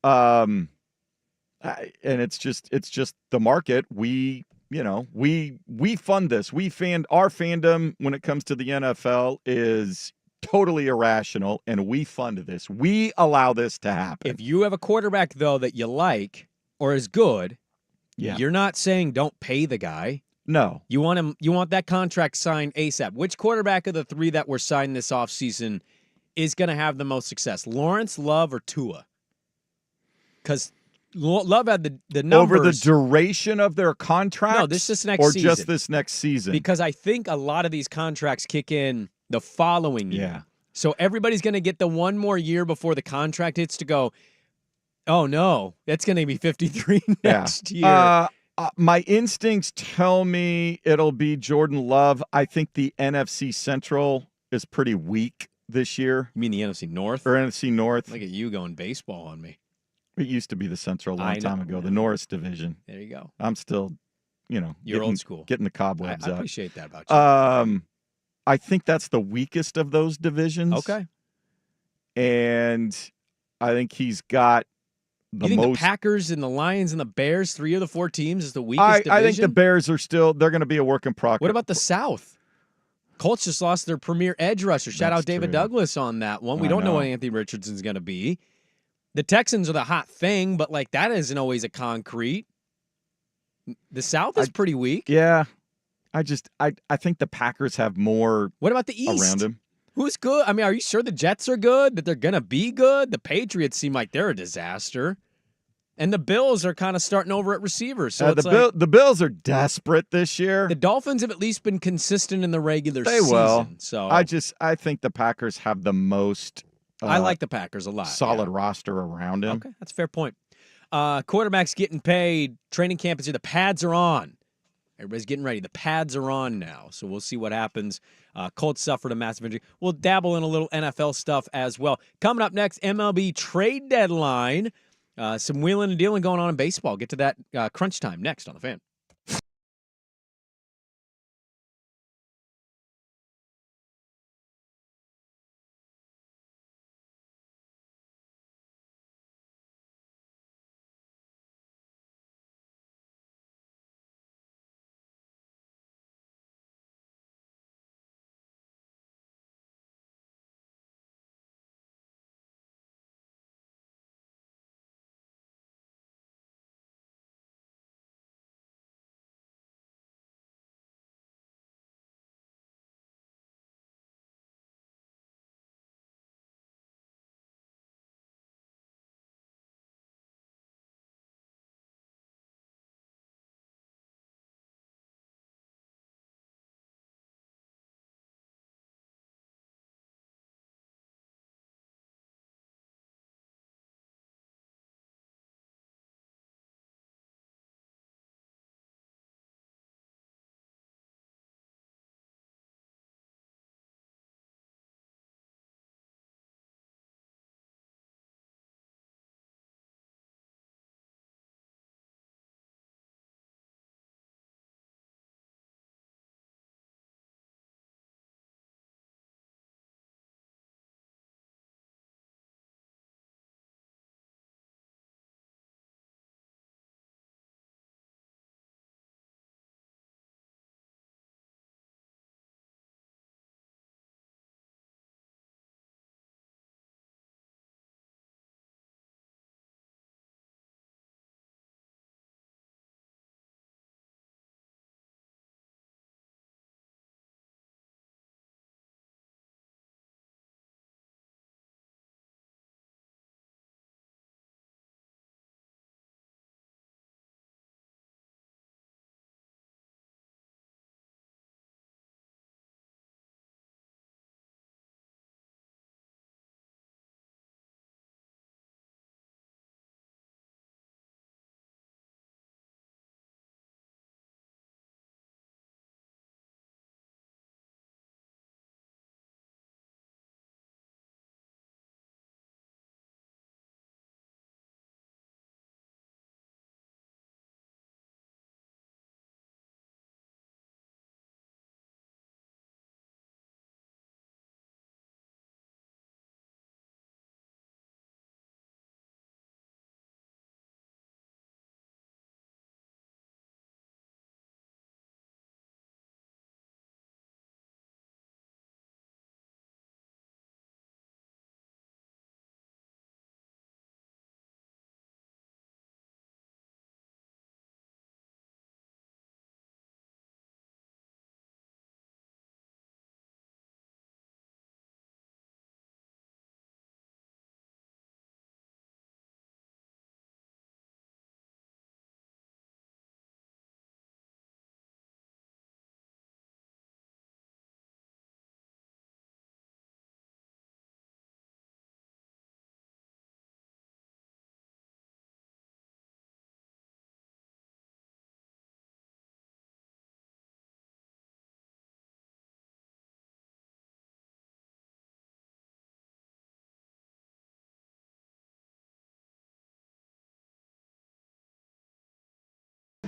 And it's just the market. We fund this. Our fandom when it comes to the NFL is totally irrational, and we fund this. We allow this to happen. If you have a quarterback, though, that you like or is good, you're not saying don't pay the guy. No. You want him. You want that contract signed ASAP. Which quarterback of the 3 that were signed this offseason is going to have the most success? Lawrence, Love, or Tua? Because Love had the numbers. Over the duration of their contract? No, this is next season. Or just this next season? Because I think a lot of these contracts kick in the following year. Yeah. So everybody's going to get the one more year before the contract hits to go, oh, no, that's going to be 53 next year. My instincts tell me it'll be Jordan Love. I think the NFC Central is pretty weak this year. You mean the NFC North? Or NFC North. Look at you going baseball on me. It used to be the Central a long time ago, the Norris division. There you go. I'm still, you're old school. Getting the cobwebs I out. appreciate that about you. I think that's the weakest of those divisions. Okay. And I think he's got the You think most. the Packers and the Lions and the Bears, 3 of the 4 teams, is the weakest division? I think the Bears are still, they're going to be a work in progress. What about the South? Colts just lost their premier edge rusher. Shout out David Douglas on that one. We don't know what Anthony Richardson's going to be. The Texans are the hot thing, but like that isn't always a concrete. The South is pretty weak. Yeah. I think the Packers have more. What about the East? Around him. Who's good? I mean, are you sure the Jets are good? That they're going to be good? The Patriots seem like they're a disaster. And the Bills are kind of starting over at receiver. So the Bills are desperate this year. The Dolphins have at least been consistent in the regular season. They will. So I think the Packers have the most. I like the Packers a lot. Solid roster around him. Okay, that's a fair point. Quarterback's getting paid. Training camp is here. The pads are on. Everybody's getting ready. The pads are on now. So we'll see what happens. Colts suffered a massive injury. We'll dabble in a little NFL stuff as well. Coming up next, MLB trade deadline. Some wheeling and dealing going on in baseball. Get to that crunch time next on The Fan.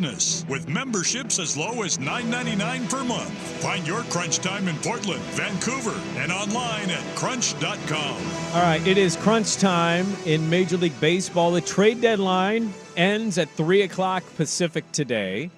fitness with memberships as low as $9.99 per month. Find your Crunch Time in Portland, Vancouver, and online at crunch.com. All right, it is crunch time in Major League Baseball. The trade deadline ends at 3 o'clock Pacific today.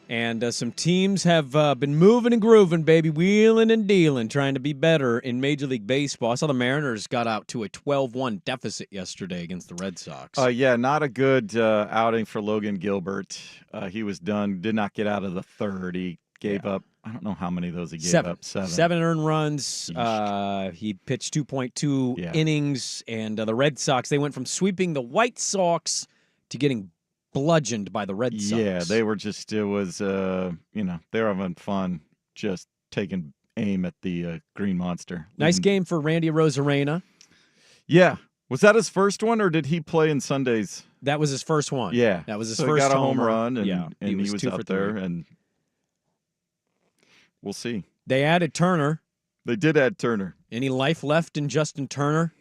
And some teams have been moving and grooving, baby, wheeling and dealing, trying to be better in Major League Baseball. I saw the Mariners got out to a 12-1 deficit yesterday against the Red Sox. Yeah, not a good outing for Logan Gilbert. He was done, did not get out of the third. He gave up, I don't know how many of those he gave up. Seven earned runs. He pitched 2.2 innings. And the Red Sox, they went from sweeping the White Sox to getting bludgeoned by the Red Sox. Yeah, they were just, it was, they were having fun just taking aim at the Green Monster. Nice game for Randy Arozarena. Yeah. Was that his first one, or did he play in Sundays? That was his first one. Yeah. That was his so first he got a home run, and, he was out there, and we'll see. They added Turner. They did add Turner. Any life left in Justin Turner?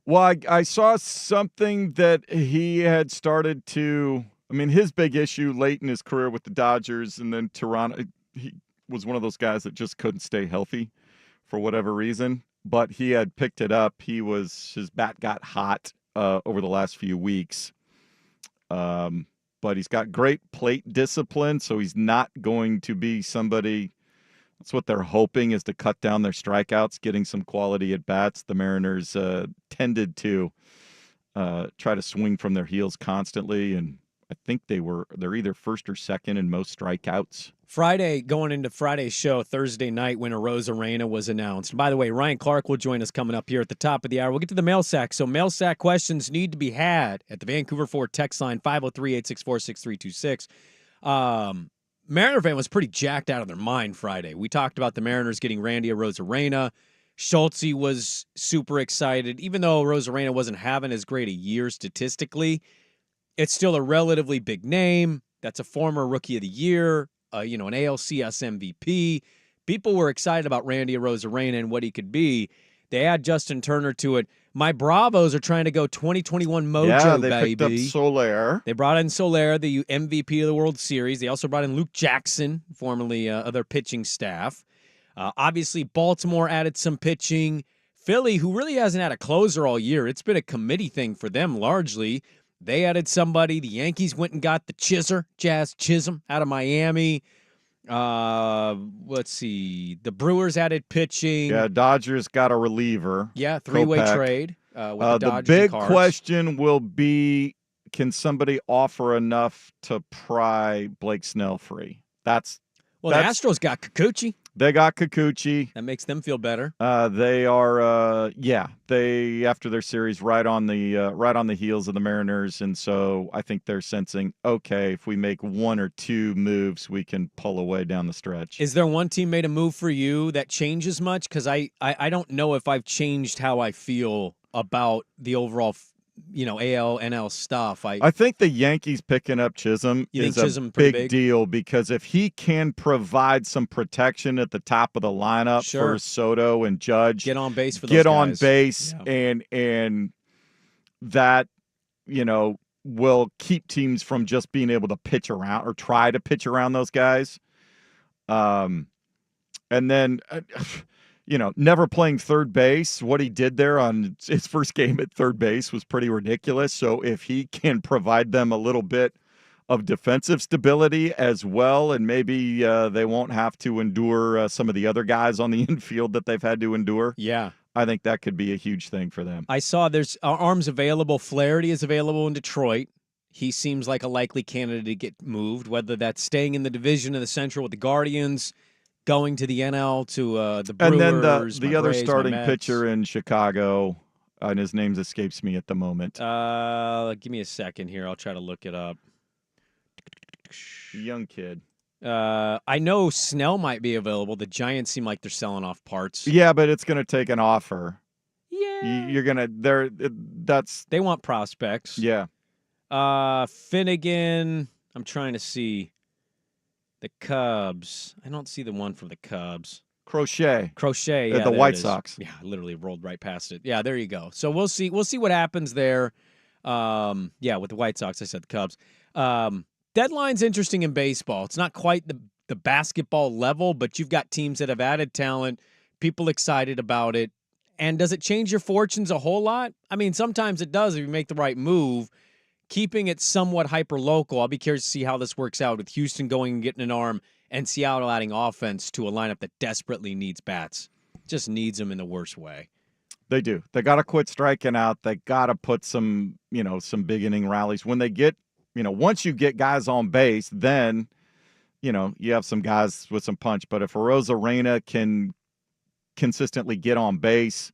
Well, I saw something that he had started to, his big issue late in his career with the Dodgers and then Toronto, he was one of those guys that just couldn't stay healthy for whatever reason, but he had picked it up. His bat got hot over the last few weeks, but he's got great plate discipline, so he's not going to be somebody. That's what they're hoping, is to cut down their strikeouts, getting some quality at bats. The Mariners tended to try to swing from their heels constantly, and I think they're either first or second in most strikeouts. Friday, going into Friday's show, Thursday night, when Arozarena was announced. By the way, Ryan Clark will join us coming up here at the top of the hour. We'll get to the mail sack. So mail sack questions need to be had at the Vancouver Ford text line, 503-864-6326. Mariner fan was pretty jacked out of their mind Friday. We talked about the Mariners getting Randy Arozarena. Schultze was super excited. Even though Arozarena wasn't having as great a year statistically, it's still a relatively big name. That's a former Rookie of the Year, an ALCS MVP. People were excited about Randy Arozarena and what he could be. They add Justin Turner to it. My Bravos are trying to go 2021 mojo, they baby. picked up Soler. They brought in Soler, the MVP of the World Series. They also brought in Luke Jackson, formerly of their pitching staff. Obviously, Baltimore added some pitching. Philly, who really hasn't had a closer all year, it's been a committee thing for them largely. They added somebody. The Yankees went and got the Jazz Chisholm out of Miami. Let's see. The Brewers added pitching. Yeah, Dodgers got a reliever. Yeah, three-way trade with the Dodgers. The big and question will be, can somebody offer enough to pry Blake Snell free? The Astros got Kikuchi. They got Kikuchi. That makes them feel better. They are, they after their series right on the heels of the Mariners, and so I think they're sensing, okay, if we make one or two moves, we can pull away down the stretch. Is there one team made a move for you that changes much? Because I don't know if I've changed how I feel about the overall AL, NL stuff. I think the Yankees picking up Chisholm is a big deal, because if he can provide some protection at the top of the lineup for Soto and Judge, get on base for those guys. and that will keep teams from just being able to pitch around or try to pitch around those guys. And then never playing third base. What he did there on his first game at third base was pretty ridiculous. So if he can provide them a little bit of defensive stability as well, and maybe they won't have to endure some of the other guys on the infield that they've had to endure. Yeah. I think that could be a huge thing for them. I saw there's arms available. Flaherty is available in Detroit. He seems like a likely candidate to get moved, whether that's staying in the division of the Central with the Guardians, going to the NL to the Brewers. And then the other Braves, starting pitcher in Chicago, and his name escapes me at the moment. Give me a second here. I'll try to look it up. Young kid. I know Snell might be available. The Giants seem like they're selling off parts. Yeah, but it's going to take an offer. Yeah. You're going to they want prospects. Yeah. Finnegan, I'm trying to see. The Cubs. I don't see the one from the Cubs. Crochet. Yeah, the White Sox. Yeah, I literally rolled right past it. Yeah, there you go. So we'll see what happens there. With the White Sox, I said the Cubs. Deadline's interesting in baseball. It's not quite the basketball level, but you've got teams that have added talent, people excited about it. And does it change your fortunes a whole lot? I mean, sometimes it does if you make the right move. Keeping it somewhat hyper-local, I'll be curious to see how this works out with Houston going and getting an arm and Seattle adding offense to a lineup that desperately needs bats. Just needs them in the worst way. They do. They got to quit striking out. They got to put some big inning rallies. When they get, once you get guys on base, then, you have some guys with some punch. But if Arozarena can consistently get on base,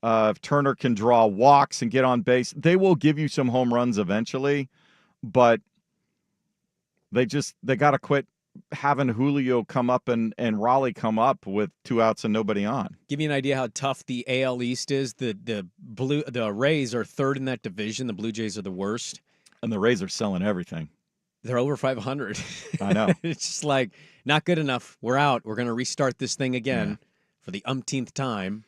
if Turner can draw walks and get on base, they will give you some home runs eventually. But they got to quit having Julio come up and Raleigh come up with 2 outs and nobody on. Give you an idea how tough the AL East is. The Rays are third in that division. The Blue Jays are the worst. And the Rays are selling everything. They're over 500. I know. It's just like, not good enough. We're out. We're going to restart this thing again for the umpteenth time.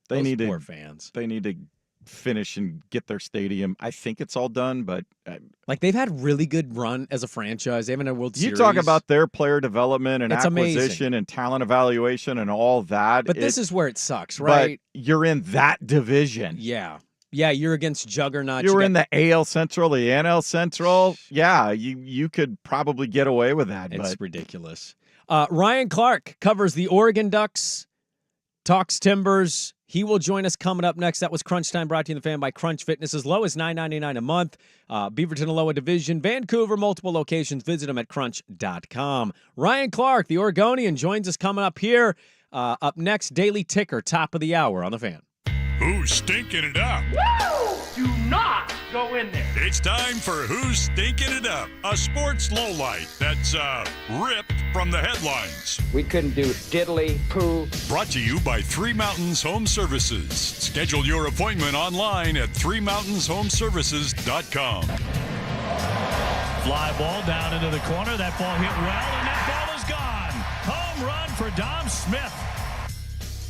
They need poor fans. They need to finish and get their stadium. I think it's all done, but they've had really good run as a franchise. They haven't had a World Series. You talk about their player development and it's acquisition amazing. And talent evaluation and all that. But this is where it sucks, right? But you're in that division. Yeah. Yeah, you're against Juggernaut. You're in the AL Central, the NL Central. Yeah, you could probably get away with that. It's ridiculous. Ryan Clark covers the Oregon Ducks, talks Timbers. He will join us coming up next. That was Crunch Time, brought to you in the Fan by Crunch Fitness, as low as $9.99 a month. Beaverton, Aloha Division, Vancouver, multiple locations. Visit them at crunch.com. Ryan Clark, the Oregonian, joins us coming up here. Up next, Daily Ticker, top of the hour on the Fan. Who's stinking it up? Woo! Do not go in there. It's time for Who's Stinking It Up, a sports lowlight that's ripped from the headlines. We couldn't do diddly poo. Brought to you by Three Mountains Home Services. Schedule your appointment online at threemountainshome.services.com. Fly ball down into the corner. That ball hit well, and that ball is gone. Home run for Dom Smith.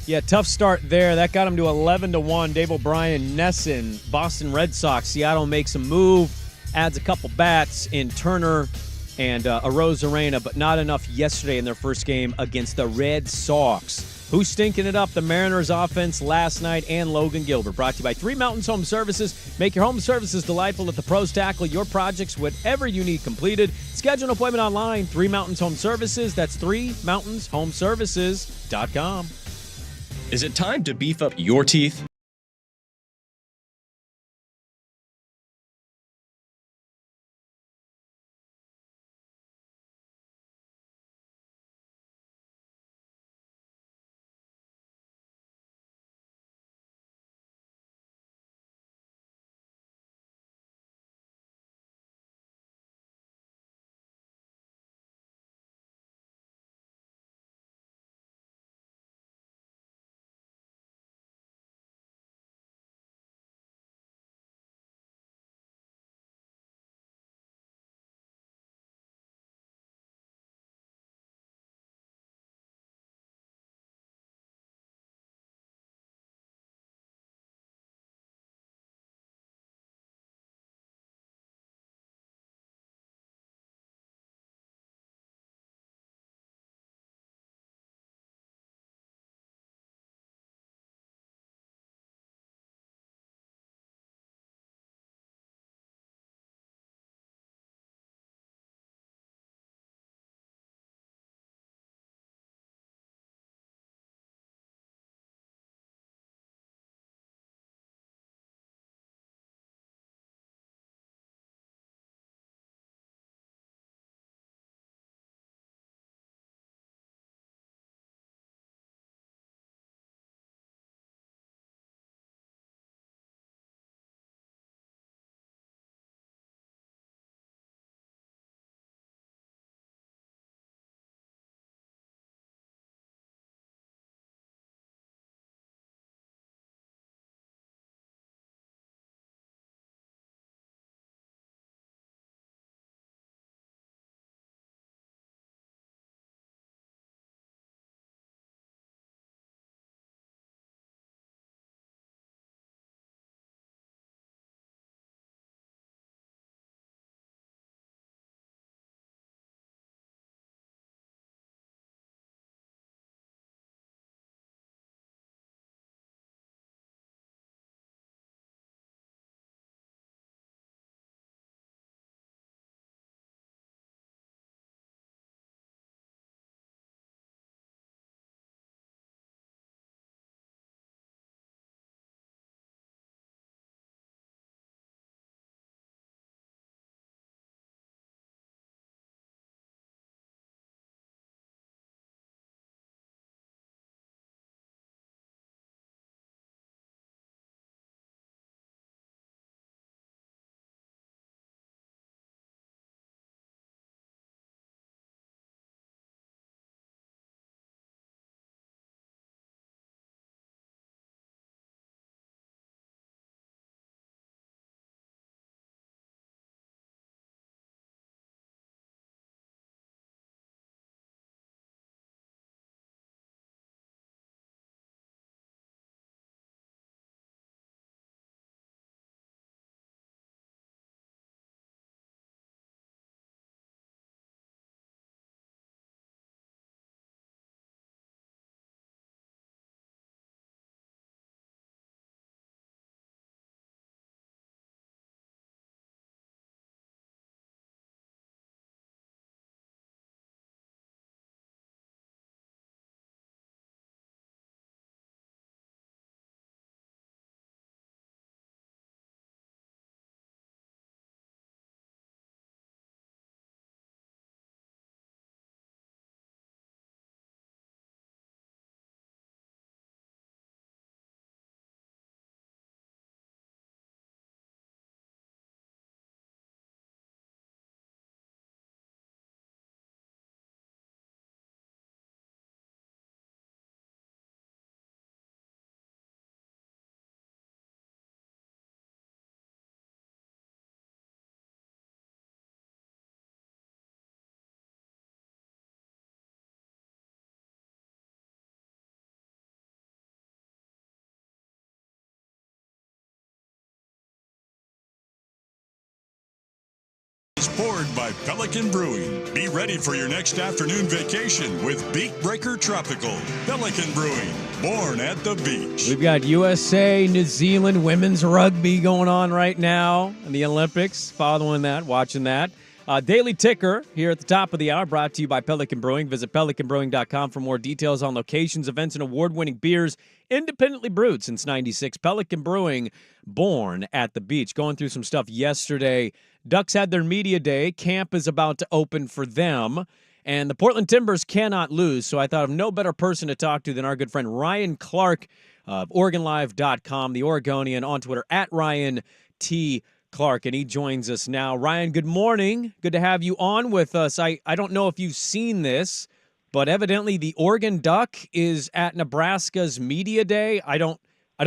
Yeah, tough start there. That got him to 11-1. Dave O'Brien, Nesson, Boston Red Sox. Seattle makes a move, adds a couple bats in Turner and Arozarena, but not enough yesterday in their first game against the Red Sox. Who's stinking it up? The Mariners offense last night and Logan Gilbert. Brought to you by Three Mountains Home Services. Make your home services delightful at the Pros Tackle your projects, whatever you need completed. Schedule an appointment online. Three Mountains Home Services. That's threemountainshomeservices.com. Is it time to beef up your teeth? Poured by Pelican Brewing. Be ready for your next afternoon vacation with Beak Breaker Tropical. Pelican Brewing, born at the beach. We've got USA, New Zealand women's rugby going on right now in the Olympics. Following that, watching that. Daily Ticker here at the top of the hour, brought to you by Pelican Brewing. Visit pelicanbrewing.com for more details on locations, events, and award-winning beers independently brewed since 96. Pelican Brewing, born at the beach. Going through some stuff yesterday. Ducks had their media day. Camp is about to open for them. And the Portland Timbers cannot lose, so I thought of no better person to talk to than our good friend Ryan Clark of OregonLive.com, the Oregonian, on Twitter, at Ryan T. Clark, and he joins us now. Ryan, good morning. Good to have you on with us. I don't know if you've seen this, but evidently the Oregon Duck is at Nebraska's media day. I don't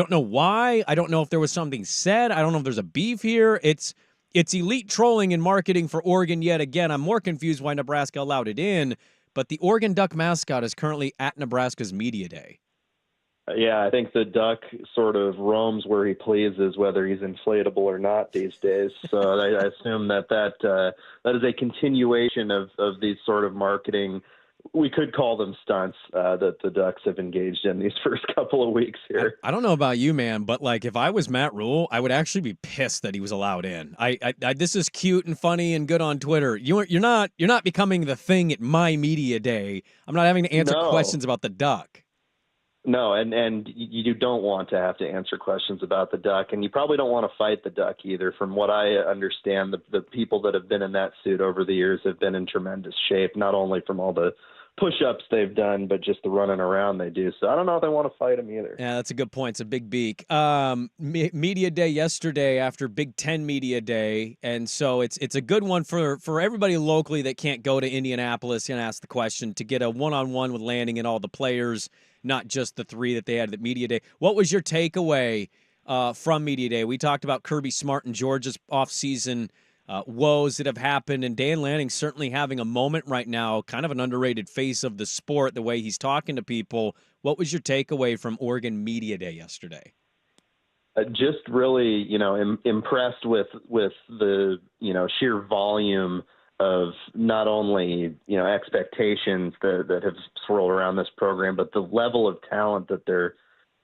know why. I don't know if there was something said. I don't know if there's a beef here. It's elite trolling and marketing for Oregon yet again. I'm more confused why Nebraska allowed it in, but the Oregon Duck mascot is currently at Nebraska's media day. Yeah, I think the Duck sort of roams where he pleases, whether he's inflatable or not these days. So I assume that is a continuation of these sort of marketing. We could call them stunts that the Ducks have engaged in these first couple of weeks here. I don't know about you, man, but like if I was Matt Rule, I would actually be pissed that he was allowed in. I this is cute and funny and good on Twitter. You're not becoming the thing at my media day. I'm not having to answer questions about the Duck. No, and you don't want to have to answer questions about the Duck, and you probably don't want to fight the Duck either. From what I understand, the people that have been in that suit over the years have been in tremendous shape, not only from all the push-ups they've done, but just the running around they do. So I don't know if they want to fight him either. Yeah, that's a good point. It's a big beak. Media day yesterday after Big Ten Media Day, and so it's a good one for everybody locally that can't go to Indianapolis and ask the question, to get a one-on-one with Lanning and all the players, not just the three that they had at Media Day. What was your takeaway from Media Day? We talked about Kirby Smart and Georgia's offseason woes that have happened, and Dan Lanning certainly having a moment right now, kind of an underrated face of the sport, the way he's talking to people. What was your takeaway from Oregon Media Day yesterday? Just really, impressed with the, sheer volume of not only, expectations that have swirled around this program, but the level of talent that they're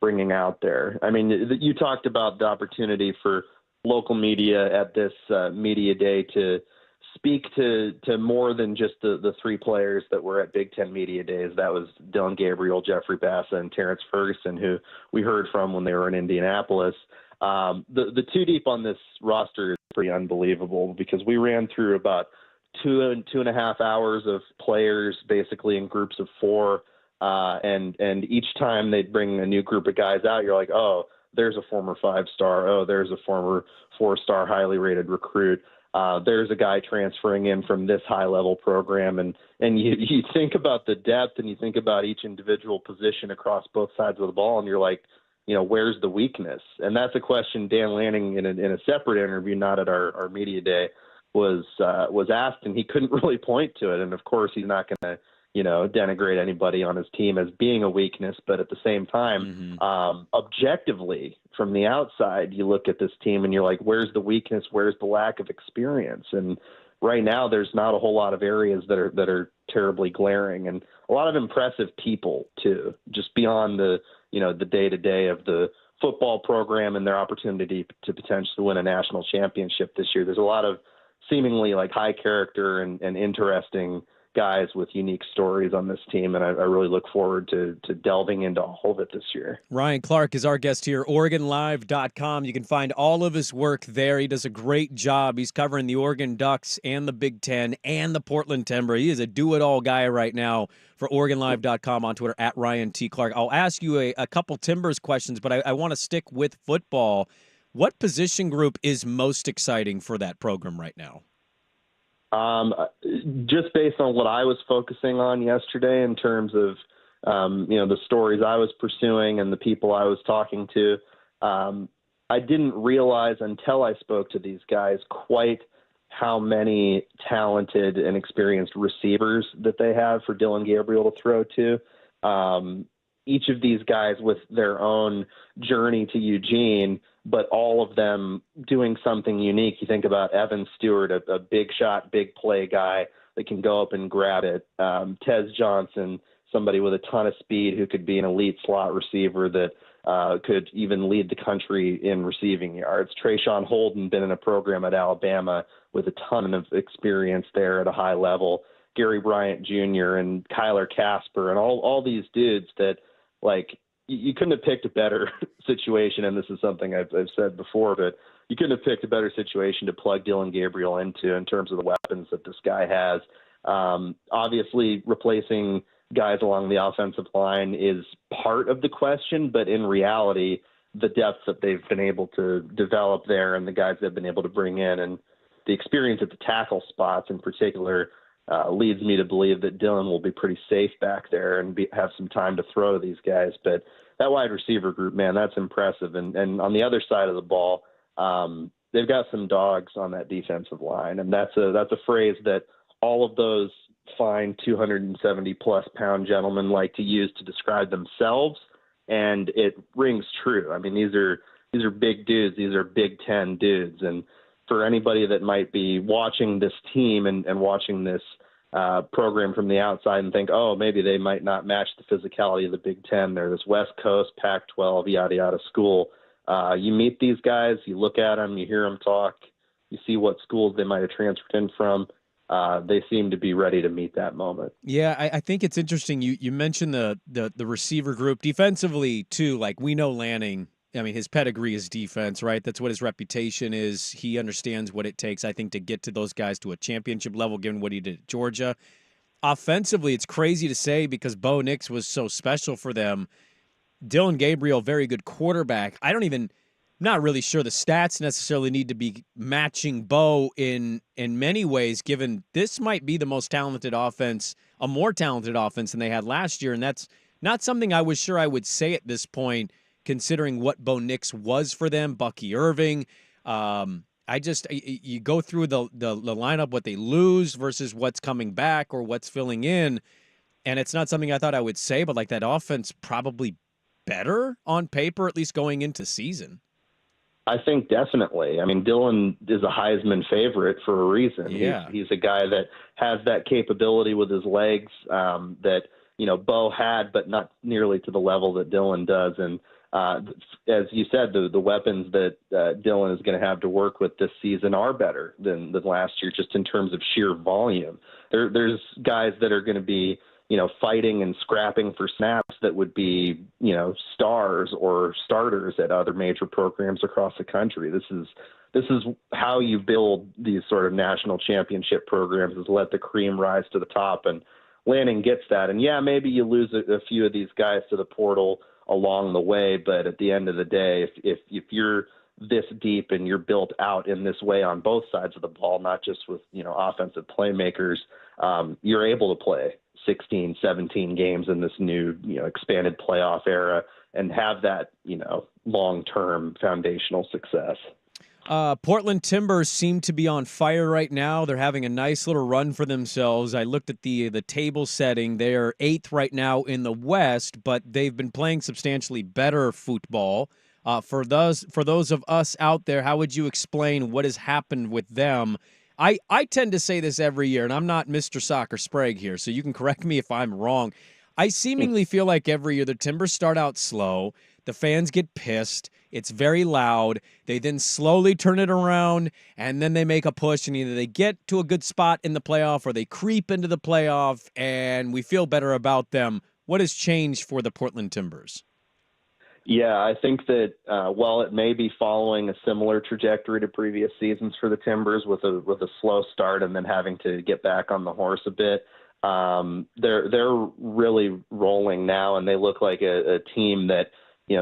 bringing out there. I mean, you talked about the opportunity for local media at this media day to speak to more than just the three players that were at Big Ten Media Days. That was Dylan Gabriel, Jeffrey Bassa, and Terrence Ferguson, who we heard from when they were in Indianapolis. The two deep on this roster is pretty unbelievable, because we ran through about 2.5 hours of players, basically in groups of four. And each time they'd bring a new group of guys out, you're like, oh, there's a former 5-star. Oh, there's a former 4-star highly rated recruit. There's a guy transferring in from this high-level program. And you think about the depth, and you think about each individual position across both sides of the ball, and you're like, where's the weakness? And that's a question Dan Lanning in a separate interview, not at our media day, was asked, and he couldn't really point to it. And of course, he's not going to, denigrate anybody on his team as being a weakness. But at the same time, objectively, from the outside, you look at this team and you're like, where's the weakness? Where's the lack of experience? And right now, there's not a whole lot of areas that are terribly glaring, and a lot of impressive people too, just beyond the day-to-day of the football program and their opportunity to potentially win a national championship this year. There's a lot of seemingly like high character and interesting guys with unique stories on this team, and I really look forward to delving into all of it this year. Ryan Clark is our guest here, OregonLive.com. You can find all of his work there. He does a great job. He's covering the Oregon Ducks and the Big Ten and the Portland Timber. He is a do-it-all guy right now for OregonLive.com, on Twitter, at Ryan T. Clark. I'll ask you a couple Timbers questions, but I want to stick with football. What position group is most exciting for that program right now? Just based on what I was focusing on yesterday in terms of, the stories I was pursuing and the people I was talking to, I didn't realize until I spoke to these guys quite how many talented and experienced receivers that they have for Dylan Gabriel to throw to. Each of these guys with their own journey to Eugene, but all of them doing something unique. You think about Evan Stewart, a big shot, big play guy that can go up and grab it. Tez Johnson, somebody with a ton of speed who could be an elite slot receiver that could even lead the country in receiving yards. Trayshawn Holden, been in a program at Alabama with a ton of experience there at a high level. Gary Bryant Jr. and Kyler Casper and all these dudes that, like, you couldn't have picked a better situation, and this is something I've said before, but you couldn't have picked a better situation to plug Dillon Gabriel into in terms of the weapons that this guy has. Obviously, replacing guys along the offensive line is part of the question, but in reality, the depth that they've been able to develop there and the guys they've been able to bring in and the experience at the tackle spots in particular leads me to believe that Dillon will be pretty safe back there and have some time to throw to these guys. But that wide receiver group, man, that's impressive. And on the other side of the ball, they've got some dogs on that defensive line. And that's a phrase that all of those fine 270-plus pound gentlemen like to use to describe themselves, and it rings true. I mean, these are big dudes. These are Big Ten dudes. And for anybody that might be watching this team and watching this program from the outside and think, oh, maybe they might not match the physicality of the Big Ten. They're this West Coast, Pac-12, yada, yada school. You meet these guys, you look at them, you hear them talk, you see what schools they might have transferred in from. They seem to be ready to meet that moment. Yeah, I think it's interesting. You mentioned the receiver group defensively too. Like, we know Lanning. I mean, his pedigree is defense, right? That's what his reputation is. He understands what it takes, I think, to get to those guys to a championship level, given what he did at Georgia. Offensively, it's crazy to say because Bo Nix was so special for them. Dillon Gabriel, very good quarterback. Not really sure the stats necessarily need to be matching Bo in many ways, given this might be the most talented offense, a more talented offense than they had last year. And that's not something I was sure I would say at this point, considering what Bo Nix was for them, Bucky Irving. You go through the lineup, what they lose versus what's coming back or what's filling in, and it's not something I thought I would say, but like that offense probably better on paper, at least going into season. I think definitely. I mean, Dillon is a Heisman favorite for a reason. Yeah. He's a guy that has that capability with his legs that, Bo had, but not nearly to the level that Dillon does. And as you said, the weapons that Dillon is going to have to work with this season are better than last year, just in terms of sheer volume. There's guys that are going to be, fighting and scrapping for snaps that would be, stars or starters at other major programs across the country. This is how you build these sort of national championship programs, is let the cream rise to the top. And Lanning gets that. And yeah, maybe you lose a few of these guys to the portal along the way, but at the end of the day, if you're this deep and you're built out in this way on both sides of the ball, not just with, offensive playmakers, you're able to play 16, 17 games in this new, expanded playoff era and have that, long-term foundational success. Portland Timbers seem to be on fire right now. They're having a nice little run for themselves. I looked at the table setting. They're 8th right now in the West, but they've been playing substantially better football. For those of us out there, how would you explain what has happened with them? I tend to say this every year, and I'm not Mr. Soccer Sprague here, so you can correct me if I'm wrong. I seemingly feel like every year the Timbers start out slow. The fans get pissed. It's very loud. They then slowly turn it around, and then they make a push, and either they get to a good spot in the playoff or they creep into the playoff, and we feel better about them. What has changed for the Portland Timbers? Yeah, I think that while it may be following a similar trajectory to previous seasons for the Timbers with a slow start and then having to get back on the horse a bit, they're really rolling now, and they look like a team that,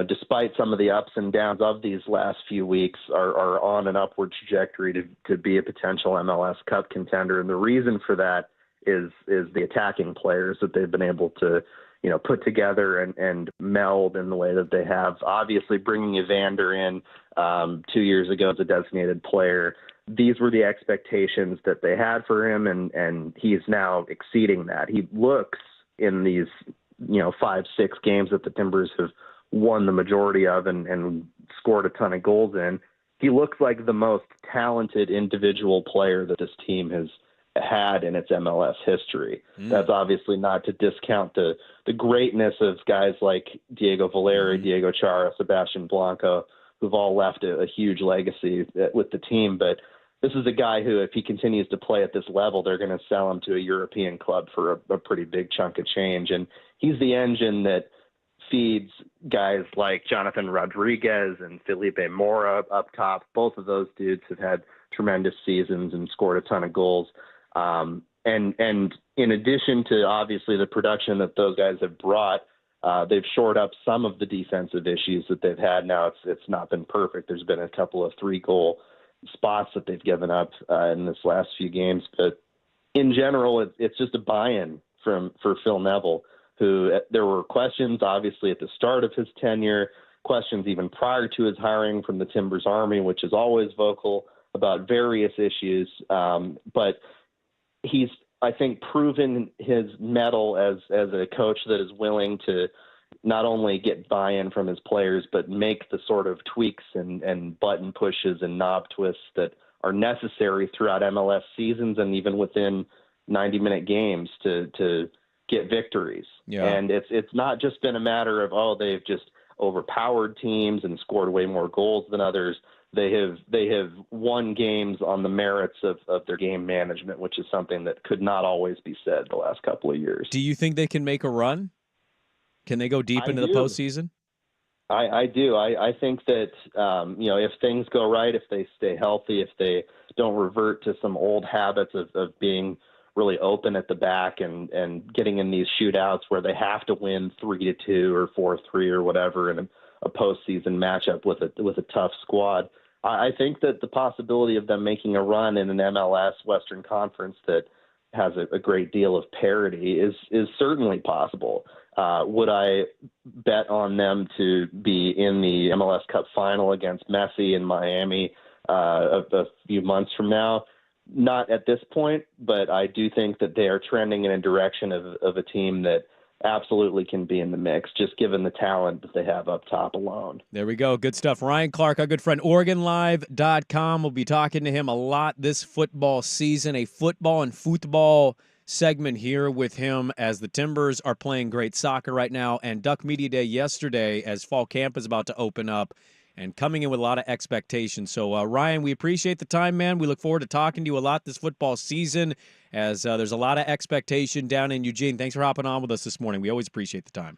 despite some of the ups and downs of these last few weeks, are on an upward trajectory to be a potential MLS Cup contender. And the reason for that is the attacking players that they've been able to put together and meld in the way that they have. Obviously, bringing Evander in 2 years ago as a designated player, these were the expectations that they had for him, and he's now exceeding that. He looks in these 5-6 games that the Timbers have won the majority of and scored a ton of goals in. He looks like the most talented individual player that this team has had in its MLS history. That's obviously not to discount the greatness of guys like Diego Valeri, Diego Chara, Sebastian Blanco, who've all left a huge legacy with the team. But this is a guy who, if he continues to play at this level, they're going to sell him to a European club for a pretty big chunk of change. And he's the engine that feeds guys like Jonathan Rodriguez and Felipe Mora up top. Both of those dudes have had tremendous seasons and scored a ton of goals. And in addition to obviously the production that those guys have brought, they've shored up some of the defensive issues that they've had. Now it's not been perfect. There's been a couple of 3-goal spots that they've given up in this last few games, but in general, it's just a buy-in for Phil Neville, who there were questions obviously at the start of his tenure, questions even prior to his hiring from the Timbers Army, which is always vocal about various issues. But he's, I think, proven his mettle as a coach that is willing to not only get buy-in from his players, but make the sort of tweaks and button pushes and knob twists that are necessary throughout MLS seasons and even within 90-minute games to get victories. Yeah. And it's not just been a matter of, they've just overpowered teams and scored way more goals than others. They have won games on the merits of their game management, which is something that could not always be said the last couple of years. Do you think they can make a run? Can they go deep into the postseason? I do. I think that, if things go right, if they stay healthy, if they don't revert to some old habits of being really open at the back and getting in these shootouts where they have to win 3-2 or 4-3 or whatever in a postseason matchup with a tough squad. I think that the possibility of them making a run in an MLS Western Conference that has a great deal of parity is certainly possible. Would I bet on them to be in the MLS Cup final against Messi in Miami a few months from now? Not at this point, but I do think that they are trending in a direction of a team that absolutely can be in the mix, just given the talent that they have up top alone. There we go. Good stuff. Ryan Clark, our good friend, OregonLive.com. We'll be talking to him a lot this football season, a football and football segment here with him as the Timbers are playing great soccer right now, and Duck Media Day yesterday as fall camp is about to open up and coming in with a lot of expectations. So, Ryan, we appreciate the time, man. We look forward to talking to you a lot this football season as there's a lot of expectation down in Eugene. Thanks for hopping on with us this morning. We always appreciate the time.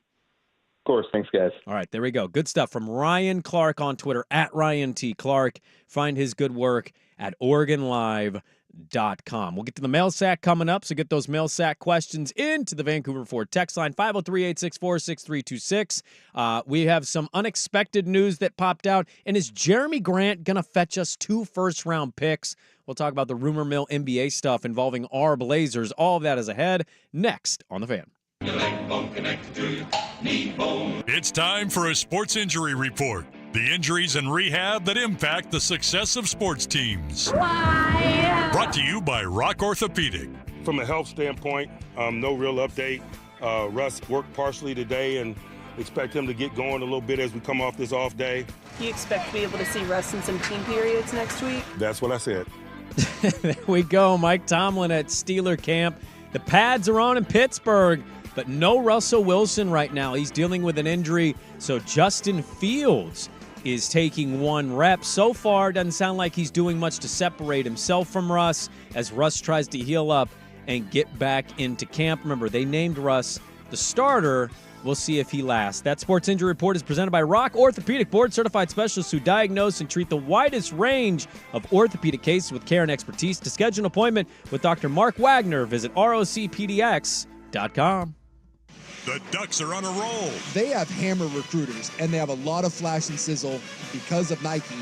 Of course. Thanks, guys. All right, there we go. Good stuff from Ryan Clark on Twitter, at Ryan T. Clark. Find his good work at OregonLive.com. We'll get to the mail sack coming up, so get those mail sack questions into the Vancouver Ford text line, 503-864-6326. We have some unexpected news that popped out, and is Jeremy Grant going to fetch us 2 first-round picks? We'll talk about the rumor mill NBA stuff involving our Blazers. All of that is ahead next on The Fan. It's time for a sports injury report. The injuries and rehab that impact the success of sports teams. Why? Brought to you by Rock Orthopedic. From a health standpoint, no real update. Russ worked partially today and expect him to get going a little bit as we come off this off day. Do you expect to be able to see Russ in some team periods next week? That's what I said. There we go. Mike Tomlin at Steeler camp. The pads are on in Pittsburgh, but no Russell Wilson right now. He's dealing with an injury, so Justin Fields is taking 1 rep. So far, doesn't sound like he's doing much to separate himself from Russ as Russ tries to heal up and get back into camp. Remember, they named Russ the starter. We'll see if he lasts. That Sports Injury Report is presented by Rock Orthopedic, board-certified specialists who diagnose and treat the widest range of orthopedic cases with care and expertise. To schedule an appointment with Dr. Mark Wagner, visit rocpdx.com. The Ducks are on a roll. They have hammer recruiters, and they have a lot of flash and sizzle because of Nike.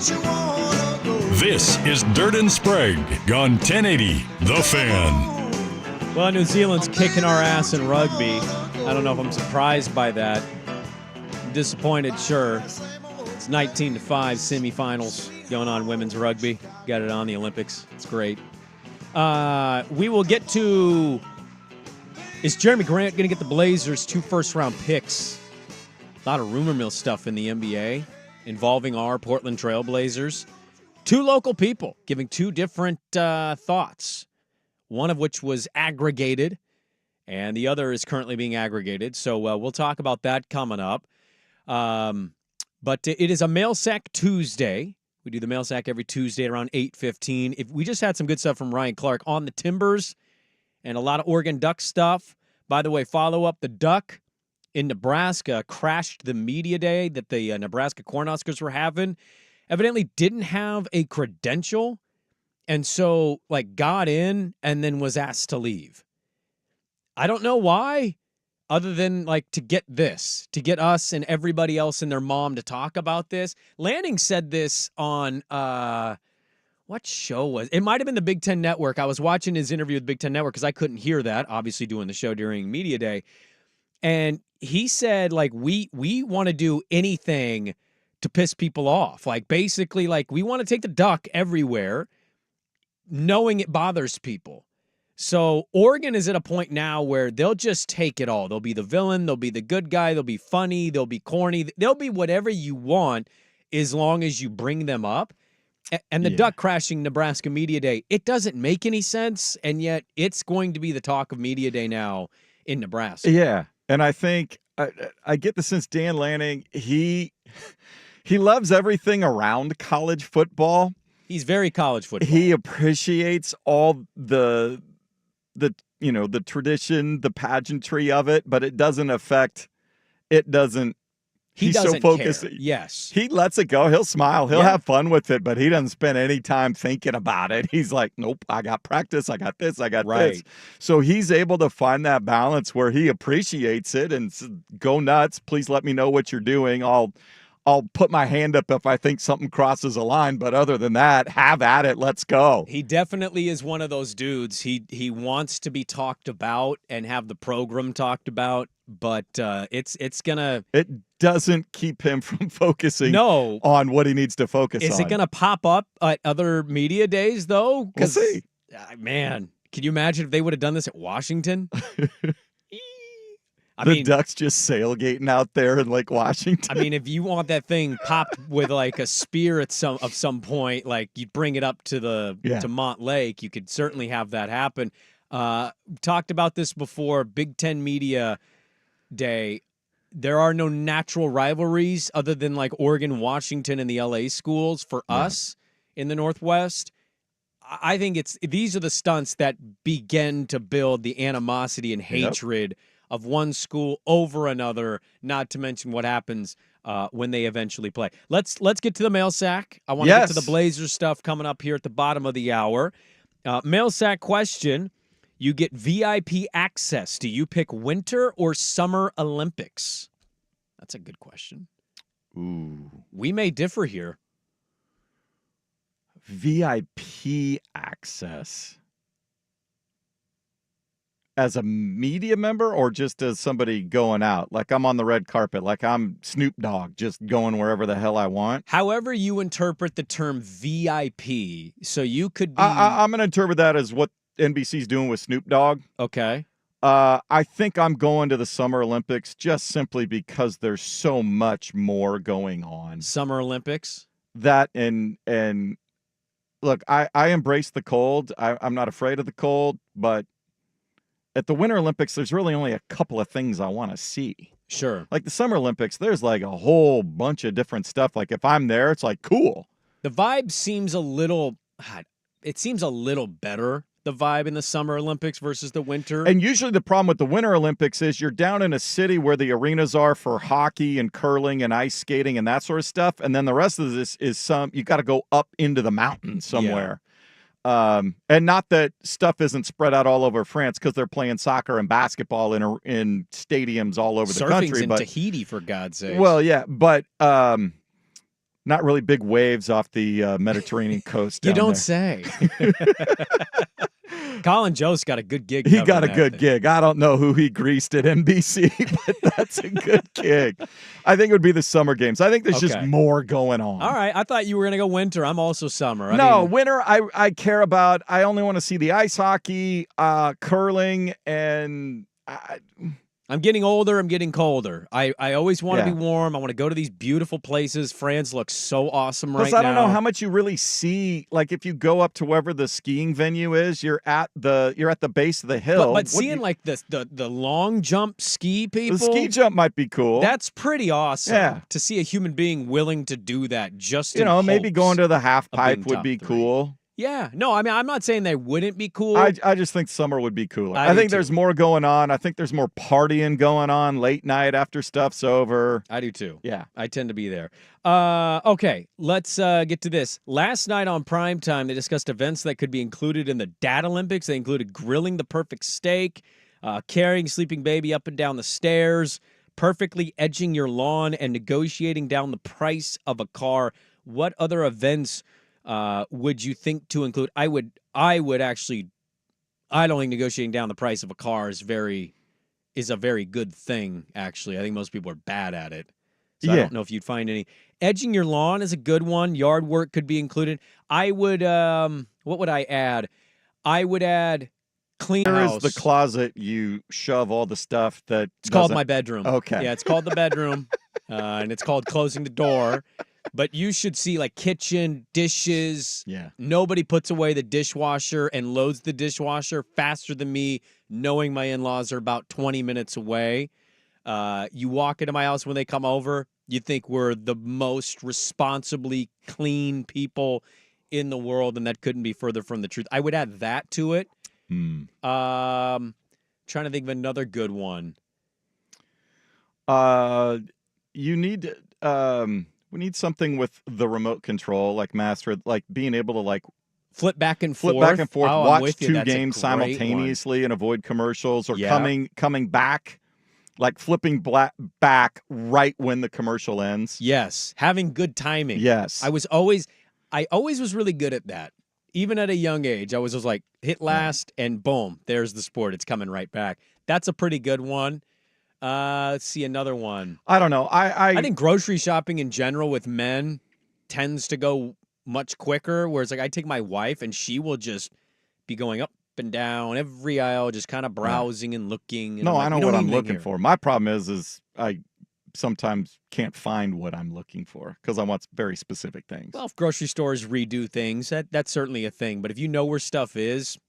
This is Dirt and Sprague on 1080 The Fan. Well, New Zealand's kicking our ass in rugby. I don't know if I'm surprised by that. Disappointed, sure. It's 19-5 semifinals going on women's rugby. Got it on the Olympics. It's great. We will get to, is Jeremy Grant going to get the Blazers 2 first-round picks? A lot of rumor mill stuff in the NBA involving our Portland Trail Blazers. 2 local people giving 2 different thoughts, one of which was aggregated, and the other is currently being aggregated. So we'll talk about that coming up. But it is a Mail Sack Tuesday. We do the Mail Sack every Tuesday around 8:15. If we just had some good stuff from Ryan Clark on the Timbers and a lot of Oregon Duck stuff. By the way, follow up the Duck in Nebraska crashed the media day that the Nebraska Cornhuskers were having. Evidently didn't have a credential, and so got in and then was asked to leave. I don't know why, other than to get us and everybody else and their mom to talk about this. Lanning said this on what show was it? Might have been the Big Ten Network. I was watching his interview with Big Ten Network because I couldn't hear that, obviously doing the show during media day, and he said we want to do anything to piss people off. Basically, we want to take the Duck everywhere, knowing it bothers people. So Oregon is at a point now where they'll just take it all. They'll be the villain. They'll be the good guy. They'll be funny. They'll be corny. They'll be whatever you want as long as you bring them up. And the Duck crashing Nebraska Media Day, it doesn't make any sense, and yet it's going to be the talk of Media Day now in Nebraska. Yeah, and I think I get the sense Dan Lanning, he loves everything around college football. He's very college football. He appreciates all the tradition, the pageantry of it, but it doesn't affect. It doesn't. He he's doesn't so focused. care. Yes, he lets it go. He'll smile. He'll have fun with it, but he doesn't spend any time thinking about it. He's like, nope, I got practice. I got this. I got this. So he's able to find that balance where he appreciates it and go nuts. Please let me know what you're doing. I'll put my hand up if I think something crosses a line, but other than that, have at it. Let's go. He definitely is one of those dudes. He wants to be talked about and have the program talked about, but it's gonna. It doesn't keep him from focusing on what he needs to focus on. Is it gonna pop up at other media days though? We'll see. Man, can you imagine if they would have done this at Washington? The Ducks just sailgating out there in Lake Washington. I mean, if you want that thing popped with a spear at some point, you'd bring it up to to Mont Lake, you could certainly have that happen. Talked about this before, Big Ten Media Day. There are no natural rivalries other than Oregon, Washington, and the LA schools for us in the Northwest. I think these are the stunts that begin to build the animosity and hatred of one school over another, not to mention what happens when they eventually play. Let's get to the mail sack. I want to get to the Blazers stuff coming up here at the bottom of the hour. Mail sack question, you get VIP access. Do you pick Winter or Summer Olympics? That's a good question. Ooh. We may differ here. VIP access. As a media member or just as somebody going out? I'm on the red carpet, I'm Snoop Dogg, just going wherever the hell I want? However you interpret the term VIP, so you could be... I'm going to interpret that as what NBC's doing with Snoop Dogg. Okay. I think I'm going to the Summer Olympics just simply because there's so much more going on. Summer Olympics? That and look, I embrace the cold. I'm not afraid of the cold, but at the Winter Olympics, there's really only a couple of things I want to see. Sure. The Summer Olympics, there's a whole bunch of different stuff. If I'm there, it's cool. The vibe seems a little better, the vibe in the Summer Olympics versus the Winter. And usually the problem with the Winter Olympics is you're down in a city where the arenas are for hockey and curling and ice skating and that sort of stuff. And then the rest of this is you got to go up into the mountains somewhere. And not that stuff isn't spread out all over France because they're playing soccer and basketball in stadiums all over the country. Surfing's in but Tahiti, for God's sake. Well, yeah, but Not really big waves off the Mediterranean coast. You down don't there. say. Colin Jost got a good gig. He got a covering good that gig. I don't know who he greased at NBC, but that's a good gig. I think it would be the summer games. I think there's just Okay. more going on. All right. I thought you were going to go winter. I'm also summer. Winter, I care about. I only want to see the ice hockey, curling, and I'm getting older. I'm getting colder. I always want to Yeah. be warm. I want to go to these beautiful places. France looks so awesome Plus, right now. I don't know how much you really see. Like, if you go up to wherever the skiing venue is, you're at the base of the hill. But What seeing you- like the long jump ski people, the ski jump might be cool. that's pretty awesome. Yeah. To see a human being willing to do that, just you know, maybe going to the half of pipe being would top be three. cool. Yeah. No, I mean, I'm not saying they wouldn't be cool. I just think summer would be cooler. I I do think too. there's more going on. I think there's more partying going on late night after stuff's over. I do too. Yeah. I tend to be there. Okay, let's get to this. Last night on Primetime, they discussed events that could be included in the Dad Olympics. They included grilling the perfect steak, carrying sleeping baby up and down the stairs, perfectly edging your lawn, and negotiating down the price of a car. What other events would you think to include? I don't think negotiating down the price of a car is a very good thing, actually. I think most people are bad at it. So I Yeah. don't know if you'd find any. Edging your lawn is a good one. Yard work could be included. I would, what would I add? I would add clean There house. is the closet you shove all the stuff that It's called doesn't- my bedroom. Okay. Yeah, it's called the bedroom, and it's called closing the door. But you should see like kitchen, dishes. Yeah. Nobody puts away the dishwasher and loads the dishwasher faster than me, knowing my in-laws are about 20 minutes away. You walk into my house when they come over, you think we're the most responsibly clean people in the world, and that couldn't be further from the truth. I would add that to it. Trying to think of another good one. You need we need something with the remote control, like master, like being able to like flip back and flip forth. back and forth, Oh, I'm watch with you. two That's a games great simultaneously and avoid commercials, or Yeah. coming back, like flipping back right when the commercial ends. Yes, having good timing. Yes. I always was really good at that. Even at a young age, I was just like, hit last and boom, there's the sport. It's coming right back. That's a pretty good one. Let's see another one. I don't know. I think grocery shopping in general with men tends to go much quicker, whereas like I take my wife and she will just be going up and down every aisle, just kind of browsing and looking. And No, I'm like, I know "You don't what I'm even looking here." for. My problem is I sometimes can't find what I'm looking for because I want very specific things. Well, if grocery stores redo things, that's certainly a thing. But if you know where stuff is,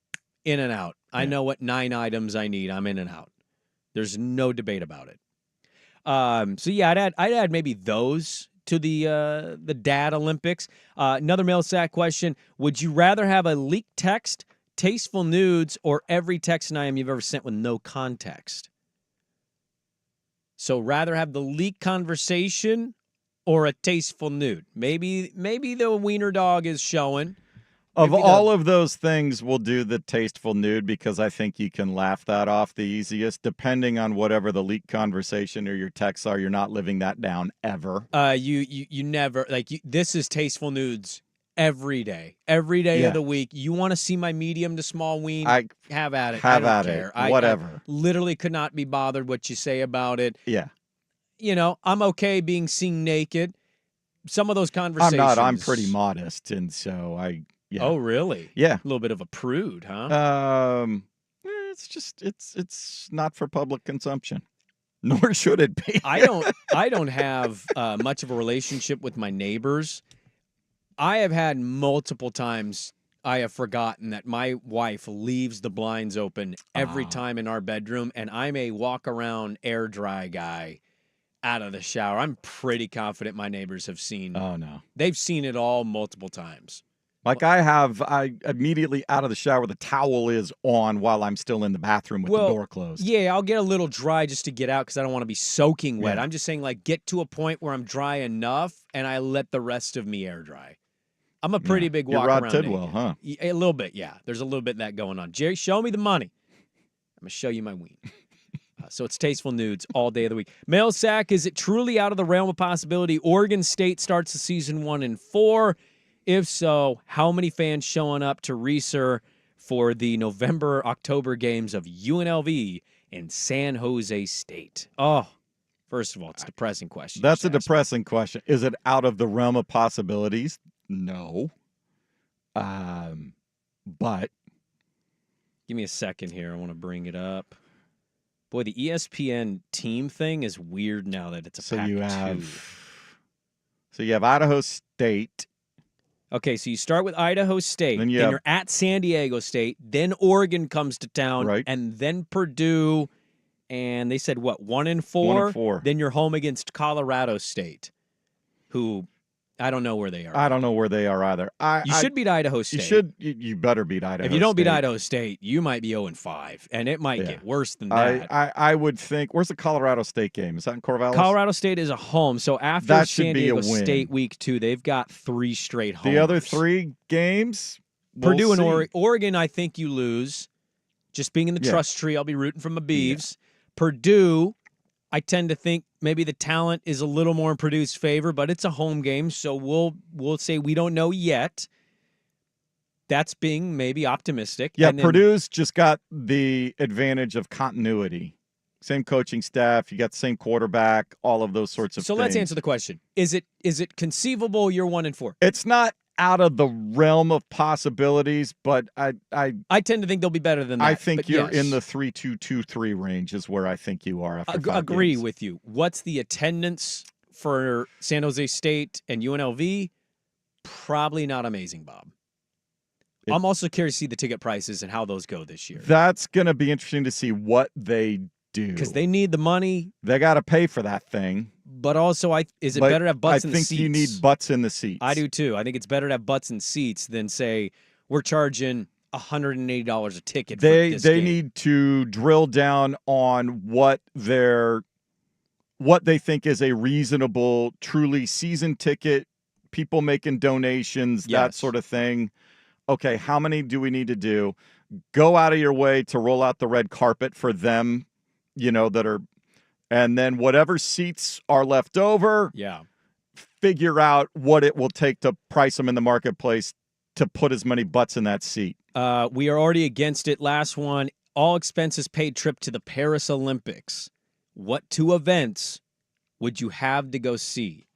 in and out. I know what 9 items I need. I'm in and out. There's no debate about it. So yeah, I'd add maybe those to the Dad Olympics. Another mail sack question: would you rather have a leaked text, tasteful nudes, or every text and IM you've ever sent with no context? So rather have the leaked conversation or a tasteful nude? Maybe the wiener dog is showing. Of Maybe all of those things, we'll do the tasteful nude because I think you can laugh that off the easiest. Depending on whatever the leaked conversation or your texts are, you're not living that down ever. You never this is tasteful nudes every day of the week. You want to see my medium to small ween? Have at it. Have I at don't care. it. Whatever. I literally could not be bothered what you say about it. Yeah. You know, I'm okay being seen naked. Some of those conversations. I'm not. I'm pretty modest, and so yeah. Oh, really? Yeah. A little bit of a prude, huh? It's not for public consumption, nor should it be. I don't have much of a relationship with my neighbors. I have had multiple times I have forgotten that my wife leaves the blinds open every time in our bedroom, and I'm a walk around air dry guy out of the shower. I'm pretty confident my neighbors have seen. Oh no, they've seen it all multiple times. Like I immediately out of the shower, the towel is on while I'm still in the bathroom with the door closed. Yeah, I'll get a little dry just to get out because I don't want to be soaking wet. Yeah. I'm just saying, like, get to a point where I'm dry enough and I let the rest of me air dry. I'm a pretty big You're walk Rod around. Tidwell, naked. huh? A little bit, yeah. There's a little bit of that going on. Jerry, show me the money. I'm going to show you my ween. So it's Tasteful Nudes all day of the week. Mail sack, is it truly out of the realm of possibility Oregon State starts the season 1-4? If so, how many fans showing up to Reser for the November-October games of UNLV and San Jose State? Oh, first of all, it's a depressing question. That's a depressing question. Is it out of the realm of possibilities? No. But give me a second here. I want to bring it up. Boy, the ESPN team thing is weird now that it's a Pac-2. So you have Idaho State. Okay, so you start with Idaho State, then you're at San Diego State, then Oregon comes to town, right, and then Purdue, and they said, what, 1-4? 1-4. Then you're home against Colorado State, who I don't know where they are. I don't know where they are either. You should beat Idaho State. You better beat Idaho State. If you don't beat Idaho State, you might be 0-5, and it might get worse than that. I would think. Where's the Colorado State game? Is that in Corvallis? Colorado State is a home, so after that San should be Diego a win. State week 2, they've got 3 straight homers. The other 3 games, Purdue we'll and see. Oregon, I think you lose. Just being in the trust tree, I'll be rooting for my Beavs. Yeah. Purdue, I tend to think maybe the talent is a little more in Purdue's favor, but it's a home game, so we'll say we don't know yet. That's being maybe optimistic. Yeah, and then, Purdue's just got the advantage of continuity. Same coaching staff, you got the same quarterback, all of those sorts of things. So let's answer the question. Is it conceivable you're 1-4? It's not out of the realm of possibilities, but I tend to think they'll be better than that. I think you're in the 3-2-2-3 range is where I think you are after 5 agree games. with you. What's the attendance for San Jose State and UNLV? Probably not amazing, Bob. I'm also curious to see the ticket prices and how those go this year. That's going to be interesting to see what they do. Because they need the money. They got to pay for that thing. But also, is it better to have butts in the seats? I think you need butts in the seats. I do too. I think it's better to have butts in seats than say we're charging $180 a ticket for this They game. need to drill down on what they think is a reasonable, truly season ticket, people making donations, that sort of thing. Okay, how many do we need to do? Go out of your way to roll out the red carpet for them, and then whatever seats are left over, figure out what it will take to price them in the marketplace to put as many butts in that seat. We are already against it. Last one, all expenses paid trip to the Paris Olympics. What 2 events would you have to go see?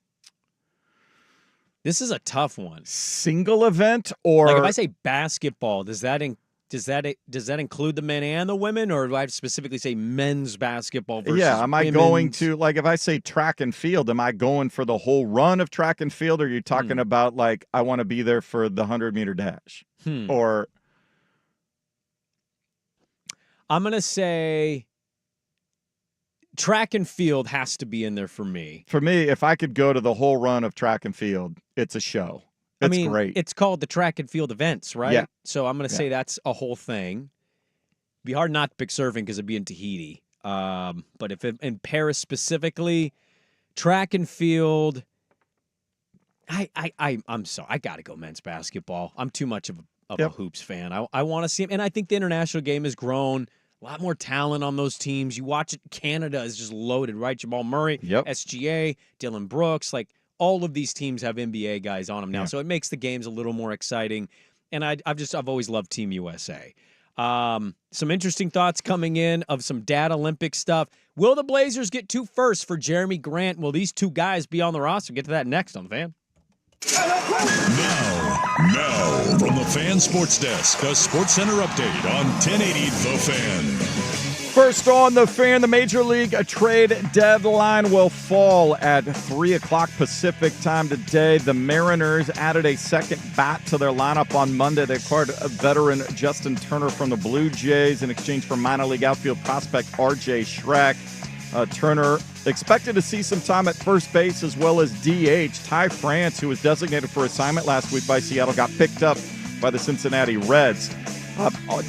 This is a tough one. Single event or like if I say basketball, does that include the men and the women, or do I specifically say men's basketball versus am I women's? going to, like, if I say track and field, am I going for the whole run of track and field, or are you talking about, like, I want to be there for the 100-meter dash? Or I'm going to say track and field has to be in there for me. For me, if I could go to the whole run of track and field, it's a show. It's great. It's called the track and field events, right? Yeah. So I'm going to say that's a whole thing. Be hard not to pick surfing because it'd be in Tahiti. But if in Paris specifically, track and field, I'm sorry, I got to go men's basketball. I'm too much of a hoops fan. I want to see him, and I think the international game has grown. A lot more talent on those teams. You watch it, Canada is just loaded, right? Jamal Murray, SGA, Dylan Brooks, like all of these teams have NBA guys on them now, so it makes the games a little more exciting. And I've always loved Team USA. Some interesting thoughts coming in of some dad Olympic stuff. Will the Blazers get 2 firsts for Jeremy Grant? Will these 2 guys be on the roster? Get to that next on the Fan. Now, from the Fan Sports Desk, a Sports Center update on 1080 The Fan. First on the Fan, the Major League trade deadline will fall at 3 o'clock Pacific time today. The Mariners added a second bat to their lineup on Monday. They acquired a veteran Justin Turner from the Blue Jays in exchange for minor league outfield prospect R.J. Schreck. Turner expected to see some time at first base as well as DH. Ty France, who was designated for assignment last week by Seattle, got picked up by the Cincinnati Reds.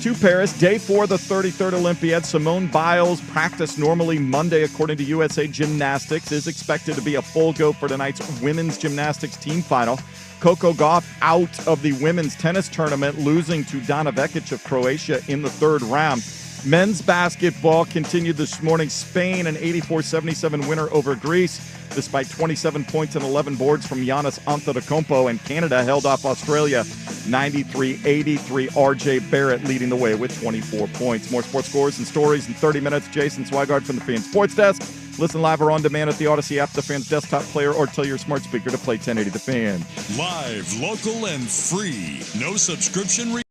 To Paris, day 4 of the 33rd Olympiad. Simone Biles practiced normally Monday, according to USA Gymnastics. Is expected to be a full go for tonight's women's gymnastics team final. Coco Gauff out of the women's tennis tournament, losing to Dana Vekic of Croatia in the 3rd round. Men's basketball continued this morning. Spain, an 84-77 winner over Greece, despite 27 points and 11 boards from Giannis Antetokounmpo. And Canada held off Australia 93-83. RJ Barrett leading the way with 24 points. More sports scores and stories in 30 minutes. Jason Swigard from the Fan Sports Desk. Listen live or on demand at the Odyssey app, the Fan's desktop player, or tell your smart speaker to play 1080 The Fan. Live, local, and free. No subscription.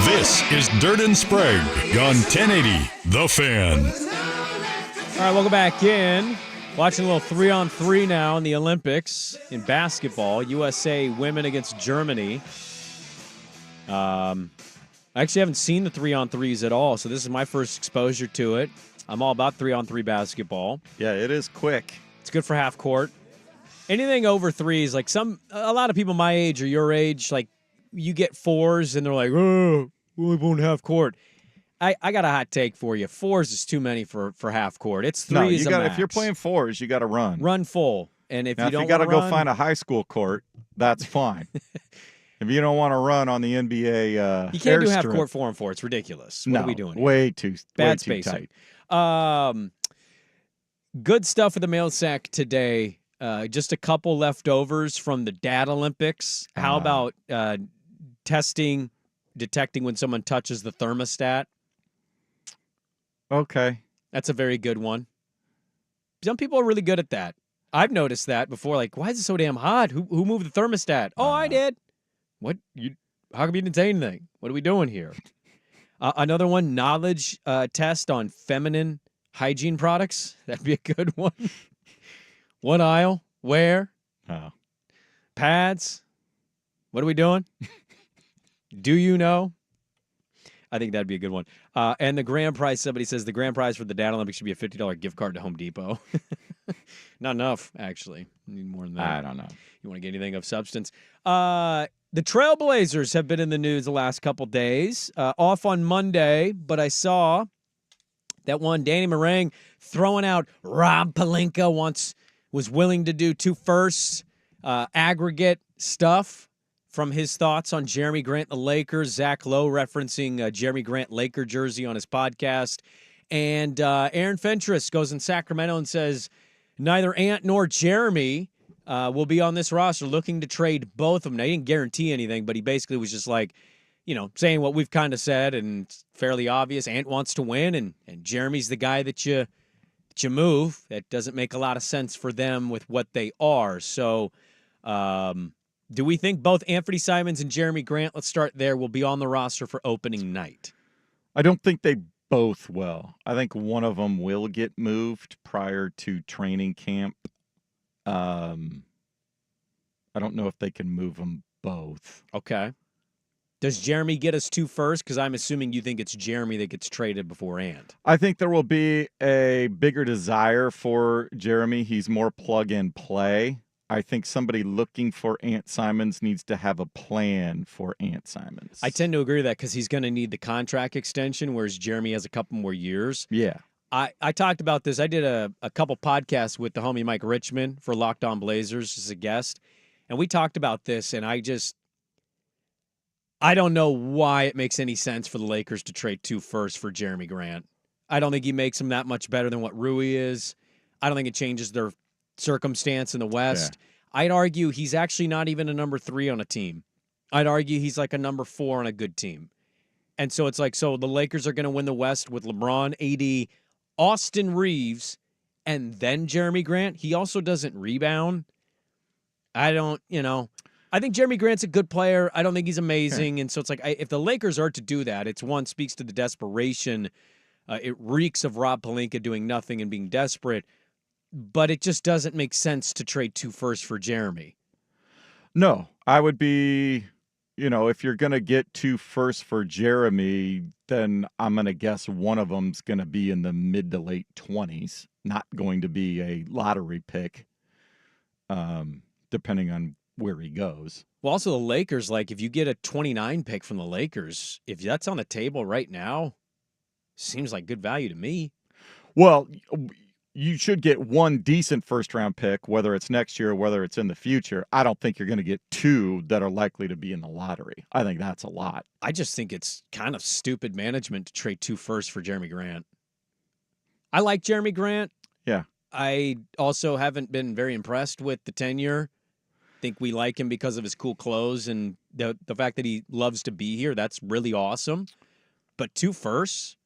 This is Dirt and Sprague on 1080 The Fan. All right, welcome back in. Watching a little 3-on-3 now in the Olympics in basketball. USA women against Germany. I actually haven't seen the 3-on-3s at all, so this is my first exposure to it. I'm all about 3-on-3 basketball. Yeah, it is quick. It's good for half court. Anything over threes, like a lot of people my age or your age, like you get fours and they're like, oh, we only won't half court. I got a hot take for you. Fours is too many for half court. It's threes. No, if you're playing fours, you got to run. Run full. And if now, you don't if you got to go run, find a high school court, that's fine. If you don't want to run on the NBA, you can't do half airstrip, court 4-on-4. It's ridiculous. What are we doing here? Way too Bad way too spacing. tight. Good stuff with the mail sack today. Just a couple leftovers from the Dad Olympics. How about detecting when someone touches the thermostat? Okay. That's a very good one. Some people are really good at that. I've noticed that before. Like, why is it so damn hot? Who moved the thermostat? Oh, I did. What? How come you didn't say anything? What are we doing here? Another one, knowledge test on feminine hygiene products. That'd be a good one. What aisle? Where? Oh. Pads? What are we doing? Do you know? I think that'd be a good one. And the grand prize, somebody says the grand prize for the Dad Olympics should be a $50 gift card to Home Depot. Not enough, actually. You need more than that. I don't know. You want to get anything of substance? The Trailblazers have been in the news the last couple days. Off on Monday, but I saw that one, Danny Meringue throwing out Rob Pelinka was willing to do 2 firsts, aggregate stuff from his thoughts on Jeremy Grant, the Lakers. Zach Lowe referencing Jeremy Grant Laker jersey on his podcast. And Aaron Fentress goes in Sacramento and says neither Ant nor Jeremy will be on this roster, looking to trade both of them. Now, he didn't guarantee anything, but he basically was just like, saying what we've kind of said, and it's fairly obvious. Ant wants to win, and Jeremy's the guy that you move. That doesn't make a lot of sense for them with what they are. So, do we think both Anthony Simons and Jeremy Grant, let's start there, will be on the roster for opening night? I don't think they both will. I think one of them will get moved prior to training camp. I don't know if they can move them both. Okay. Does Jeremy get us 2 first? Because I'm assuming you think it's Jeremy that gets traded before Ant. I think there will be a bigger desire for Jeremy. He's more plug and play. I think somebody looking for Ant Simons needs to have a plan for Ant Simons. I tend to agree with that because he's going to need the contract extension, whereas Jeremy has a couple more years. Yeah. I talked about this. I did a couple podcasts with the homie Mike Richmond for Locked On Blazers as a guest, and we talked about this, and I don't know why it makes any sense for the Lakers to trade 2 firsts for Jeremy Grant. I don't think he makes him that much better than what Rui is. I don't think it changes their circumstance in the West. Yeah. I'd argue he's actually not even a number 3 on a team. I'd argue he's like a number 4 on a good team. And so it's like, so the Lakers are going to win the West with LeBron, AD, Austin Reeves, and then Jeremy Grant. He also doesn't rebound. I think Jeremy Grant's a good player. I don't think he's amazing. And so it's like, if the Lakers are to do that, it's one, speaks to the desperation. It reeks of Rob Pelinka doing nothing and being desperate. But it just doesn't make sense to trade 2 firsts for Jeremy. No, I would be, if you're going to get 2 firsts for Jeremy, then I'm going to guess one of them's going to be in the mid to late 20s, not going to be a lottery pick, depending on where he goes. Well, also the Lakers, like if you get a 29 pick from the Lakers, if that's on the table right now, seems like good value to me. Well, you should get one decent first-round pick, whether it's next year or whether it's in the future. I don't think you're going to get 2 that are likely to be in the lottery. I think that's a lot. I just think it's kind of stupid management to trade 2 firsts for Jeremy Grant. I like Jeremy Grant. Yeah. I also haven't been very impressed with the tenure. Think we like him because of his cool clothes and the fact that he loves to be here. That's really awesome. But 2 firsts?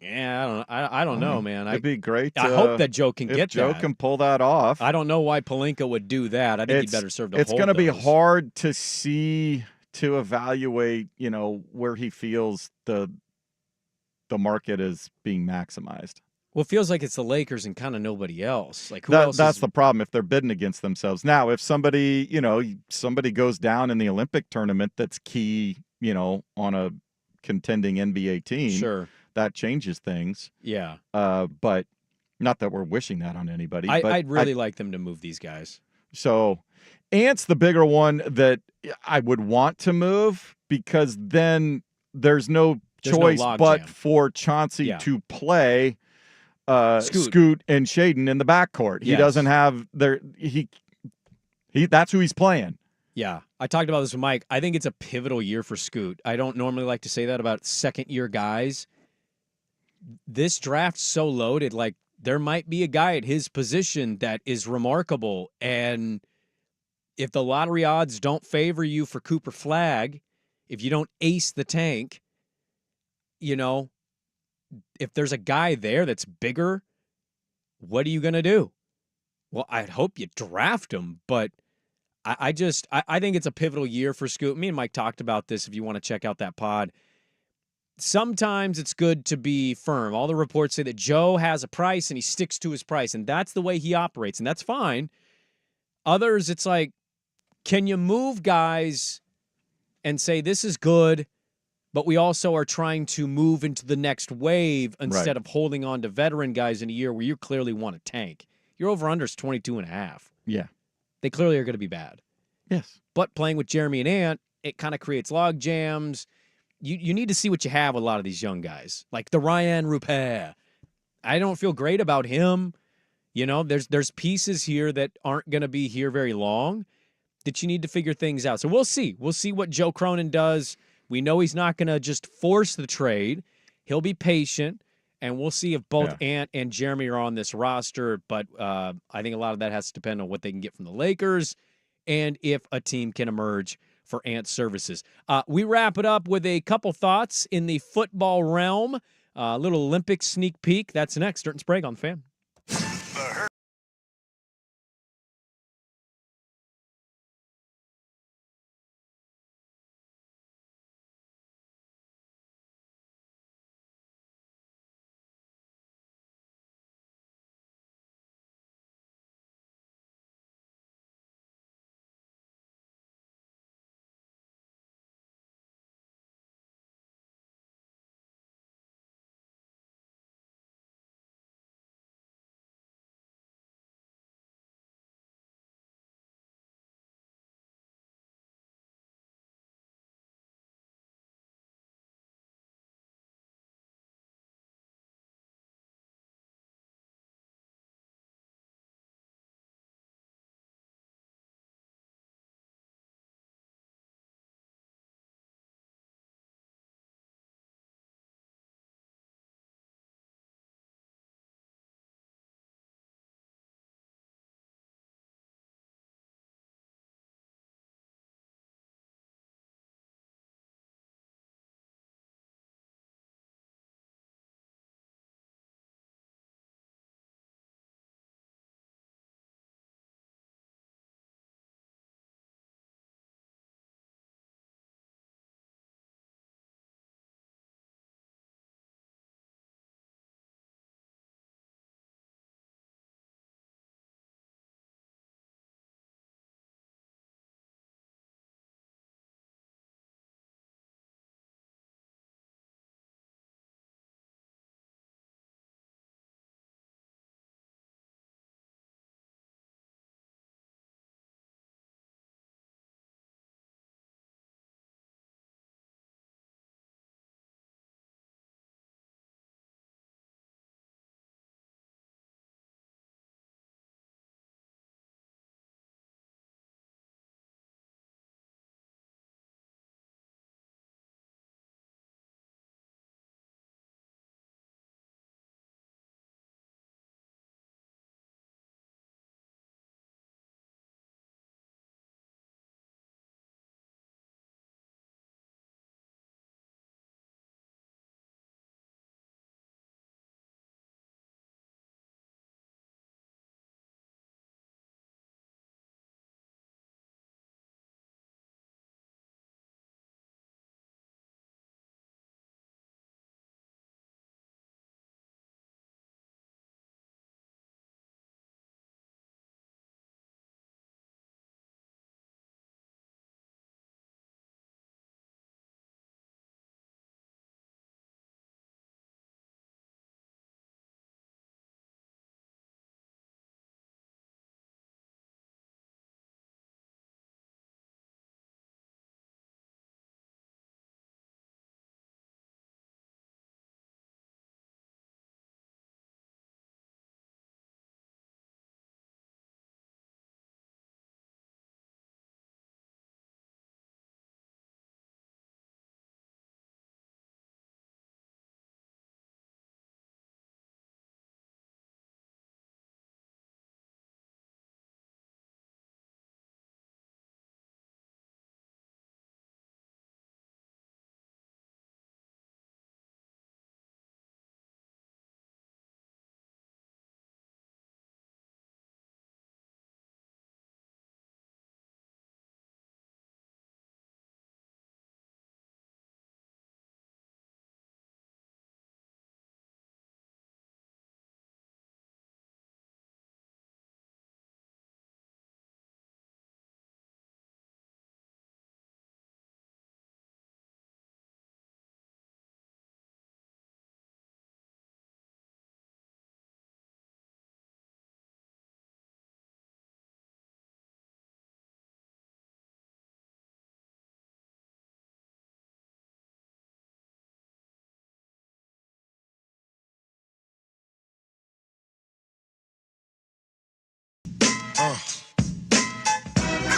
Yeah, I don't know, man. It'd be great. I hope that Joe can get that. Joe can pull that off. I don't know why Pelinka would do that. I think he'd better serve to hold It's going to be hard to see, to evaluate, where he feels the market is being maximized. Well, it feels like it's the Lakers and kind of nobody else. Like who else? That's the problem if they're bidding against themselves. Now, if somebody goes down in the Olympic tournament that's key, on a contending NBA team. Sure. That changes things. Yeah. But not that we're wishing that on anybody. I'd really like them to move these guys. So Ant's the bigger one that I would want to move, because then there's no choice but for Chauncey to play Scoot and Shaden in the backcourt. He doesn't have he that's who he's playing. Yeah. I talked about this with Mike. I think it's a pivotal year for Scoot. I don't normally like to say that about second-year guys. This draft's so loaded, like, there might be a guy at his position that is remarkable, and if the lottery odds don't favor you for Cooper Flagg, if you don't ace the tank, you know, if there's a guy there that's bigger, what are you going to do? Well, I'd hope you draft him, but I think it's a pivotal year for Scoot. Me and Mike talked about this if you want to check out that pod. Sometimes it's good to be firm. All the reports say that Joe has a price and he sticks to his price, and that's the way he operates, and that's fine. Others, it's like, can you move guys and say this is good, but we also are trying to move into the next wave instead of holding on to veteran guys in a year where you clearly want to tank? Your over-under is 22.5. Yeah. They clearly are going to be bad. Yes. But playing with Jeremy and Ant, it kind of creates log jams. You need to see what you have with a lot of these young guys, like the Ryan Rupert. I don't feel great about him. You know, there's pieces here that aren't going to be here very long that you need to figure things out. So we'll see. We'll see what Joe Cronin does. We know he's not going to just force the trade. He'll be patient, and we'll see if both Ant and Jeremy are on this roster. But I think a lot of that has to depend on what they can get from the Lakers and if a team can emerge for Ant's services. We wrap it up with a couple thoughts in the football realm. A little Olympic sneak peek. That's next. Dirt and Sprague on the Fan.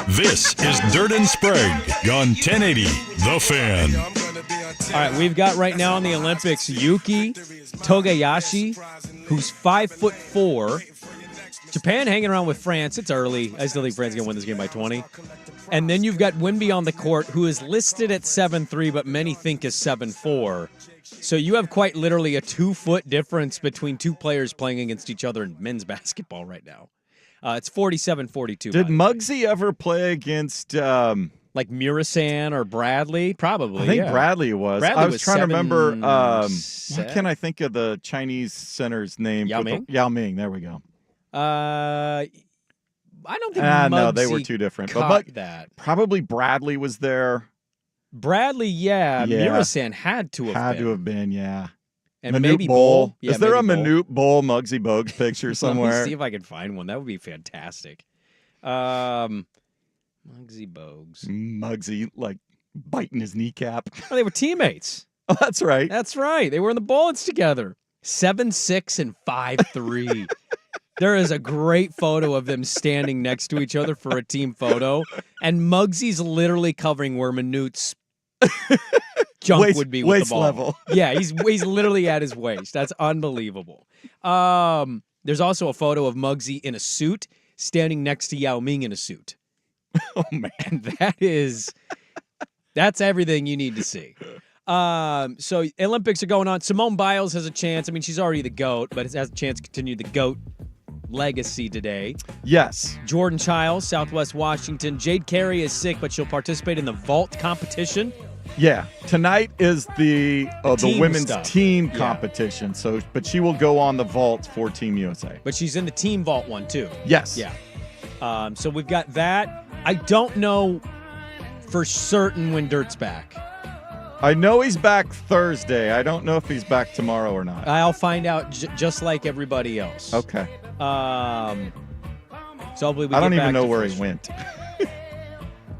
This is Dirt and Sprague on 1080 The Fan. All right, we've got right now in the Olympics Yuki Togayashi, who's 5'4". Japan hanging around with France. It's early. I still think France is going to win this game by 20. And then you've got Wimby on the court, who is listed at 7'3", but many think is 7'4". So you have quite literally a 2-foot difference between two players playing against each other in men's basketball right now. It's 47-42. Did Muggsy ever play against like Murasan or Bradley? Probably. I think Bradley was. Bradley I was trying to remember. Why 7? can't I think of the Chinese center's name? Yao Ming? Yao Ming. There we go. I don't think Muggsy no, they were two different. But that. Probably Bradley was there. Bradley, yeah. Murasan had to have been. Yeah. And Manute maybe Bowl. Yeah, is there a Bowl. Manute Bowl Muggsy Bogues picture somewhere? Let me see if I can find one. That would be fantastic. Muggsy Bogues. Muggsy, like, biting his kneecap. Oh, they were teammates. Oh, that's right. That's right. They were in the Bullets together. 7'6" and 5'3". There is a great photo of them standing next to each other for a team photo, and Muggsy's literally covering where Manute's junk would be with waist the ball. level. Yeah, he's literally at his waist. That's unbelievable. There's also a photo of Muggsy in a suit standing next to Yao Ming in a suit. Oh, man. And that's everything you need to see. So Olympics are going on. Simone Biles has a chance. I mean, she's already the GOAT, but has a chance to continue the GOAT legacy today. Yes. Jordan Childs, Southwest Washington. Jade Carey is sick, but she'll participate in the vault competition. Yeah. Tonight is the women's team Yeah. competition. So, but she will go on the vault for Team USA. But she's in the team vault one, too. Yes. Yeah. So we've got that. I don't know for certain when Dirt's back. I know he's back Thursday. I don't know if he's back tomorrow or not. I'll find out just like everybody else. Okay. So hopefully we I don't get even back know to where first. he went.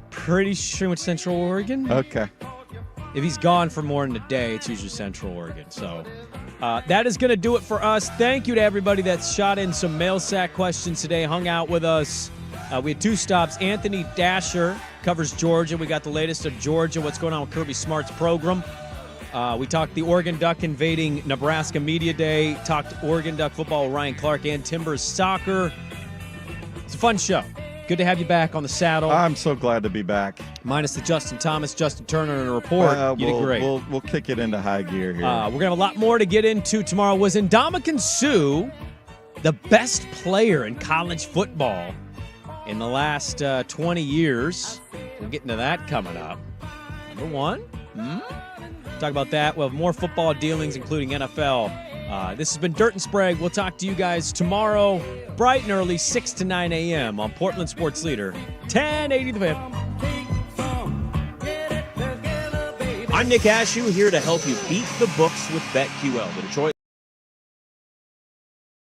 Pretty sure it's Central Oregon. Okay. If he's gone for more than a day, it's usually Central Oregon. So that is going to do it for us. Thank you to everybody that shot in some mail sack questions today, hung out with us. We had 2 stops. Anthony Dasher covers Georgia. We got the latest of Georgia, what's going on with Kirby Smart's program. We talked the Oregon Duck invading Nebraska Media Day, talked Oregon Duck football with Ryan Clark and Timbers soccer. It's a fun show. Good to have you back on the saddle. I'm so glad to be back. Minus the Justin Thomas, Justin Turner in a report. You did great. We'll kick it into high gear here. We're going to have a lot more to get into tomorrow. Was Ndamukong Suh the best player in college football in the last 20 years? We'll get into that coming up. Number 1. Talk about that. We'll have more football dealings, including NFL. This has been Dirt and Sprague. We'll talk to you guys tomorrow, bright and early, 6 to 9 a.m. on Portland Sports Leader, 1080 The Fan. I'm Nick Ashew, here to help you beat the books with BetQL, the Detroit